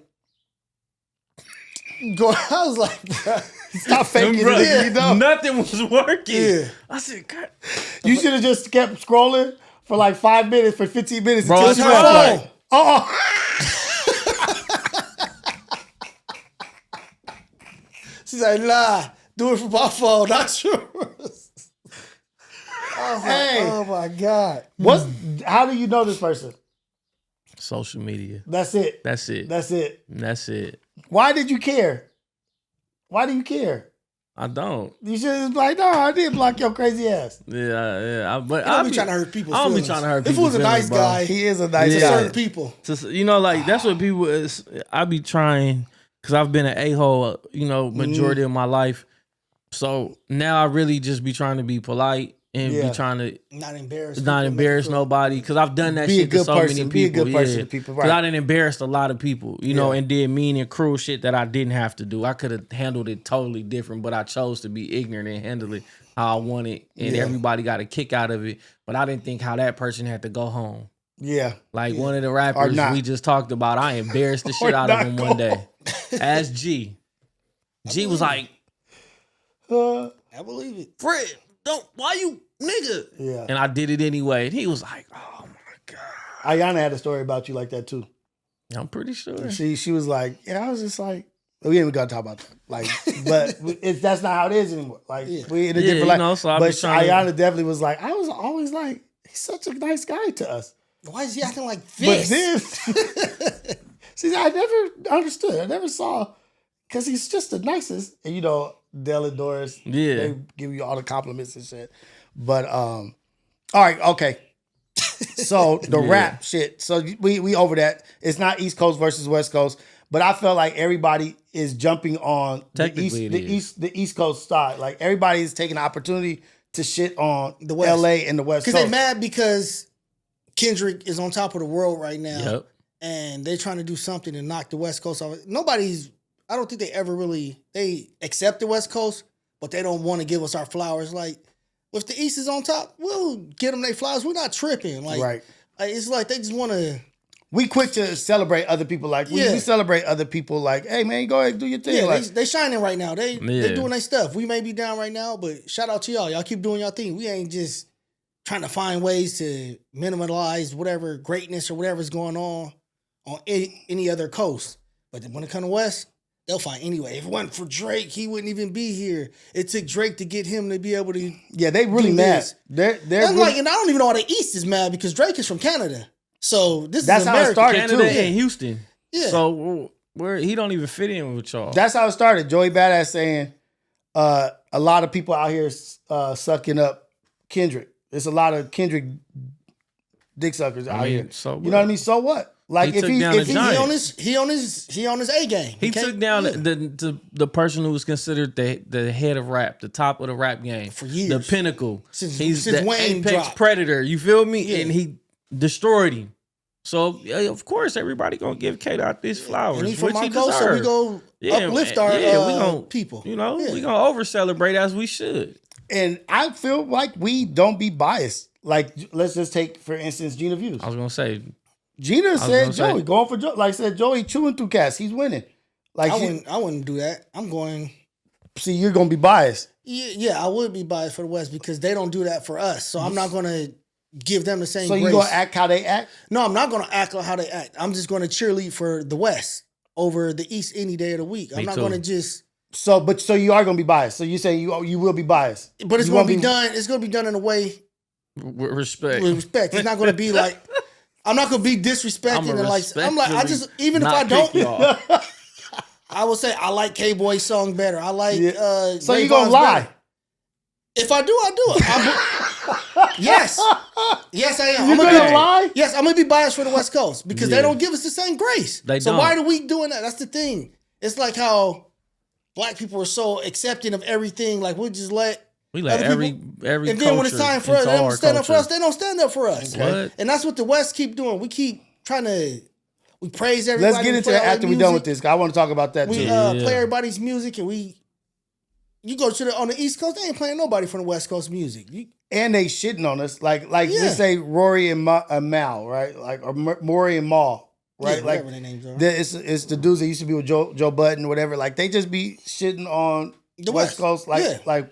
Speaker 1: I was like, bruh.
Speaker 2: Stop faking
Speaker 3: Bro,
Speaker 2: it. You know?
Speaker 3: nothing was working.
Speaker 1: Yeah.
Speaker 3: I said, God.
Speaker 2: You should have just kept scrolling for like 5 minutes, for 15 minutes
Speaker 3: Bro,
Speaker 2: until
Speaker 3: it's
Speaker 2: you
Speaker 3: her
Speaker 2: left.
Speaker 3: phone.
Speaker 1: She's like, nah, do it from my phone, not yours. I was
Speaker 2: Hey.
Speaker 1: like, oh my God.
Speaker 2: How do you know this person?
Speaker 3: Social media.
Speaker 2: That's it.
Speaker 3: That's it.
Speaker 2: That's it.
Speaker 3: That's it.
Speaker 2: Why did you care? Why do you care?
Speaker 3: I don't.
Speaker 2: You should have like, no, I did block your crazy ass.
Speaker 3: Yeah. But
Speaker 1: I don't be trying to hurt people's
Speaker 3: I don't be
Speaker 1: feelings.
Speaker 3: trying to hurt
Speaker 1: If it
Speaker 3: people's
Speaker 1: was a nice
Speaker 3: feelings, bro.
Speaker 1: guy,
Speaker 2: He is a nice
Speaker 1: to
Speaker 2: guy.
Speaker 1: certain people.
Speaker 3: You know, like that's what people is. I be trying because I've been an a-hole, majority of my life. So now I really just be trying to be polite and be trying to
Speaker 1: not embarrass
Speaker 3: nobody because I've done that
Speaker 2: Be a
Speaker 3: shit to
Speaker 2: good
Speaker 3: so
Speaker 2: person.
Speaker 3: many
Speaker 2: Be a
Speaker 3: people.
Speaker 2: good person to people,
Speaker 3: Because
Speaker 2: right.
Speaker 3: I done embarrassed a lot of people, and did mean and cruel shit that I didn't have to do. I could have handled it totally different, but I chose to be ignorant and handle it how I wanted, and everybody got a kick out of it. But I didn't think how that person had to go home.
Speaker 2: Yeah.
Speaker 3: Like one of the rappers we just talked about, I embarrassed the shit out of him one day. Ask G. G was like,
Speaker 1: I believe it.
Speaker 3: Fred, why you nigga?
Speaker 2: Yeah.
Speaker 3: And I did it anyway. And he was like, oh my God.
Speaker 2: Ayana had a story about you like that too.
Speaker 3: I'm pretty sure.
Speaker 2: She was like, I was just like, we ain't even gotta talk about that. Like, but that's not how it is anymore. Like we in a different life.
Speaker 3: So
Speaker 2: but Ayana definitely was like, I was always like, he's such a nice guy to us.
Speaker 1: Why is he acting like this?
Speaker 2: But this, see, I never understood. I never saw, because he's just the nicest. And Dell and Doris, they give you all the compliments and shit. But all right, okay. So the rap shit. So we over that. It's not East Coast versus West Coast, but I felt like everybody is jumping on the East Coast side. Like everybody is taking the opportunity to shit on
Speaker 1: the West.
Speaker 2: LA and the West Coast.
Speaker 1: Because they're mad because Kendrick is on top of the world right now.
Speaker 3: Yep.
Speaker 1: And they're trying to do something to knock the West Coast off. I don't think they ever really, they accept the West Coast, but they don't want to give us our flowers. Like, if the East is on top, we'll get them their flowers. We're not tripping. Like,
Speaker 2: right.
Speaker 1: It's like they just want to.
Speaker 2: We quick to celebrate other people. Like, we celebrate other people like, hey, man, go ahead and do your thing.
Speaker 1: Yeah,
Speaker 2: like,
Speaker 1: they shining right now. They doing their stuff. We may be down right now, but shout out to y'all. Y'all keep doing y'all thing. We ain't just trying to find ways to minimize whatever greatness or whatever's going on any other coast. But when it comes to West, they'll find anyway. If it wasn't for Drake, he wouldn't even be here. It took Drake to get him to be able to.
Speaker 2: Yeah, they really mad. They're really,
Speaker 1: like, and I don't even know why the East is mad because Drake is from Canada. So
Speaker 2: that's
Speaker 1: is
Speaker 2: how
Speaker 1: America.
Speaker 2: it started
Speaker 3: Canada
Speaker 2: too.
Speaker 3: and Houston.
Speaker 1: Yeah.
Speaker 3: So where he don't even fit in with y'all.
Speaker 2: That's how it started. Joey Badass saying a lot of people out here sucking up Kendrick. There's a lot of Kendrick dick suckers out here.
Speaker 3: So
Speaker 2: you know what I mean? So what? Like
Speaker 3: he
Speaker 1: on his A game.
Speaker 3: He took down the person who was considered the head of rap, the top of the rap game
Speaker 1: for years,
Speaker 3: the pinnacle. He's
Speaker 1: since
Speaker 3: the
Speaker 1: Wayne
Speaker 3: apex
Speaker 1: dropped.
Speaker 3: predator. You feel me?
Speaker 1: Yeah.
Speaker 3: And he destroyed him. So of course everybody gonna give K-Dot these flowers,
Speaker 1: and he
Speaker 3: which
Speaker 1: from
Speaker 3: he
Speaker 1: our coast, so we go uplift our
Speaker 3: we gonna,
Speaker 1: people.
Speaker 3: we gonna over celebrate as we should.
Speaker 2: And I feel like we don't be biased. Like, let's just take, for instance, Gina Views.
Speaker 3: I was gonna say,
Speaker 2: Gina said Joey, going for Joey. Like I said, Joey chewing through cats. He's winning. Like
Speaker 1: I wouldn't do that. I'm going.
Speaker 2: See, you're gonna be biased.
Speaker 1: Yeah, I would be biased for the West because they don't do that for us. So I'm not gonna give them the same.
Speaker 2: So
Speaker 1: grace.
Speaker 2: you gonna act how they act?
Speaker 1: No, I'm not gonna act like how they act. I'm just gonna cheerlead for the West over the East any day of the week. I'm not gonna just.
Speaker 2: So you are gonna be biased. So you say you will be biased,
Speaker 1: but it's gonna be done. It's gonna be done in a way
Speaker 3: with respect.
Speaker 1: With respect. It's not gonna be like. I'm not gonna be disrespecting and like. I'm like I just even if I don't. I will say I like K-Boy's song better. I like.
Speaker 2: So you gonna lie?
Speaker 1: Better. If I do, I do. Yes, I am.
Speaker 2: You gonna lie?
Speaker 1: Yes, I'm gonna be biased for the West Coast because they don't give us the same grace. So why are we doing that? That's the thing. It's like how black people are so accepting of everything. Like we just let
Speaker 3: every
Speaker 1: and then when it's time for us, they don't stand up for us. They don't stand up for us.
Speaker 3: What?
Speaker 1: And that's what the West keep doing. We keep trying to. We praise everybody.
Speaker 2: Let's get into that after we're done with this. I want to talk about that too.
Speaker 1: We play everybody's music, and you go to on the East Coast, they ain't playing nobody from the West Coast music.
Speaker 2: And they shitting on us, like let's say Rory and Mal, right? Like or Maury and Mal, right?
Speaker 1: Yeah,
Speaker 2: like
Speaker 1: whatever their names are.
Speaker 2: It's the dudes that used to be with Joe Budden, whatever. Like they just be shitting on the West Coast, like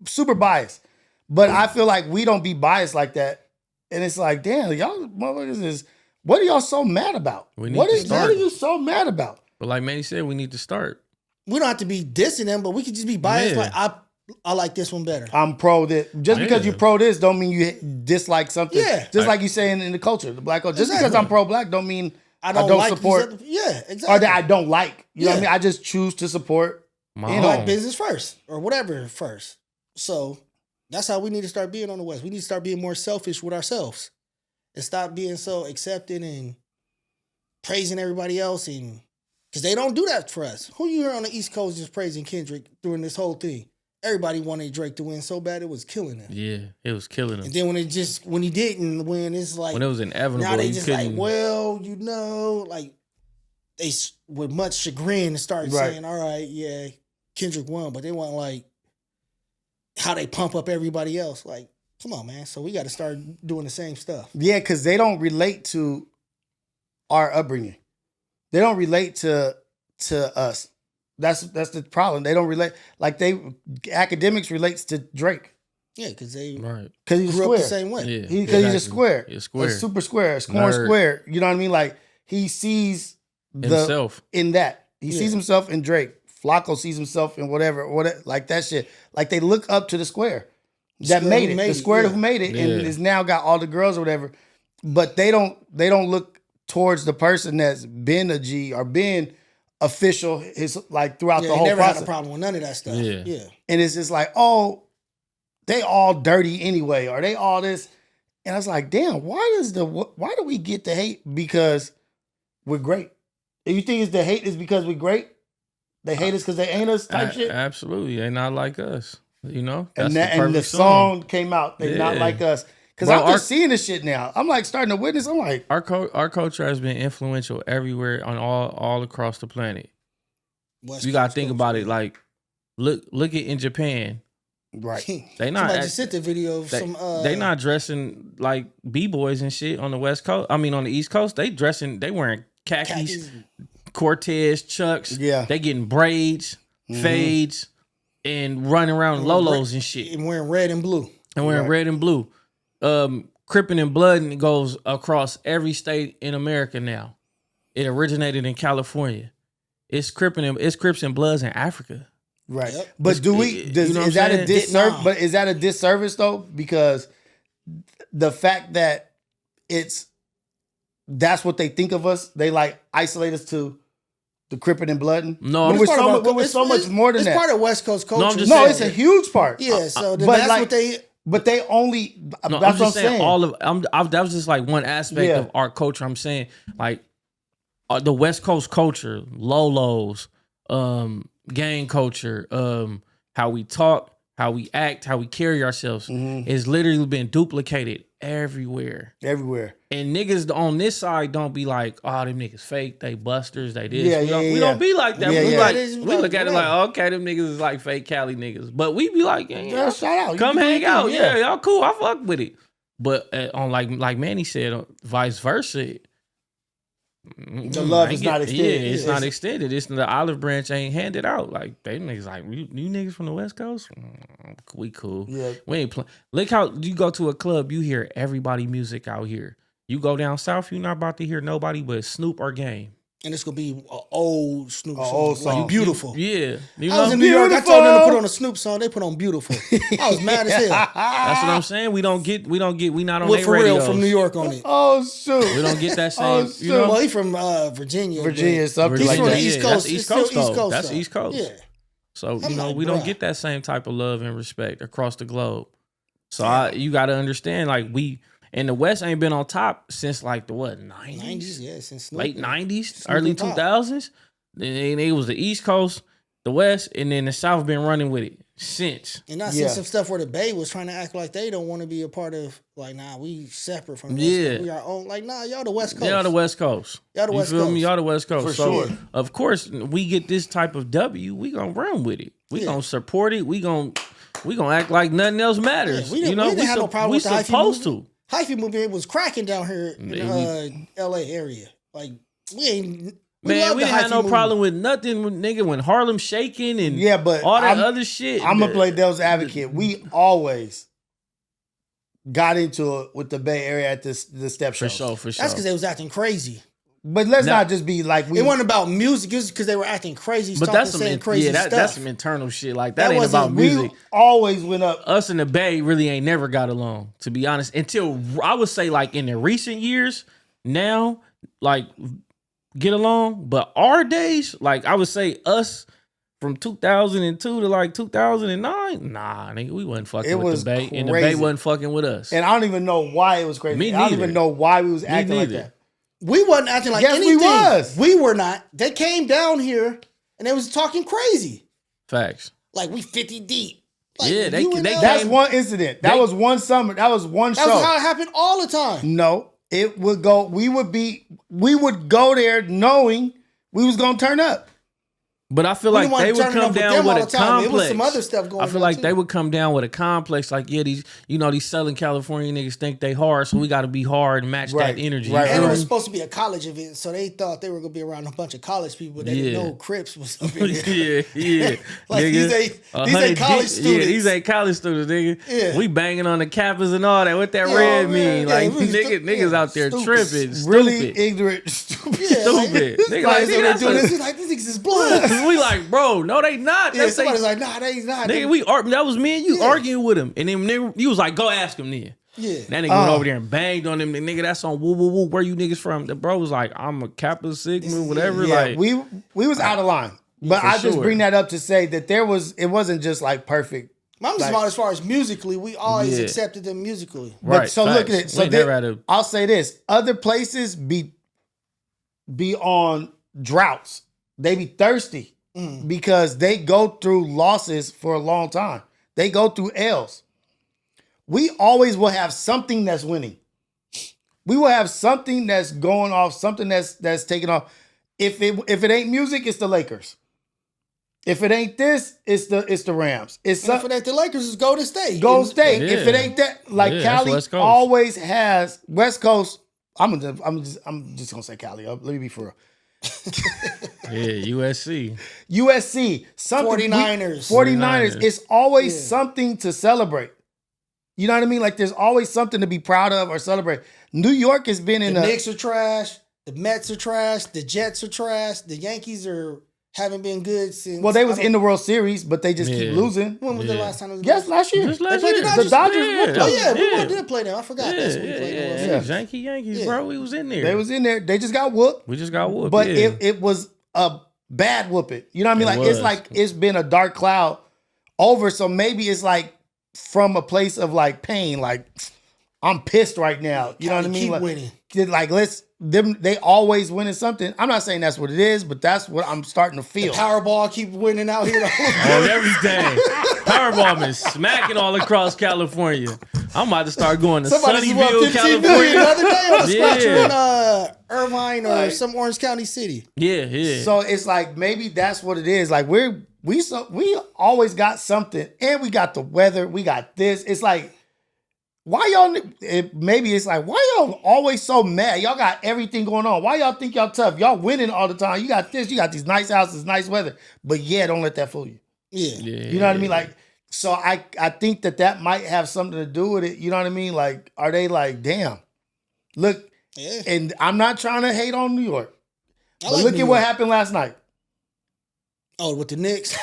Speaker 2: super biased. But I feel like we don't be biased like that, and it's like, damn, y'all motherfuckers is. What are y'all so mad about? What are you so mad about?
Speaker 3: But like Manny said, we need to start.
Speaker 1: We don't have to be dissing them, but we could just be biased. Like I like this one better.
Speaker 2: I'm pro this. Just because you pro this don't mean you dislike something.
Speaker 1: Yeah.
Speaker 2: Just like you saying in the culture, the black culture. Just because I'm pro black don't mean I don't
Speaker 1: like
Speaker 2: support.
Speaker 1: exactly.
Speaker 2: Or that I don't like. You know what I mean? I just choose to support
Speaker 1: black business first or whatever first. So that's how we need to start being on the West. We need to start being more selfish with ourselves and stop being so accepting and praising everybody else. And because they don't do that for us. Who you hear on the East Coast just praising Kendrick during this whole thing? Everybody wanted Drake to win so bad it was killing them.
Speaker 3: Yeah, it was killing them.
Speaker 1: And then when he didn't win, it's like
Speaker 3: when it was inevitable.
Speaker 1: Now they just like, well, like they with much chagrin start saying, all right, yeah, Kendrick won, but they want like how they pump up everybody else. Like, come on, man. So we got to start doing the same stuff.
Speaker 2: Yeah, because they don't relate to our upbringing. They don't relate to us. That's the problem. They don't relate. Like academics relates to Drake.
Speaker 1: Yeah, because
Speaker 2: he's
Speaker 1: grew
Speaker 2: a square.
Speaker 1: up the same way.
Speaker 3: Yeah,
Speaker 2: Because he's a square.
Speaker 3: He's a square.
Speaker 2: A super square. A square. You know what I mean? Like he sees
Speaker 3: himself
Speaker 2: in that. He sees himself in Drake. Flacco sees himself in whatever, like that shit. Like they look up to the square that made it. The square who made it and is now got all the girls or whatever. But they don't look towards the person that's been a G or been official his like throughout the whole
Speaker 1: never
Speaker 2: process.
Speaker 1: Had a problem with none of that stuff. Yeah.
Speaker 2: And it's just like, oh, they all dirty anyway, or they all this. And I was like, damn, why do we get the hate because we're great? If you think it's the hate is because we're great, they hate us because they ain't us type shit.
Speaker 3: Absolutely, they not like us. You know,
Speaker 2: and the song came out. They not like us. Because I'm just seeing this shit now. I'm like starting to witness. I'm like,
Speaker 3: our culture has been influential everywhere on all across the planet. You gotta think about it. Like, look at in Japan.
Speaker 2: Right.
Speaker 1: They not. Somebody just sent the video of
Speaker 3: they not dressing like b-boys and shit on the West Coast. I mean, on the East Coast, they wearing khakis. Cortez, Chucks.
Speaker 2: Yeah.
Speaker 3: They getting braids, fades, and running around Lolos and shit.
Speaker 1: And wearing red and blue.
Speaker 3: Red and blue. Crippin' and Blood goes across every state in America now. It originated in California. It's Crips and Bloods in Africa.
Speaker 2: Right. Yep. But is that a disservice? But is that a disservice though? Because the fact that that's what they think of us, they like isolate us to the Crippin' and Bloodin'.
Speaker 3: No,
Speaker 2: we're so much more than that.
Speaker 1: It's part of West Coast culture.
Speaker 2: No, it's a huge part.
Speaker 1: Yeah, so that's like, what they.
Speaker 2: But they only.
Speaker 3: No,
Speaker 2: that's
Speaker 3: what
Speaker 2: I'm saying.
Speaker 3: That was just like one aspect of our culture. I'm saying like the West Coast culture, Lolos, gang culture, how we talk, how we act, how we carry ourselves is literally been duplicated everywhere. And niggas on this side don't be like, oh, them niggas fake, they busters, they this. We don't be like that. We look at it like, okay, them niggas is like fake Cali niggas. But we be like,
Speaker 2: shout out.
Speaker 3: Come hang out. Yeah, y'all cool. I fuck with it. But on like Manny said, vice versa.
Speaker 2: The love is not extended.
Speaker 3: Yeah, it's not extended. It's the olive branch ain't handed out. Like they niggas like you niggas from the West Coast. We cool.
Speaker 2: Yeah,
Speaker 3: we ain't playing. Look how you go to a club, you hear everybody music out here. You go down south, you're not about to hear nobody but Snoop or Game.
Speaker 1: And it's gonna be an old Snoop song. Like Beautiful.
Speaker 3: Yeah.
Speaker 1: I was in New York. I told them to put on a Snoop song. They put on Beautiful. I was mad as hell.
Speaker 3: That's what I'm saying. We not on
Speaker 1: their
Speaker 3: for
Speaker 1: real from New York on it.
Speaker 2: Oh shoot.
Speaker 3: We don't get that same.
Speaker 1: You know? Well, he's from Virginia.
Speaker 2: Something
Speaker 1: he's
Speaker 2: like
Speaker 1: from
Speaker 2: that.
Speaker 1: the East Coast.
Speaker 3: That's East Coast.
Speaker 1: East Coast.
Speaker 3: That's East Coast.
Speaker 1: Yeah.
Speaker 3: So we don't get that same type of love and respect across the globe. So you got to understand, like and the West ain't been on top since like the 90s?
Speaker 1: Yeah, since Snoop.
Speaker 3: Late 90s, early 2000s. And it was the East Coast, the West, and then the South been running with it since.
Speaker 1: And I seen some stuff where the Bay was trying to act like they don't want to be a part of, like, nah, we separate from the West Coast. We are own. Like, nah, y'all the West Coast.
Speaker 3: Y'all the West Coast.
Speaker 1: Y'all the West
Speaker 3: You feel
Speaker 1: Coast.
Speaker 3: me? Y'all the West Coast.
Speaker 2: For
Speaker 3: so,
Speaker 2: sure.
Speaker 3: Of course, we get this type of W, we gonna run with it. We gonna support it. We gonna act like nothing else matters.
Speaker 1: Yeah, we didn't have no problem with the hyphy
Speaker 3: supposed
Speaker 1: movement. Hyphy movement was cracking down here in the LA area. Like, we
Speaker 3: didn't have no problem with nothing with nigga when Harlem shaking and
Speaker 2: but
Speaker 3: all that other shit.
Speaker 2: I'm gonna play devil's advocate. We always got into it with the Bay Area at the step shows.
Speaker 3: For sure.
Speaker 1: That's because they was acting crazy.
Speaker 2: But let's not just be like
Speaker 1: it wasn't about music. It was because they were acting crazy.
Speaker 3: But that's some
Speaker 1: crazy stuff.
Speaker 3: That's some internal shit. Like that ain't about music.
Speaker 2: We always went up.
Speaker 3: Us in the Bay really ain't never got along, to be honest. Until I would say like in the recent years, now like get along. But our days, like I would say us from 2002 to like 2009. Nah, nigga, we wasn't fucking
Speaker 2: It
Speaker 3: with
Speaker 2: was
Speaker 3: the Bay, and the
Speaker 2: crazy.
Speaker 3: Bay wasn't fucking with us.
Speaker 2: And I don't even know why it was crazy.
Speaker 3: Me
Speaker 2: I don't
Speaker 3: neither.
Speaker 2: even know why we was acting like
Speaker 3: neither.
Speaker 2: that.
Speaker 1: We wasn't acting like
Speaker 2: Yes, we
Speaker 1: anything.
Speaker 2: was.
Speaker 1: We were not. They came down here and they was talking crazy.
Speaker 3: Facts.
Speaker 1: Like we 50 deep. Like,
Speaker 3: Yeah, they
Speaker 1: you and us-
Speaker 2: That's one incident. That was one summer. That was one
Speaker 1: That's
Speaker 2: show.
Speaker 1: how it happened all the time.
Speaker 2: No, it would go. We would go there knowing we was gonna turn up.
Speaker 3: But I feel
Speaker 1: We
Speaker 3: like
Speaker 1: didn't want
Speaker 3: they
Speaker 1: to
Speaker 3: would
Speaker 1: turn it
Speaker 3: come
Speaker 1: up with
Speaker 3: down
Speaker 1: them
Speaker 3: with
Speaker 1: all
Speaker 3: a
Speaker 1: the time.
Speaker 3: complex.
Speaker 1: It was some other stuff going
Speaker 3: I feel
Speaker 1: on,
Speaker 3: like
Speaker 1: too.
Speaker 3: they would come down with a complex. Like, yeah, these Southern California niggas think they hard, so we got to be hard and match
Speaker 2: Right,
Speaker 3: that energy.
Speaker 2: right,
Speaker 1: And it was
Speaker 2: right.
Speaker 1: supposed to be a college event, so they thought they were gonna be around a bunch of college people. They didn't
Speaker 3: Yeah.
Speaker 1: know Crips was up in there.
Speaker 3: yeah.
Speaker 1: Like,
Speaker 3: nigga.
Speaker 1: these ain't
Speaker 3: 100
Speaker 1: college
Speaker 3: Yeah,
Speaker 1: students.
Speaker 3: these ain't college students, nigga.
Speaker 1: Yeah.
Speaker 3: We banging on the Kappas and all that. What that
Speaker 1: Yeah,
Speaker 3: red
Speaker 1: man.
Speaker 3: mean?
Speaker 1: Yeah,
Speaker 3: Like,
Speaker 1: we was
Speaker 3: niggas out there
Speaker 1: stupid.
Speaker 3: tripping,
Speaker 2: Really
Speaker 3: stupid.
Speaker 2: ignorant, stupid.
Speaker 1: Yeah, like-
Speaker 3: Stupid. Nigga,
Speaker 1: Like,
Speaker 3: like,
Speaker 1: so
Speaker 3: nigga,
Speaker 1: they
Speaker 3: that's
Speaker 1: doing
Speaker 3: a-
Speaker 1: this. He's like, these niggas is blood.
Speaker 3: we like, bro, no, they not.
Speaker 1: Yeah,
Speaker 3: That's they,
Speaker 1: somebody's like, nah, they not.
Speaker 3: nigga, that was me and you
Speaker 1: Yeah.
Speaker 3: arguing with him. And then nigga, you was like, go ask him then.
Speaker 1: Yeah.
Speaker 3: That nigga went over there and banged on him. Nigga, that's on woo woo woo. Where you niggas from? The bro was like, I'm a Kappa Sigma, whatever.
Speaker 2: Yeah,
Speaker 3: like
Speaker 2: we was out of line. But
Speaker 3: For
Speaker 2: I just
Speaker 3: sure.
Speaker 2: bring that up to say that it wasn't just like perfect.
Speaker 1: I'm just
Speaker 2: Like-
Speaker 1: about as far as musically, we always
Speaker 3: Yeah.
Speaker 1: accepted them musically.
Speaker 2: But
Speaker 3: right.
Speaker 2: so look at
Speaker 3: facts.
Speaker 2: it.
Speaker 3: We
Speaker 2: So
Speaker 3: ain't never had a
Speaker 2: I'll say this: other places be on droughts. They be thirsty because they go through losses for a long time. They go through L's. We always will have something that's winning. We will have something that's going off, something that's taking off. If it ain't music, it's the Lakers. If it ain't this, it's the Rams. It's
Speaker 1: And if it ain't the Lakers, it's Golden State.
Speaker 2: Golden
Speaker 1: And-
Speaker 2: State. If it
Speaker 3: Yeah.
Speaker 2: ain't that, like
Speaker 3: Yeah, that's
Speaker 2: Cali
Speaker 3: West Coast.
Speaker 2: always has West Coast. I'm just gonna say Cali. Let me be for real.
Speaker 3: USC.
Speaker 2: USC, something
Speaker 1: 49ers.
Speaker 2: 49ers. It's always
Speaker 1: Yeah.
Speaker 2: something to celebrate. You know what I mean? Like there's always something to be proud of or celebrate. New York has been in
Speaker 1: The
Speaker 2: a
Speaker 1: Knicks are trash. The Mets are trash. The Jets are trash. The Yankees haven't been good since.
Speaker 2: well, they was in the World Series, but they just keep
Speaker 3: Yeah.
Speaker 2: losing.
Speaker 1: When was the
Speaker 3: Yeah.
Speaker 1: last time it was?
Speaker 2: Yes, last year.
Speaker 3: Just last
Speaker 1: played
Speaker 3: year.
Speaker 1: the
Speaker 2: The Dodgers
Speaker 3: Yeah.
Speaker 2: whooped
Speaker 1: Oh
Speaker 2: them.
Speaker 1: yeah,
Speaker 3: Yeah.
Speaker 1: we did play them. I forgot. That's when we played the World
Speaker 3: Yeah.
Speaker 1: Series.
Speaker 3: Yankees,
Speaker 1: Yeah.
Speaker 3: bro. We was in there.
Speaker 2: They was in there. They just got whooped.
Speaker 3: We just got whooped.
Speaker 2: But
Speaker 3: yeah.
Speaker 2: it was a bad whooping. You know what I mean?
Speaker 3: It
Speaker 2: Like it's
Speaker 3: was.
Speaker 2: like it's been a dark cloud over. So maybe it's like from a place of like pain. Like I'm pissed right now. You know what I
Speaker 1: Cali
Speaker 2: mean?
Speaker 1: keep
Speaker 2: Like,
Speaker 1: winning.
Speaker 2: they always winning something. I'm not saying that's what it is, but that's what I'm starting to feel.
Speaker 1: Powerball keep winning out here.
Speaker 3: on everything. Powerball been smacking all across California. I'm about to start going to
Speaker 1: Somebody just won
Speaker 3: Sunnyvale,
Speaker 1: 15 million the
Speaker 3: California.
Speaker 1: other day on a scratcher in
Speaker 3: Yeah.
Speaker 1: Irvine or some Orange County city.
Speaker 3: Yeah.
Speaker 2: So it's like maybe that's what it is. Like we always got something, and we got the weather. We got this. It's like why maybe it's like why y'all always so mad? Y'all got everything going on. Why y'all think y'all tough? Y'all winning all the time. You got this. You got these nice houses, nice weather. But yeah, don't let that fool you.
Speaker 1: Yeah.
Speaker 2: You know what I mean? Like so I think that might have something to do with it. You know what I mean? Like are they like damn? Look,
Speaker 1: Yeah.
Speaker 2: and I'm not trying to hate on New York.
Speaker 1: I
Speaker 2: But
Speaker 1: like
Speaker 2: look
Speaker 1: New
Speaker 2: at what
Speaker 1: York.
Speaker 2: happened last night.
Speaker 1: Oh, with the Knicks.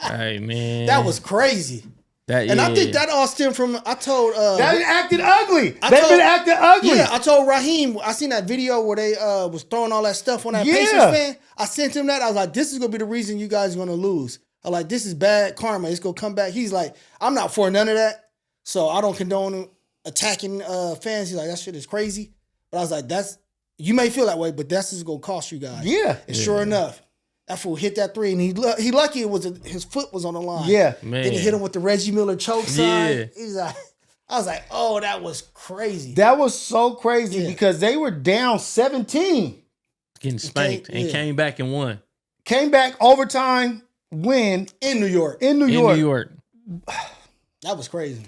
Speaker 3: Hey man,
Speaker 1: That was crazy. And I think that all stemmed from I told
Speaker 2: That been acting ugly.
Speaker 1: I
Speaker 2: They've
Speaker 1: told-
Speaker 2: been acting ugly.
Speaker 1: Yeah, I told Raheem, I seen that video where they was throwing all that stuff on that
Speaker 2: Yeah.
Speaker 1: Pacers fan. I sent him that. I was like, this is gonna be the reason you guys are gonna lose. I'm like, this is bad karma. It's gonna come back. He's like, I'm not for none of that. So I don't condone attacking fans. He's like, that shit is crazy. But I was like, you may feel that way, but that's just gonna cost you guys.
Speaker 2: Yeah.
Speaker 1: And sure enough, that fool hit that three, and he lucky it was his foot was on the line.
Speaker 2: Yeah.
Speaker 3: Man.
Speaker 1: Then he hit him with the Reggie Miller choke sign.
Speaker 3: Yeah.
Speaker 1: He's like, I was like, oh, that was crazy.
Speaker 2: That was so crazy
Speaker 1: Yeah.
Speaker 2: because they were down 17.
Speaker 3: getting spanked and
Speaker 1: yeah.
Speaker 3: came back and won
Speaker 2: Came back overtime, win
Speaker 1: In New York.
Speaker 2: in New
Speaker 3: in
Speaker 2: York.
Speaker 3: New York.
Speaker 1: That was crazy.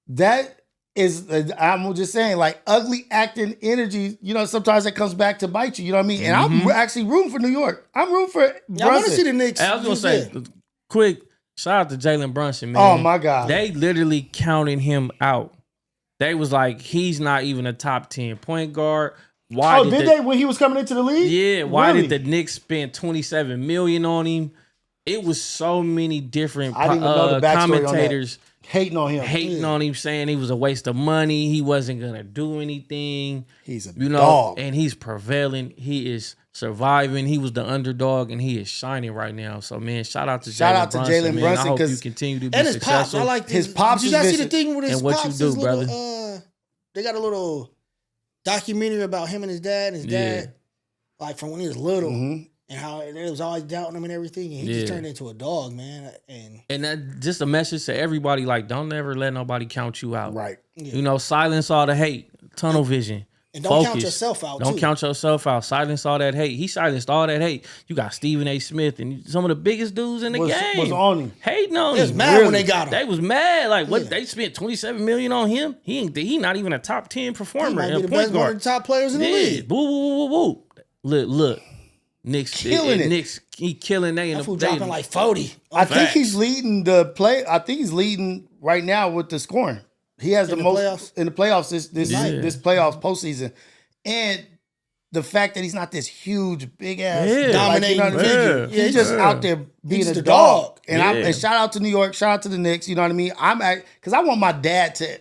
Speaker 2: That is, I'm just saying, like ugly acting energy. You know, sometimes that comes back to bite you. You know what I mean? And I'm actually rooting for New York. I'm rooting for
Speaker 1: Yeah, I want to
Speaker 2: Brunson.
Speaker 1: see the Knicks.
Speaker 3: Hey, I was gonna
Speaker 1: do
Speaker 3: say,
Speaker 1: good.
Speaker 3: quick shout out to Jalen Brunson, man.
Speaker 2: Oh my God.
Speaker 3: They literally counted him out. They was like, he's not even a top 10 point guard. Why
Speaker 2: did they when he was coming into the league?
Speaker 3: Yeah, why
Speaker 2: Really?
Speaker 3: did the Knicks spend $27 million on him? it was so many different
Speaker 2: I didn't even know the backstory on that.
Speaker 3: commentators
Speaker 2: Hating on him.
Speaker 3: hating on him, saying he was a waste of money. He wasn't gonna do anything.
Speaker 2: He's a
Speaker 3: dog,
Speaker 2: dog.
Speaker 3: and he's prevailing. He is surviving. He was the underdog, and he is shining right now. So, man, shout out to Jalen Brunson. I hope you continue to be
Speaker 1: and his pops.
Speaker 3: successful.
Speaker 1: I like
Speaker 2: his pops.
Speaker 1: Did you guys see the
Speaker 2: vicious.
Speaker 1: thing with his
Speaker 3: And what
Speaker 1: pops?
Speaker 3: you do,
Speaker 1: his little,
Speaker 3: brother.
Speaker 1: They got a little documentary about him and his dad. And his dad, like from when he was little, and how they was always doubting him and everything. And he just turned into a dog, man.
Speaker 3: And that just a message to everybody: like, don't ever let nobody count you out.
Speaker 2: Right.
Speaker 3: You know, silence all the hate, tunnel vision.
Speaker 1: And don't count
Speaker 3: Focus.
Speaker 1: yourself out.
Speaker 3: Don't
Speaker 1: too.
Speaker 3: count yourself out. Silence all that hate. He silenced all that hate. You got Stephen A. Smith and some of the biggest dudes in the game
Speaker 2: was on him.
Speaker 3: hating on
Speaker 1: They was
Speaker 3: him.
Speaker 1: mad when they got him.
Speaker 3: They was mad. Like, what? They spent $27 million on him. He not even a top 10
Speaker 1: He
Speaker 3: performer
Speaker 1: might be
Speaker 3: and
Speaker 1: the
Speaker 3: point
Speaker 1: best, one of
Speaker 3: guard.
Speaker 1: the top players in the
Speaker 3: Yeah,
Speaker 1: league.
Speaker 3: boo, boo, boo, boo, boo. Look. Knicks
Speaker 2: Killing it.
Speaker 3: Knicks, he killing they in
Speaker 1: That
Speaker 3: the
Speaker 1: fool dropping like 40.
Speaker 2: I think
Speaker 3: Facts.
Speaker 2: he's leading the play. I think he's leading right now with the scoring. He has the
Speaker 1: the
Speaker 2: most
Speaker 1: playoffs?
Speaker 2: in the playoffs this
Speaker 3: Yeah.
Speaker 2: this playoffs postseason, and the fact that he's not this huge big ass
Speaker 3: Yeah.
Speaker 1: Dominating figure.
Speaker 2: He's just out there being
Speaker 1: He's
Speaker 2: a
Speaker 1: the
Speaker 2: dog.
Speaker 1: dog.
Speaker 2: And and shout out to New York, shout out to the Knicks. You know what I mean? I'm because I want my dad to.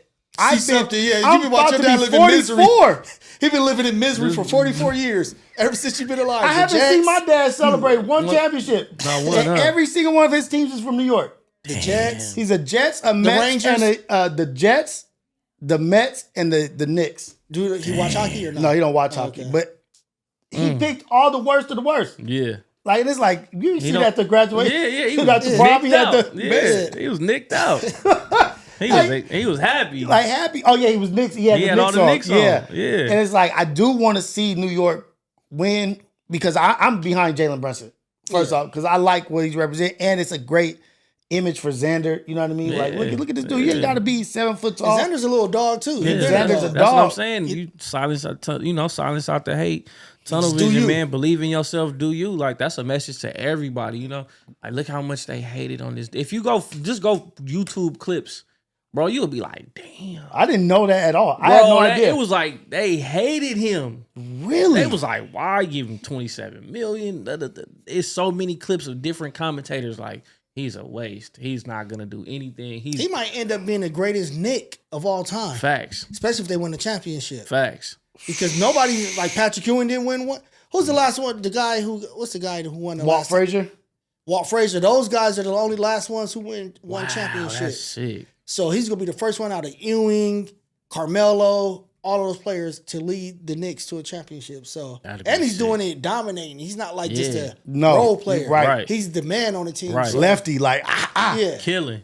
Speaker 1: See something, yeah.
Speaker 2: I'm
Speaker 1: You've been watching
Speaker 2: about
Speaker 1: your
Speaker 2: to
Speaker 1: dad
Speaker 2: be
Speaker 1: live in misery.
Speaker 2: 44.
Speaker 1: He been living in misery for 44 years. Ever since you've been alive.
Speaker 2: I
Speaker 1: The
Speaker 2: haven't
Speaker 1: Jets,
Speaker 2: seen my dad celebrate one championship.
Speaker 3: Not one,
Speaker 2: And
Speaker 3: huh?
Speaker 2: every single one of his teams is from New York.
Speaker 1: The Jets.
Speaker 2: He's a Jets, a Mets,
Speaker 1: Rangers?
Speaker 2: and the Jets, the Mets, and the Knicks.
Speaker 1: Do he watch hockey or not?
Speaker 2: No, he don't watch hockey,
Speaker 1: okay.
Speaker 2: but he picked all the worst of the worst.
Speaker 3: Yeah.
Speaker 2: Like it's like you see
Speaker 3: don't-
Speaker 2: that the graduation.
Speaker 3: Yeah, he
Speaker 2: he
Speaker 3: was
Speaker 2: got the prom. He
Speaker 3: nicked
Speaker 2: had
Speaker 3: out.
Speaker 2: the
Speaker 3: Yeah, he was nicked out. He was happy.
Speaker 2: like happy. Oh yeah, he was Knicks. He had
Speaker 3: He
Speaker 2: the
Speaker 3: had all
Speaker 2: Knicks
Speaker 3: the
Speaker 2: on.
Speaker 3: Knicks on.
Speaker 2: Yeah,
Speaker 3: Yeah.
Speaker 2: And it's like I do want to see New York win because I'm behind Jalen Brunson. First off, because I like what he's representing, and it's a great image for Xander. You know what I mean? Like look at this dude. You ain't got to be 7 foot tall.
Speaker 1: And Xander's a little dog too.
Speaker 3: Yeah,
Speaker 2: Xander's a
Speaker 3: that's what I'm
Speaker 2: dog.
Speaker 3: saying. You silence out the hate. Tunnel
Speaker 1: Just do
Speaker 3: vision,
Speaker 1: you.
Speaker 3: man. Believe in yourself. Do you? Like that's a message to everybody. You know, like look how much they hated on this. If you just go YouTube clips, bro, you'll be like, damn.
Speaker 2: I didn't know that at all. I
Speaker 3: Bro,
Speaker 2: had no idea.
Speaker 3: It was like they hated him.
Speaker 2: really.
Speaker 3: They was like, why give him 27 million? It's so many clips of different commentators like he's a waste. He's not gonna do anything.
Speaker 1: He might end up being the greatest Nick of all time.
Speaker 3: Facts.
Speaker 1: Especially if they win the championship.
Speaker 3: Facts.
Speaker 1: Because nobody like Patrick Ewing didn't win one. Who's the last one? What's the guy who won the
Speaker 2: Walt
Speaker 1: last
Speaker 2: Frazier.
Speaker 1: Walt Frazier. Those guys are the only last ones who won
Speaker 3: Wow,
Speaker 1: championship.
Speaker 3: that's sick.
Speaker 1: So he's gonna be the first one out of Ewing, Carmelo, all of those players to lead the Knicks to a championship. So
Speaker 3: That'd be
Speaker 1: and he's
Speaker 3: sick.
Speaker 1: doing it dominating. He's not like just
Speaker 3: Yeah.
Speaker 1: a
Speaker 2: No,
Speaker 1: role player.
Speaker 2: right.
Speaker 1: He's the man on the team.
Speaker 3: Right.
Speaker 1: So,
Speaker 2: Lefty, like
Speaker 1: yeah.
Speaker 3: Killing.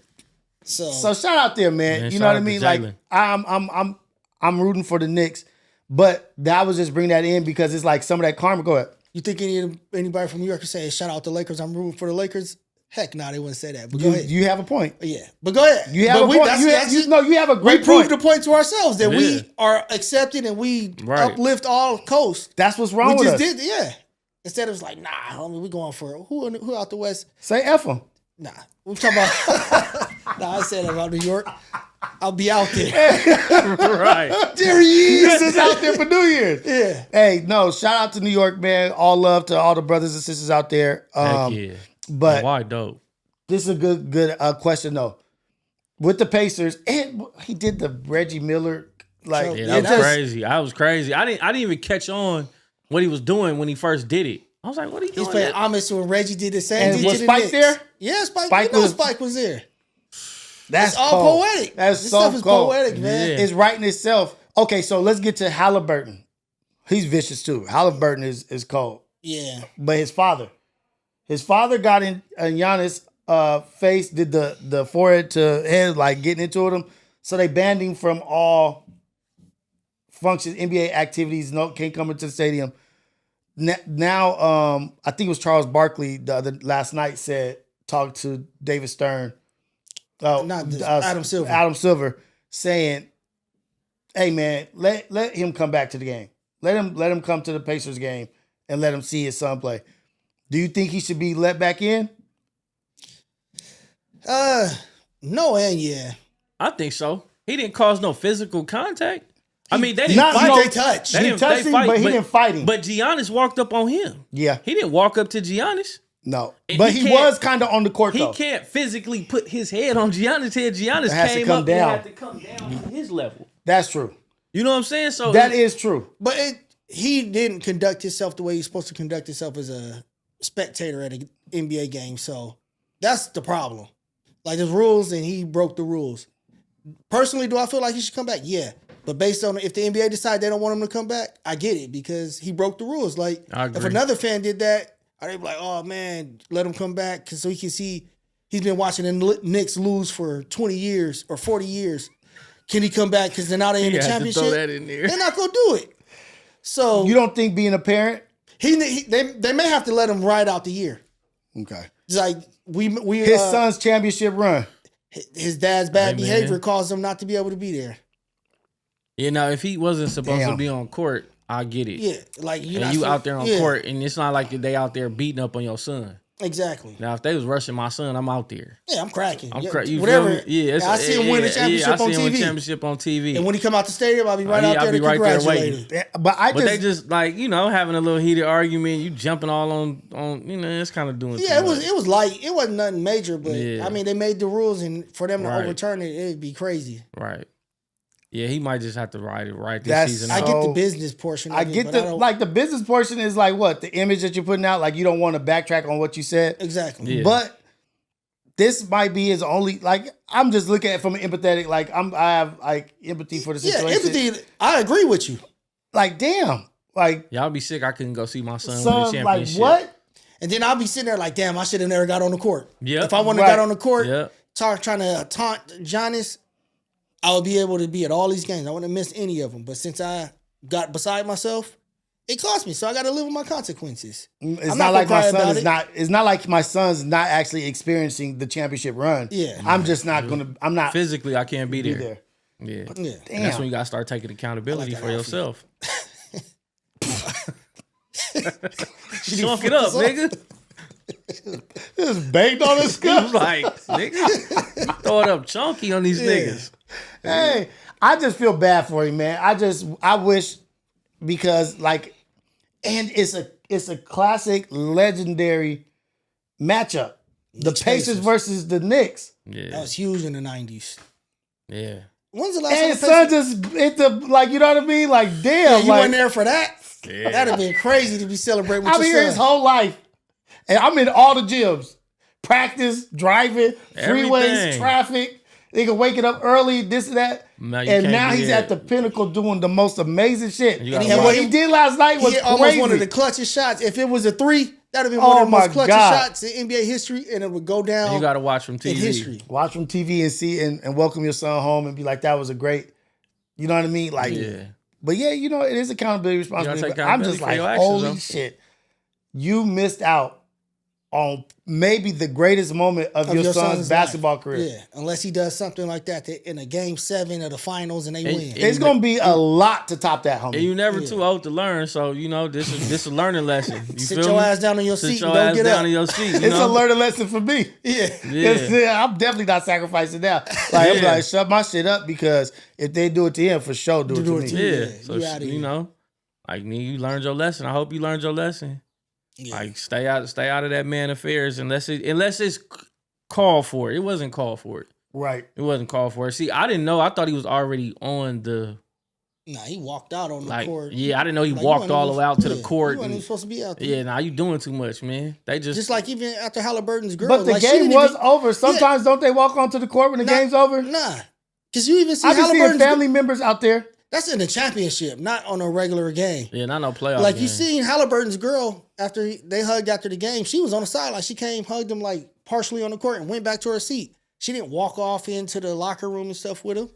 Speaker 1: So,
Speaker 2: So shout out there, man.
Speaker 3: Man,
Speaker 2: You know what I
Speaker 3: shout out
Speaker 2: mean?
Speaker 3: to
Speaker 2: Like
Speaker 3: Jalen.
Speaker 2: I'm rooting for the Knicks, but that was just bring that in because it's like some of that karma. Go ahead.
Speaker 1: you think anybody from New York could say, "Shout out the Lakers"? I'm rooting for the Lakers. Heck, no, they wouldn't say that. But go ahead.
Speaker 2: You have a point.
Speaker 1: Yeah, but go ahead.
Speaker 2: You have
Speaker 1: But
Speaker 2: a point. You have a
Speaker 1: we
Speaker 2: great
Speaker 1: proved
Speaker 2: point.
Speaker 1: the point to ourselves that
Speaker 3: Yeah.
Speaker 1: we are accepted and we
Speaker 3: Right.
Speaker 1: uplift all coasts.
Speaker 2: That's what's wrong
Speaker 1: We
Speaker 2: with
Speaker 1: just
Speaker 2: us.
Speaker 1: did, yeah. Instead of like, nah, homie, we going for who out the West?
Speaker 2: Say F them.
Speaker 1: Nah, we talking about. Nah, I said about New York. I'll be out there.
Speaker 3: Right.
Speaker 1: There he
Speaker 2: This
Speaker 1: is.
Speaker 2: is out there for New Year's.
Speaker 1: Yeah.
Speaker 2: Hey, no, shout out to New York, man. All love to all the brothers and sisters out there.
Speaker 3: Heck yeah.
Speaker 2: But
Speaker 3: Why dope?
Speaker 2: this is a good question though. With the Pacers, and he did the Reggie Miller like
Speaker 3: Yeah,
Speaker 2: it
Speaker 3: that was
Speaker 2: just-
Speaker 3: crazy. I was crazy. I didn't even catch on what he was doing when he first did it. I was like, what are you
Speaker 1: He's
Speaker 3: doing?
Speaker 1: playing homage when Reggie did the same
Speaker 2: And
Speaker 1: thing
Speaker 2: was
Speaker 1: to the
Speaker 2: Spike
Speaker 1: Knicks.
Speaker 2: there?
Speaker 1: Yeah, Spike.
Speaker 2: Spike
Speaker 1: you know
Speaker 2: was-
Speaker 1: Spike was there.
Speaker 2: That's
Speaker 1: It's all
Speaker 2: cold.
Speaker 1: poetic.
Speaker 2: That's
Speaker 1: This
Speaker 2: so
Speaker 1: stuff is
Speaker 2: cold.
Speaker 1: poetic, man.
Speaker 3: Yeah.
Speaker 2: It's writing itself. Okay, so let's get to Halliburton. He's vicious too. Halliburton is cold.
Speaker 1: Yeah.
Speaker 2: But his father got in Giannis' face, did the forehead to head, like getting into him. So they banned him from all functions, NBA activities. No, can't come into the stadium. Now, I think it was Charles Barkley last night talked to David Stern.
Speaker 1: Adam Silver.
Speaker 2: Adam Silver saying, "Hey man, let him come back to the game. Let him come to the Pacers game and let him see his son play." Do you think he should be let back in?
Speaker 1: No and yeah.
Speaker 3: I think so. He didn't cause no physical contact. I mean, they didn't
Speaker 2: Not-
Speaker 3: fight.
Speaker 2: no,
Speaker 1: They touched.
Speaker 2: He touched him, but he didn't fight him.
Speaker 3: But Giannis walked up on him.
Speaker 2: Yeah.
Speaker 3: He didn't walk up to Giannis.
Speaker 2: No,
Speaker 3: And
Speaker 2: but
Speaker 3: he
Speaker 2: he
Speaker 3: can't-
Speaker 2: was kind of on the court
Speaker 3: He
Speaker 2: though.
Speaker 3: can't physically put his head on Giannis' head. Giannis
Speaker 2: It has to
Speaker 3: came
Speaker 2: come
Speaker 3: up
Speaker 2: down.
Speaker 3: and had to come down to his level.
Speaker 2: That's true.
Speaker 3: You know what I'm saying? So
Speaker 2: That is true.
Speaker 1: But he didn't conduct himself the way he's supposed to conduct himself as a spectator at an NBA game. So that's the problem. Like, there's rules, and he broke the rules. Personally, do I feel like he should come back? Yeah. But based on if the NBA decide they don't want him to come back, I get it because he broke the rules. Like,
Speaker 3: I agree.
Speaker 1: if another fan did that, I'd be like, oh, man, let him come back so he can see he's been watching the Knicks lose for 20 years or 40 years. Can he come back because they're not in the
Speaker 3: had to
Speaker 1: championship?
Speaker 3: throw that in there.
Speaker 1: They're not going to do it. So
Speaker 2: You don't think being a parent?
Speaker 1: they may have to let him ride out the year.
Speaker 2: Okay.
Speaker 1: It's like we
Speaker 2: His son's championship run.
Speaker 1: his dad's bad
Speaker 3: Hey, man.
Speaker 1: behavior caused him not to be able to be there.
Speaker 3: You know, if he wasn't supposed
Speaker 2: Damn.
Speaker 3: to be on court, I get it.
Speaker 1: Yeah, like
Speaker 3: And you out there on court, and it's not like they out there beating up on your son.
Speaker 1: Exactly.
Speaker 3: Now, if they was rushing my son, I'm out there.
Speaker 1: Yeah, I'm cracking.
Speaker 3: I'm
Speaker 1: Yeah,
Speaker 3: cracking.
Speaker 1: whatever.
Speaker 3: Yeah,
Speaker 1: I see him win the championship
Speaker 3: I
Speaker 1: on
Speaker 3: see him win
Speaker 1: TV.
Speaker 3: championship on TV.
Speaker 1: And when he come out the stadium, I'll be right out
Speaker 3: I'll
Speaker 1: there
Speaker 3: be
Speaker 1: to
Speaker 3: right there
Speaker 1: congratulate
Speaker 3: waiting.
Speaker 1: him.
Speaker 2: But I
Speaker 3: But
Speaker 2: just
Speaker 3: they just like, having a little heated argument, you jumping all on it's kind of doing too
Speaker 1: Yeah, it
Speaker 3: much.
Speaker 1: was light. It wasn't nothing major, but
Speaker 3: Yeah.
Speaker 1: I mean, they made the rules, and for them to
Speaker 3: Right.
Speaker 1: overturn it, it'd be crazy.
Speaker 3: Right. Yeah, he might just have to ride it right this
Speaker 2: That's-
Speaker 3: season.
Speaker 1: I
Speaker 3: out.
Speaker 1: get the
Speaker 2: So,
Speaker 1: business portion. Of
Speaker 2: I
Speaker 1: it,
Speaker 2: get
Speaker 1: but
Speaker 2: the
Speaker 1: don't-
Speaker 2: like the business portion is like what? The image that you're putting out, like you don't want to backtrack on what you said.
Speaker 1: exactly.
Speaker 3: Yeah.
Speaker 2: But this might be his only like I'm just looking at it from an empathetic, like I have like empathy for the
Speaker 1: Yeah,
Speaker 2: situation.
Speaker 1: empathy. I agree with you.
Speaker 2: Like, damn. Like
Speaker 3: Y'all be sick. I couldn't go see my son win the
Speaker 2: son, like
Speaker 3: championship.
Speaker 2: what?
Speaker 1: And then I'll be sitting there like, damn, I should have never got on the court.
Speaker 3: Yep.
Speaker 1: If I wouldn't have
Speaker 2: Right.
Speaker 1: got on the court,
Speaker 3: Yep.
Speaker 1: trying to taunt Giannis, I would be able to be at all these games. I wouldn't have missed any of them. But since I got beside myself, it cost me. So I got to live with my consequences.
Speaker 2: It's
Speaker 1: I'm
Speaker 2: not,
Speaker 1: not
Speaker 2: like
Speaker 1: gonna
Speaker 2: my
Speaker 1: cry
Speaker 2: son
Speaker 1: about
Speaker 2: is
Speaker 1: it.
Speaker 2: not. It's not like my son's not actually experiencing the championship run.
Speaker 1: Yeah.
Speaker 2: I'm just not gonna. I'm not
Speaker 3: Physically, I can't be
Speaker 2: be
Speaker 3: there.
Speaker 2: there.
Speaker 3: Yeah.
Speaker 1: Yeah.
Speaker 3: And that's
Speaker 2: Damn.
Speaker 3: when you gotta start taking accountability
Speaker 1: that
Speaker 3: for
Speaker 1: outfit.
Speaker 3: yourself. Chunk it up, nigga.
Speaker 2: Just baked on this
Speaker 3: He was
Speaker 2: stuff.
Speaker 3: like, nigga, you throw it up chunky on these niggas.
Speaker 2: Hey, I just feel bad for him, man. I wish because like, and it's a classic, legendary matchup. The
Speaker 1: Knicks
Speaker 2: Pacers
Speaker 1: Pacers.
Speaker 2: versus the Knicks.
Speaker 1: That
Speaker 3: Yeah.
Speaker 1: was huge in the 90s.
Speaker 3: Yeah.
Speaker 1: When's the last
Speaker 2: And
Speaker 1: time
Speaker 2: his
Speaker 1: the
Speaker 2: son
Speaker 1: Pacers...
Speaker 2: just hit the like, you know what I mean? Like,
Speaker 1: Yeah,
Speaker 2: damn,
Speaker 1: you
Speaker 2: like
Speaker 1: weren't there for that?
Speaker 3: Yeah.
Speaker 1: That'd have been crazy to be celebrating with
Speaker 2: I'm
Speaker 1: your
Speaker 2: here
Speaker 1: son.
Speaker 2: his whole life, and I'm in all the gyms, practice, driving, freeways,
Speaker 3: Everything.
Speaker 2: traffic. Nigga waking up early, this and that,
Speaker 3: Now you
Speaker 2: and
Speaker 3: can't
Speaker 2: now
Speaker 3: be
Speaker 2: he's
Speaker 3: there.
Speaker 2: at the pinnacle doing the most amazing shit.
Speaker 3: You
Speaker 2: And,
Speaker 3: gotta
Speaker 2: what
Speaker 3: watch.
Speaker 2: he did last night was
Speaker 1: He hit almost
Speaker 2: crazy.
Speaker 1: one of the clutchest shots. If it was a three, that'd have been
Speaker 2: Oh
Speaker 1: one of the
Speaker 2: my
Speaker 1: most clutchest
Speaker 2: God.
Speaker 1: shots in NBA history, and it would go down
Speaker 3: You gotta watch from TV.
Speaker 1: in history.
Speaker 2: Watch from TV and see and welcome your son home and be like, that was a great, you know what I mean? Like,
Speaker 3: Yeah.
Speaker 2: but yeah, you know, it is accountability responsibility.
Speaker 3: take
Speaker 2: But I'm just
Speaker 3: accountability
Speaker 2: like,
Speaker 3: for your actions,
Speaker 2: holy
Speaker 3: though.
Speaker 2: shit, you missed out on maybe the greatest moment of your son's basketball
Speaker 1: life.
Speaker 2: career.
Speaker 1: Yeah, unless he does something like that in a game 7 of the finals and they win.
Speaker 2: It's gonna be a lot to top that, homie.
Speaker 3: And you never too old to learn, so this is a learning lesson. You
Speaker 1: Sit
Speaker 3: feel
Speaker 1: your
Speaker 3: me?
Speaker 1: ass down in your
Speaker 3: Sit
Speaker 1: seat
Speaker 3: your
Speaker 1: and don't
Speaker 3: ass
Speaker 1: get
Speaker 3: down
Speaker 1: up.
Speaker 3: in your seat. You
Speaker 2: It's
Speaker 3: know?
Speaker 2: a learning lesson for me.
Speaker 1: Yeah.
Speaker 3: Yeah.
Speaker 2: I'm definitely not sacrificing now. Like, I'm
Speaker 3: Yeah.
Speaker 2: like, shut my shit up because if they do it to him, for sure, do it to me.
Speaker 3: Yeah.
Speaker 1: Yeah,
Speaker 3: So
Speaker 1: you outta here.
Speaker 3: like you learned your lesson. I hope you learned your lesson.
Speaker 1: Yeah.
Speaker 3: Like stay out of that man affairs unless it's called for it. It wasn't called for it.
Speaker 2: Right.
Speaker 3: It wasn't called for it. See, I didn't know. I thought he was already on the
Speaker 1: Nah, he walked out on the
Speaker 3: like.
Speaker 1: court.
Speaker 3: Yeah, I didn't know he
Speaker 1: Like, you
Speaker 3: walked
Speaker 1: wasn't
Speaker 3: all the
Speaker 1: even-
Speaker 3: way out to
Speaker 1: yeah,
Speaker 3: the court.
Speaker 1: You wasn't
Speaker 3: and-
Speaker 1: even supposed to be out there.
Speaker 3: yeah, you doing too much, man. They just
Speaker 1: Just like even after Halliburton's girl.
Speaker 2: But the
Speaker 1: like, she
Speaker 2: game
Speaker 1: didn't
Speaker 2: was
Speaker 1: even-
Speaker 2: over. Sometimes don't they walk onto the court when the
Speaker 1: Nah,
Speaker 2: game's over?
Speaker 1: Nah. Because you even see
Speaker 2: I've been seeing
Speaker 1: Halliburton's
Speaker 2: family members out there.
Speaker 1: That's in the championship, not on a regular game.
Speaker 3: yeah, not no playoff.
Speaker 1: Like
Speaker 3: game.
Speaker 1: you seen Halliburton's girl after they hugged after the game. She was on the sideline. She came, hugged him like partially on the court, and went back to her seat. She didn't walk off into the locker room and stuff with him.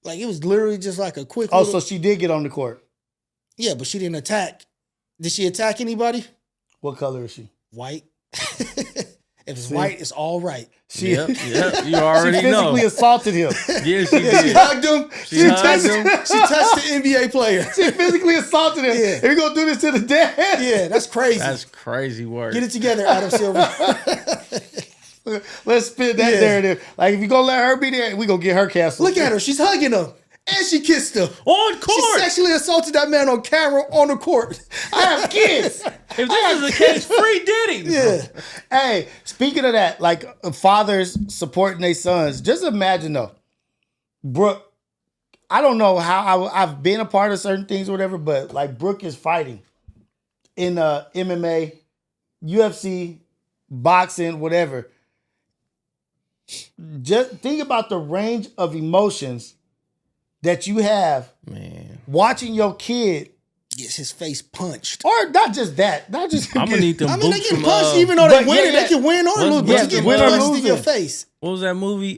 Speaker 1: Like it was literally just like a quick.
Speaker 2: Oh,
Speaker 1: little-
Speaker 2: so she did get on the court.
Speaker 1: yeah, but she didn't attack. Did she attack anybody?
Speaker 2: What color is she?
Speaker 1: White. If it's white, it's all right.
Speaker 2: She,
Speaker 3: Yep, you
Speaker 2: she
Speaker 3: already know.
Speaker 2: physically assaulted him.
Speaker 3: Yeah, she
Speaker 1: She
Speaker 3: did.
Speaker 1: hugged him.
Speaker 3: She hugged
Speaker 1: touched
Speaker 3: him.
Speaker 1: She touched the NBA player.
Speaker 2: She physically assaulted him.
Speaker 1: Yeah.
Speaker 2: And we gonna do this to the death.
Speaker 1: Yeah, that's crazy.
Speaker 3: That's crazy work.
Speaker 1: Get it together, Adam Silver.
Speaker 2: Let's spin that
Speaker 1: Yeah.
Speaker 2: narrative. Like if you gonna let her be there, we gonna get her canceled.
Speaker 1: Look at her. She's hugging him. And she kissed him.
Speaker 3: On court.
Speaker 1: She sexually assaulted that man on camera on the court.
Speaker 2: I have kids.
Speaker 3: If this is the case, free Diddy.
Speaker 1: Yeah.
Speaker 2: Hey, speaking of that, like fathers supporting their sons, just imagine though, Brooke. I don't know how I've been a part of certain things or whatever, but like Brooke is fighting in MMA, UFC, boxing, whatever. Just think about the range of emotions that you have,
Speaker 3: Man.
Speaker 2: watching your kid,
Speaker 1: Gets his face punched.
Speaker 2: or not just that, not just
Speaker 3: I'm gonna need them
Speaker 1: I mean, they
Speaker 3: boots
Speaker 1: get
Speaker 3: from
Speaker 1: punched even though they
Speaker 2: but
Speaker 1: win.
Speaker 2: yeah,
Speaker 1: They can win or
Speaker 3: What's-
Speaker 1: lose, but
Speaker 3: yeah,
Speaker 1: you get
Speaker 2: win or
Speaker 1: punched in
Speaker 2: losing.
Speaker 1: your face.
Speaker 3: what was that movie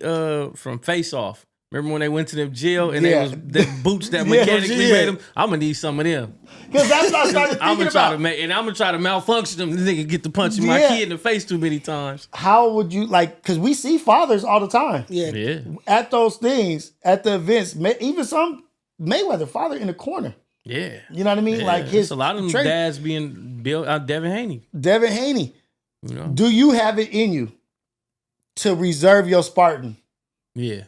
Speaker 3: from Face Off? Remember when they went to them jail and
Speaker 2: Yeah.
Speaker 3: they was the boots that
Speaker 2: Yeah,
Speaker 3: mechanically
Speaker 2: yeah.
Speaker 3: made them? I'm gonna need some of them.
Speaker 2: because that's what I started
Speaker 3: I'm
Speaker 2: thinking
Speaker 3: gonna try
Speaker 2: about.
Speaker 3: to make, and I'm gonna try to malfunction them. This nigga get to punching my
Speaker 2: Yeah.
Speaker 3: kid in the face too many times.
Speaker 2: How would you like? Because we see fathers all the time
Speaker 1: Yeah.
Speaker 3: Yeah,
Speaker 2: at those things, at the events. Even some Mayweather father in the corner.
Speaker 3: yeah.
Speaker 2: You know what I mean?
Speaker 3: Yeah.
Speaker 2: Like his
Speaker 3: It's a lot of them
Speaker 2: trait-
Speaker 3: dads being built out. Devin Haney.
Speaker 2: Devin Haney.
Speaker 3: You know.
Speaker 2: Do you have it in you to reserve your Spartan?
Speaker 3: Yeah,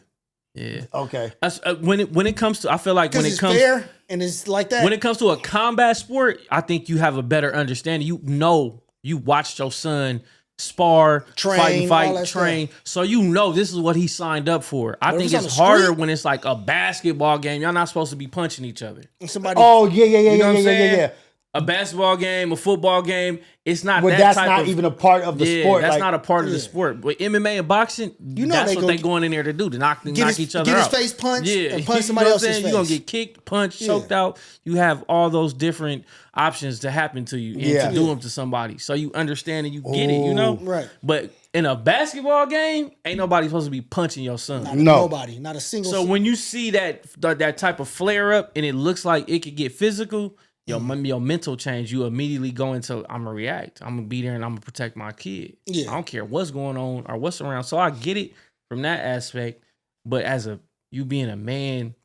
Speaker 3: yeah.
Speaker 2: Okay.
Speaker 3: That's, when it comes to, I feel like when
Speaker 1: Because
Speaker 3: it
Speaker 1: it's
Speaker 3: comes
Speaker 1: fair and it's like that.
Speaker 3: when it comes to a combat sport, I think you have a better understanding. You know, you watched your son spar,
Speaker 1: Train,
Speaker 3: fight and
Speaker 1: all
Speaker 3: fight,
Speaker 1: that
Speaker 3: train. So you know this is what he signed up for. I
Speaker 1: But if
Speaker 3: think
Speaker 1: it's on
Speaker 3: it's
Speaker 1: the
Speaker 3: harder
Speaker 1: street-
Speaker 3: when it's like a basketball game. Y'all not supposed to be punching each other.
Speaker 1: And somebody,
Speaker 2: Oh yeah,
Speaker 3: You know what I'm saying?
Speaker 2: yeah.
Speaker 3: A basketball game, a football game, it's not
Speaker 2: But
Speaker 3: that
Speaker 2: that's
Speaker 3: type
Speaker 2: not
Speaker 3: of,
Speaker 2: even a part of the
Speaker 3: yeah,
Speaker 2: sport.
Speaker 3: that's
Speaker 2: like,
Speaker 3: not a part of the
Speaker 1: Yeah.
Speaker 3: sport. But MMA and boxing,
Speaker 1: You know
Speaker 3: that's
Speaker 1: they
Speaker 3: what
Speaker 1: gonna
Speaker 3: they going in there to do, to knock
Speaker 1: get
Speaker 3: knock
Speaker 1: his-
Speaker 3: each other
Speaker 1: get his
Speaker 3: out.
Speaker 1: face punched
Speaker 3: yeah.
Speaker 1: and punch
Speaker 3: You
Speaker 1: somebody
Speaker 3: know what I'm
Speaker 1: else's
Speaker 3: saying? You're going to
Speaker 1: face.
Speaker 3: get kicked, punched,
Speaker 1: Yeah.
Speaker 3: choked out. You have all those different options to happen to you and
Speaker 2: Yeah.
Speaker 3: to do them to somebody. So you understand and you get it, you know?
Speaker 1: Right.
Speaker 3: But in a basketball game, ain't nobody supposed to be punching your son.
Speaker 1: not
Speaker 2: No.
Speaker 1: nobody, not a single.
Speaker 3: So when you see that type of flare up and it looks like it could get physical, your mental change, you immediately go into, I'm gonna react. I'm gonna be there and I'm gonna protect my kid.
Speaker 1: Yeah.
Speaker 3: I don't care what's going on or what's around. So I get it from that aspect. But as you being a man,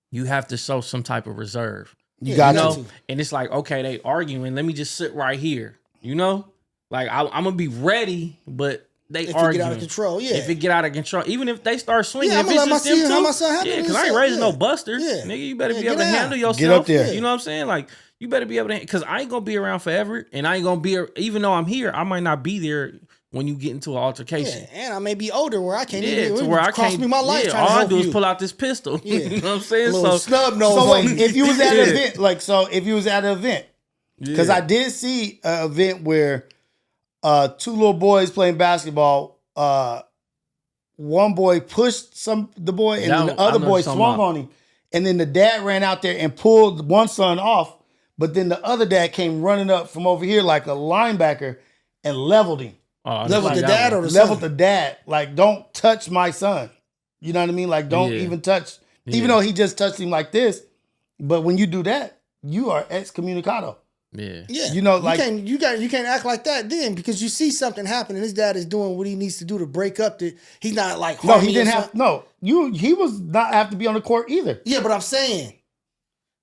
Speaker 3: you have to show some type of reserve.
Speaker 2: you
Speaker 1: Yeah,
Speaker 2: got
Speaker 3: You
Speaker 1: got
Speaker 2: to.
Speaker 3: know? And it's like, okay, they arguing. Let me just sit right here. You know? Like I'm gonna be ready, but they
Speaker 1: if
Speaker 3: arguing.
Speaker 1: you get out of control, yeah.
Speaker 3: If it get out of control, even if they start swinging,
Speaker 1: Yeah,
Speaker 3: if
Speaker 1: I'ma
Speaker 3: it's
Speaker 1: let my
Speaker 3: just them
Speaker 1: son- how
Speaker 3: two,
Speaker 1: my son handle
Speaker 3: yeah, because I ain't
Speaker 1: himself,
Speaker 3: raising no
Speaker 1: yeah.
Speaker 3: buster,
Speaker 1: Yeah.
Speaker 3: nigga. You better
Speaker 1: Yeah,
Speaker 3: be able
Speaker 1: get
Speaker 3: to
Speaker 1: out.
Speaker 3: handle yourself.
Speaker 2: Get up there.
Speaker 3: You know what I'm saying? Like you better be able to, because I ain't gonna be around forever, and I ain't gonna be, even though I'm here, I might not be there when you get into an altercation.
Speaker 1: Yeah, and I may be older where I can't
Speaker 3: Yeah,
Speaker 1: even
Speaker 3: to where I
Speaker 1: cost
Speaker 3: can't.
Speaker 1: me my life.
Speaker 3: Yeah,
Speaker 1: trying
Speaker 3: all
Speaker 1: to
Speaker 3: I
Speaker 1: help
Speaker 3: do is
Speaker 1: you.
Speaker 3: pull out this pistol.
Speaker 1: Yeah.
Speaker 3: You know what I'm
Speaker 1: A
Speaker 3: saying?
Speaker 1: little
Speaker 3: So
Speaker 1: snub nose.
Speaker 2: So
Speaker 1: on
Speaker 2: wait,
Speaker 1: you.
Speaker 2: if you was at
Speaker 3: Yeah.
Speaker 2: an event, like so, if you was at an event, because
Speaker 3: yeah.
Speaker 2: I did see an event where two little boys playing basketball. One boy pushed the boy, and then the
Speaker 3: I
Speaker 2: other
Speaker 3: know
Speaker 2: boy
Speaker 3: what you're
Speaker 2: swung
Speaker 3: talking about.
Speaker 2: on him. And then the dad ran out there and pulled one son off. But then the other dad came running up from over here like a linebacker and leveled him.
Speaker 3: Oh, I
Speaker 1: Leveled
Speaker 3: like
Speaker 1: the
Speaker 3: that
Speaker 1: dad
Speaker 3: one.
Speaker 1: or the
Speaker 2: Leveled
Speaker 1: son?
Speaker 2: the dad. Like, don't touch my son. You know what I mean? Like, don't
Speaker 3: Yeah.
Speaker 2: even touch. Even
Speaker 3: Yeah.
Speaker 2: though he just touched him like this. But when you do that, you are excommunicado.
Speaker 3: Yeah.
Speaker 1: Yeah,
Speaker 2: You know, like-
Speaker 1: you can't act like that then because you see something happen and his dad is doing what he needs to do to break up the. He's not like
Speaker 2: No,
Speaker 1: harming
Speaker 2: he didn't
Speaker 1: your
Speaker 2: have.
Speaker 1: son.
Speaker 2: No, he was not have to be on the court either.
Speaker 1: Yeah, but I'm saying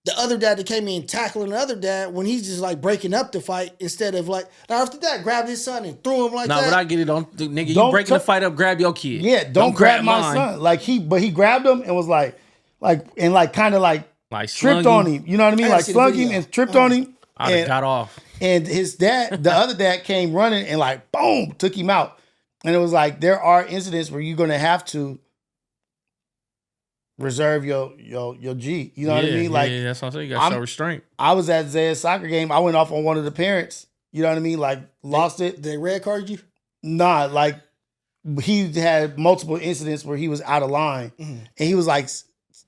Speaker 1: the other dad that came in tackling the other dad when he's just like breaking up the fight instead of like now after that grabbed his son and threw him like
Speaker 3: No,
Speaker 1: that.
Speaker 3: but I get it. Don't nigga, you
Speaker 2: Don't
Speaker 3: breaking the
Speaker 2: touch-
Speaker 3: fight up, grab your kid.
Speaker 2: Yeah, don't grab my
Speaker 3: mine.
Speaker 2: son. Like he grabbed him and was like kind of like
Speaker 3: Like
Speaker 2: tripped
Speaker 3: slung
Speaker 2: on him. You know what I mean?
Speaker 1: I gotta
Speaker 2: Like
Speaker 1: see the
Speaker 2: slung him
Speaker 1: video.
Speaker 2: and tripped on him.
Speaker 3: I'd have
Speaker 2: And,
Speaker 3: got off.
Speaker 2: and his dad, the other dad, came running and like boom, took him out. And it was like there are incidents where you're gonna have to reserve your G. You know what I mean? Like
Speaker 3: yeah, that's what I'm saying. You got to
Speaker 2: I'm-
Speaker 3: show restraint.
Speaker 2: I was at Zay's soccer game. I went off on one of the parents. You know what I mean? Like lost it.
Speaker 1: They red card you.
Speaker 2: Nah, like he had multiple incidents where he was out of line,
Speaker 1: Mm-hmm.
Speaker 2: and he was like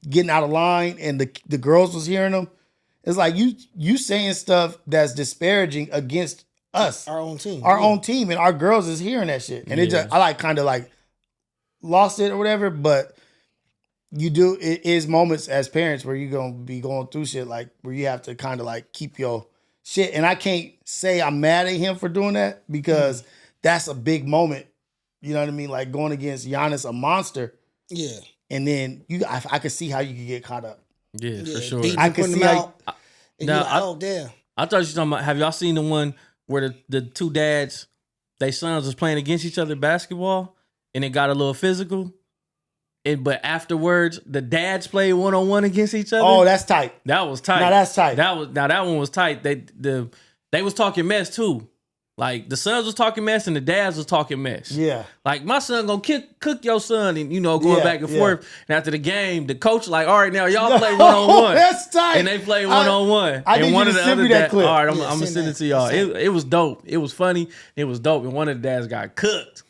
Speaker 2: getting out of line, and the girls was hearing him. It's like you saying stuff that's disparaging against us,
Speaker 1: Our own team.
Speaker 2: our
Speaker 1: Yeah.
Speaker 2: own team, and our girls is hearing that shit, and it
Speaker 3: Yeah.
Speaker 2: just I like kind of like lost it or whatever. But it is moments as parents where you're gonna be going through shit like where you have to kind of like keep your shit, and I can't say I'm mad at him for doing that because that's a big moment. You know what I mean? Like going against Giannis, a monster,
Speaker 1: Yeah.
Speaker 2: and then I could see how you could get caught up.
Speaker 3: Yeah, for
Speaker 1: Yeah,
Speaker 3: sure.
Speaker 1: beating
Speaker 2: I
Speaker 1: him,
Speaker 2: can
Speaker 1: putting
Speaker 2: see
Speaker 1: him
Speaker 2: how-
Speaker 1: out. And
Speaker 3: Now,
Speaker 1: you're like,
Speaker 3: I-
Speaker 1: oh damn.
Speaker 3: I thought you were talking about, have y'all seen the one where the two dads, they sons was playing against each other basketball and it got a little physical? but afterwards, the dads played 1-on-1 against each other.
Speaker 2: Oh, that's tight.
Speaker 3: That was tight.
Speaker 2: Now that's tight.
Speaker 3: That one was tight. They was talking mess too. Like the sons was talking mess and the dads was talking mess.
Speaker 2: Yeah.
Speaker 3: Like my son gonna cook your son and going back and forth. And after the game, the coach like, all right, now y'all play 1-on-1.
Speaker 2: That's tight.
Speaker 3: And they played 1-on-1.
Speaker 2: I need
Speaker 3: and one
Speaker 2: you
Speaker 3: of
Speaker 2: to
Speaker 3: the
Speaker 2: send
Speaker 3: other
Speaker 2: me that
Speaker 3: dads,
Speaker 2: clip.
Speaker 3: all right, I'm
Speaker 1: Yeah,
Speaker 3: gonna send it to y'all. It was dope. It was funny. It was dope. And one of the dads got cooked.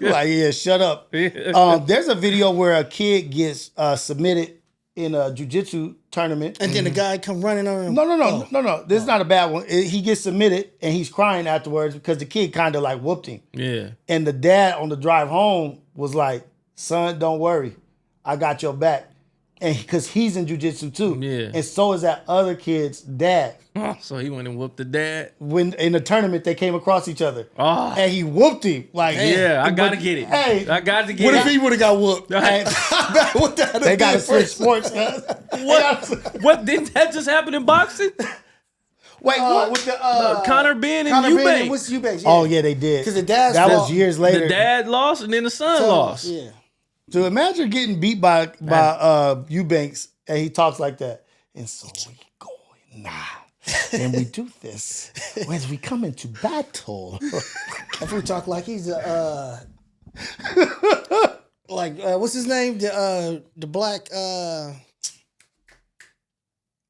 Speaker 2: Like, yeah, shut up. There's a video where a kid gets submitted in a jiu-jitsu tournament.
Speaker 1: And then the guy come running on him.
Speaker 2: No. This is not a bad one. He gets submitted and he's crying afterwards because the kid kind of like whooped him.
Speaker 3: Yeah.
Speaker 2: And the dad on the drive home was like, son, don't worry. I got your back. And because he's in jiu-jitsu too.
Speaker 3: Yeah.
Speaker 2: And so is that other kid's dad.
Speaker 3: So he went and whooped the dad.
Speaker 2: When in the tournament they came across each other.
Speaker 3: Oh.
Speaker 2: And he whooped him. Like,
Speaker 3: Yeah, I gotta get it.
Speaker 2: Hey,
Speaker 3: I got to get
Speaker 1: What
Speaker 3: it.
Speaker 1: if he would have got whooped?
Speaker 2: they got to switch sports.
Speaker 3: What didn't that just happen in boxing?
Speaker 2: Wait, what with the
Speaker 3: Conor Ben and
Speaker 1: Conor Ben
Speaker 3: Eubanks.
Speaker 1: and what's Eubanks?
Speaker 2: Oh yeah, they did.
Speaker 1: 'Cause the dad's
Speaker 2: that
Speaker 1: fault.
Speaker 2: was years later.
Speaker 3: The dad lost and then the son lost.
Speaker 1: Yeah.
Speaker 2: So imagine getting beat by Eubanks and he talks like that. And so we go now. And we do this as we come into battle.
Speaker 1: If we talk like he's a what's his name? The black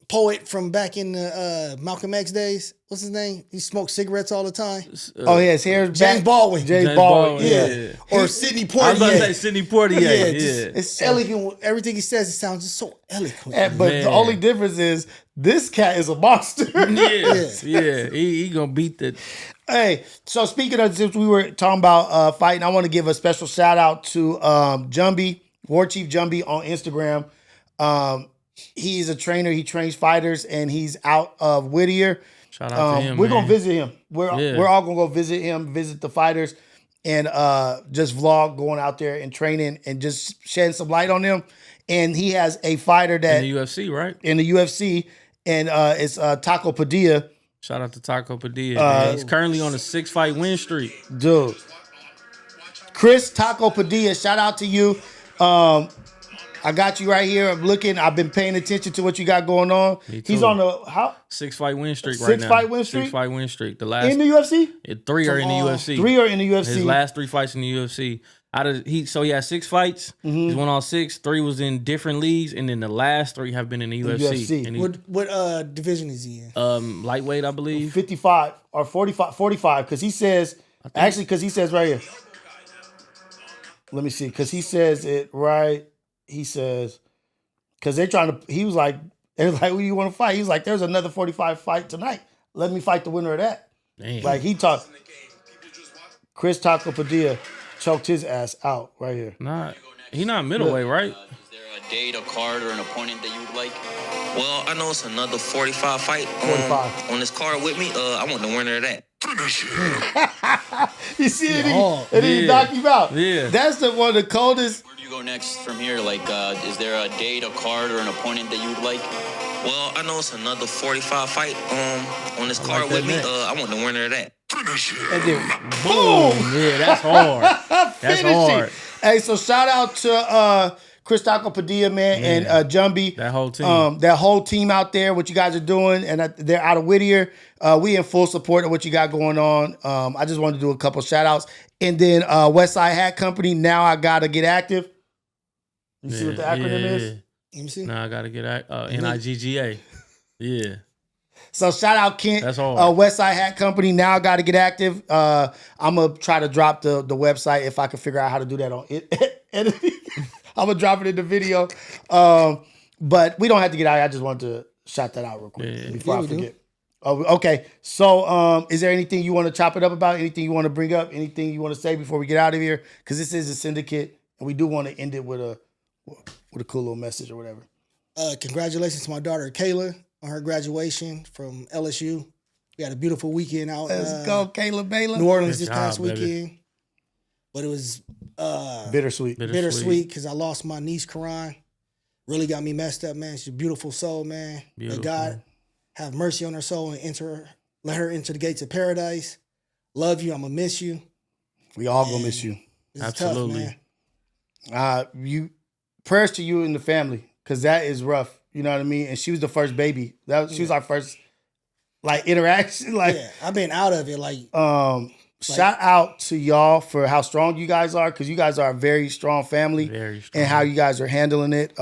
Speaker 1: poet from back in the Malcolm X days. What's his name? He smoked cigarettes all the time.
Speaker 2: Oh yeah, his hair's
Speaker 1: James
Speaker 2: back.
Speaker 1: Baldwin.
Speaker 2: James Baldwin.
Speaker 1: Yeah. Or Sidney Poitier.
Speaker 3: I was about to say Sidney Poitier. Yeah.
Speaker 1: It's elegant. Everything he says, it sounds just so eloquent.
Speaker 2: But
Speaker 3: Man.
Speaker 2: the only difference is this cat is a monster.
Speaker 3: Yeah. He gonna beat the.
Speaker 2: Hey, so speaking of, since we were talking about fighting, I want to give a special shout out to Jumby, War Chief Jumby on Instagram. He's a trainer. He trains fighters, and he's out of Whittier.
Speaker 3: Shout out to him.
Speaker 2: We're
Speaker 3: man.
Speaker 2: gonna visit him. We're all gonna go visit him, visit the fighters, and just vlog going out there and training and just shedding some light on them. And he has a fighter that
Speaker 3: in the UFC, right?
Speaker 2: in the UFC, and it's Taco Padilla.
Speaker 3: Shout out to Taco Padilla. Man. He's currently on a 6-fight win streak.
Speaker 2: Dude. Chris Taco Padilla, shout out to you. I got you right here. I'm looking. I've been paying attention to what you got going on. He's on the
Speaker 3: 6-fight win streak right now.
Speaker 2: 6-fight win streak?
Speaker 3: 6-fight win streak. The last
Speaker 2: in the UFC?
Speaker 3: 3 are in the UFC.
Speaker 2: 3 are in the UFC.
Speaker 3: His last 3 fights in the UFC. So he had 6 fights. He's won all 6. 3 was in different leagues, and then the last 3 have been in the UFC. And
Speaker 1: What division is he in?
Speaker 3: Lightweight, I believe.
Speaker 2: 55 or 45 because he says right here. Let me see, because he says it right. He says, because they was like, who do you want to fight? He's like, there's another 45 fight tonight. Let me fight the winner of that.
Speaker 3: Damn.
Speaker 2: Like he talked. Chris Taco Padilla choked his ass out right here.
Speaker 3: He not middleweight, right?
Speaker 7: Is there a date, a card, or an opponent that you would like? Well, I know it's another 45 fight
Speaker 2: 45.
Speaker 7: On this card with me. I want the winner of that.
Speaker 2: You see it? And then he knocked him out.
Speaker 3: Yeah.
Speaker 2: That's one of the coldest.
Speaker 7: Where do you go next from here? Like, is there a date, a card, or an opponent that you would like? Well, I know it's another 45 fight on this card with me. I want the winner of that.
Speaker 2: And then,
Speaker 3: Boom! Yeah, that's hard. That's hard.
Speaker 2: Hey, so shout out to Chris Taco Padilla, man, and Jumby.
Speaker 3: That whole team.
Speaker 2: That whole team out there, what you guys are doing, and they're out of Whittier. We in full support of what you got going on. I just wanted to do a couple shout outs. And then Westside Hat Company, now I gotta get active. You see what the acronym is?
Speaker 1: Let me see.
Speaker 3: Now I gotta get NIGGA. Yeah.
Speaker 2: So shout out Kent,
Speaker 3: That's hard.
Speaker 2: Westside Hat Company. Now I got to get active. I'm gonna try to drop the website if I can figure out how to do that on it. I'm gonna drop it in the video. But we don't have to get out. I just wanted to shout that out real quick before I forget. Okay. So is there anything you want to chop it up about? Anything you want to bring up? Anything you want to say before we get out of here? Because this is a syndicate, and we do want to end it with a cool little message or whatever.
Speaker 1: Congratulations to my daughter Kayla on her graduation from LSU. We had a beautiful weekend out.
Speaker 2: Let's go, Kayla Baylor.
Speaker 1: New Orleans this
Speaker 3: Good
Speaker 1: past
Speaker 3: job, baby.
Speaker 1: weekend. But it was
Speaker 2: Bittersweet.
Speaker 1: bittersweet because I lost my niece, Karan. Really got me messed up, man. She's a beautiful soul, man.
Speaker 3: Beautiful.
Speaker 1: May God have mercy on her soul and let her into the gates of paradise. Love you. I'm going to miss you.
Speaker 2: We all gonna miss you.
Speaker 1: This is
Speaker 3: Absolutely.
Speaker 1: tough, man.
Speaker 2: prayers to you and the family, because that is rough. You know what I mean? And she was the first baby. She was our first like interaction. Like,
Speaker 1: Yeah, I've been out of it. Like,
Speaker 2: shout out to y'all for how strong you guys are, because you guys are a very strong family.
Speaker 3: Very strong.
Speaker 2: And how you guys are handling it.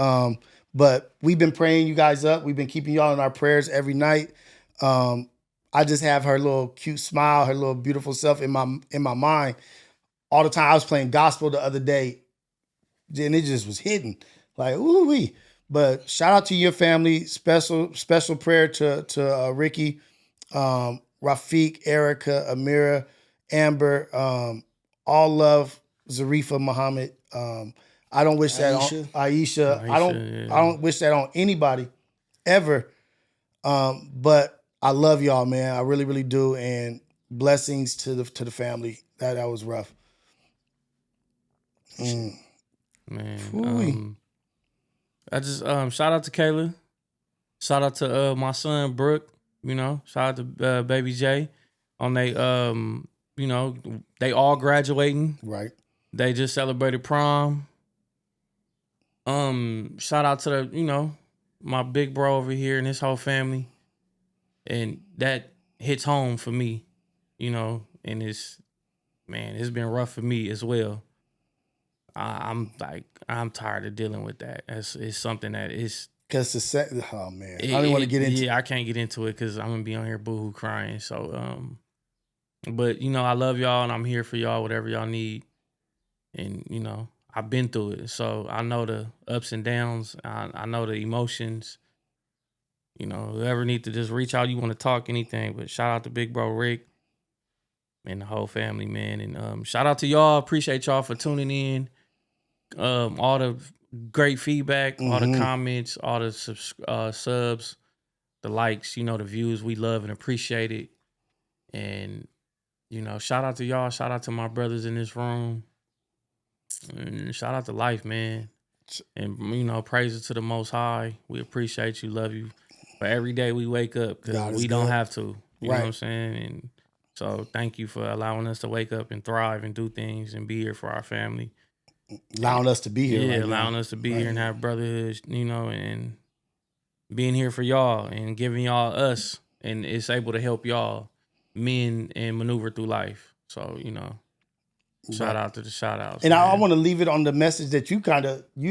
Speaker 2: But we've been praying you guys up. We've been keeping y'all in our prayers every night. I just have her little cute smile, her little beautiful self in my mind all the time. I was playing gospel the other day, and it just was hidden. Like, ooh wee. But shout out to your family. Special prayer to Ricky, Rafiq, Erica, Amira, Amber, all love, Zarifa, Muhammad. I don't wish that on Aisha. I don't wish that on anybody ever. But I love y'all, man. I really, really do. And blessings to the family. That was rough.
Speaker 3: Man. I just shout out to Kayla. Shout out to my son Brooke. You know, shout out to baby Jay on they you know, they all graduating.
Speaker 2: Right.
Speaker 3: They just celebrated prom. Shout out to my big bro over here and his whole family. And that hits home for me, and it's been rough for me as well. I'm tired of dealing with that. It's something that is
Speaker 2: because oh man, I don't want to get into.
Speaker 3: Yeah, I can't get into it because I'm gonna be on here boohoo crying. So but I love y'all and I'm here for y'all, whatever y'all need. And I've been through it, so I know the ups and downs. I know the emotions. Whoever need to just reach out, you want to talk anything. But shout out to Big Bro Rick and the whole family, man. And shout out to y'all. Appreciate y'all for tuning in. All the great feedback, all the comments, all the subs, the likes, the views. We love and appreciate it. And shout out to y'all. Shout out to my brothers in this room. And shout out to life, man. And praises to the Most High. We appreciate you, love you. For every day we wake up, because we don't have to. You know what I'm saying? And so thank you for allowing us to wake up and thrive and do things and be here for our family.
Speaker 2: Allowing us to be here.
Speaker 3: Yeah, allowing us to be here and have brotherhood, and being here for y'all and giving y'all us, and it's able to help y'all men and maneuver through life. So, shout out to the shout outs.
Speaker 2: And I want to leave it on the message that you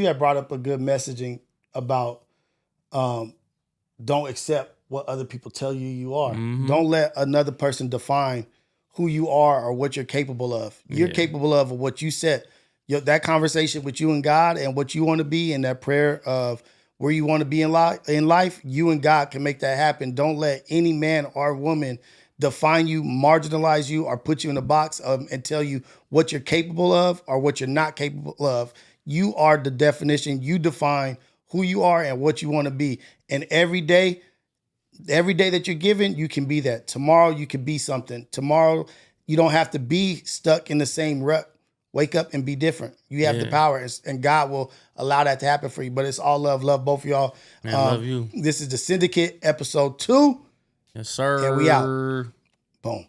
Speaker 2: have brought up a good messaging about don't accept what other people tell you are. Mm-hmm. Don't let another person define who you are or what you're capable of. You're capable of what you said. That conversation with you and God and what you want to be, and that prayer of where you want to be in life, you and God can make that happen. Don't let any man or woman define you, marginalize you, or put you in a box and tell you what you're capable of or what you're not capable of. You are the definition. You define who you are and what you want to be. And every day that you're given, you can be that. Tomorrow, you can be something. Tomorrow, you don't have to be stuck in the same rut. Wake up and be different. You have the power, and God will allow that to happen for you. But it's all love. Love both of y'all.
Speaker 3: Man, love you.
Speaker 2: This is the Syndicate, episode 2.
Speaker 3: Yes, sir.
Speaker 2: And we out. Boom.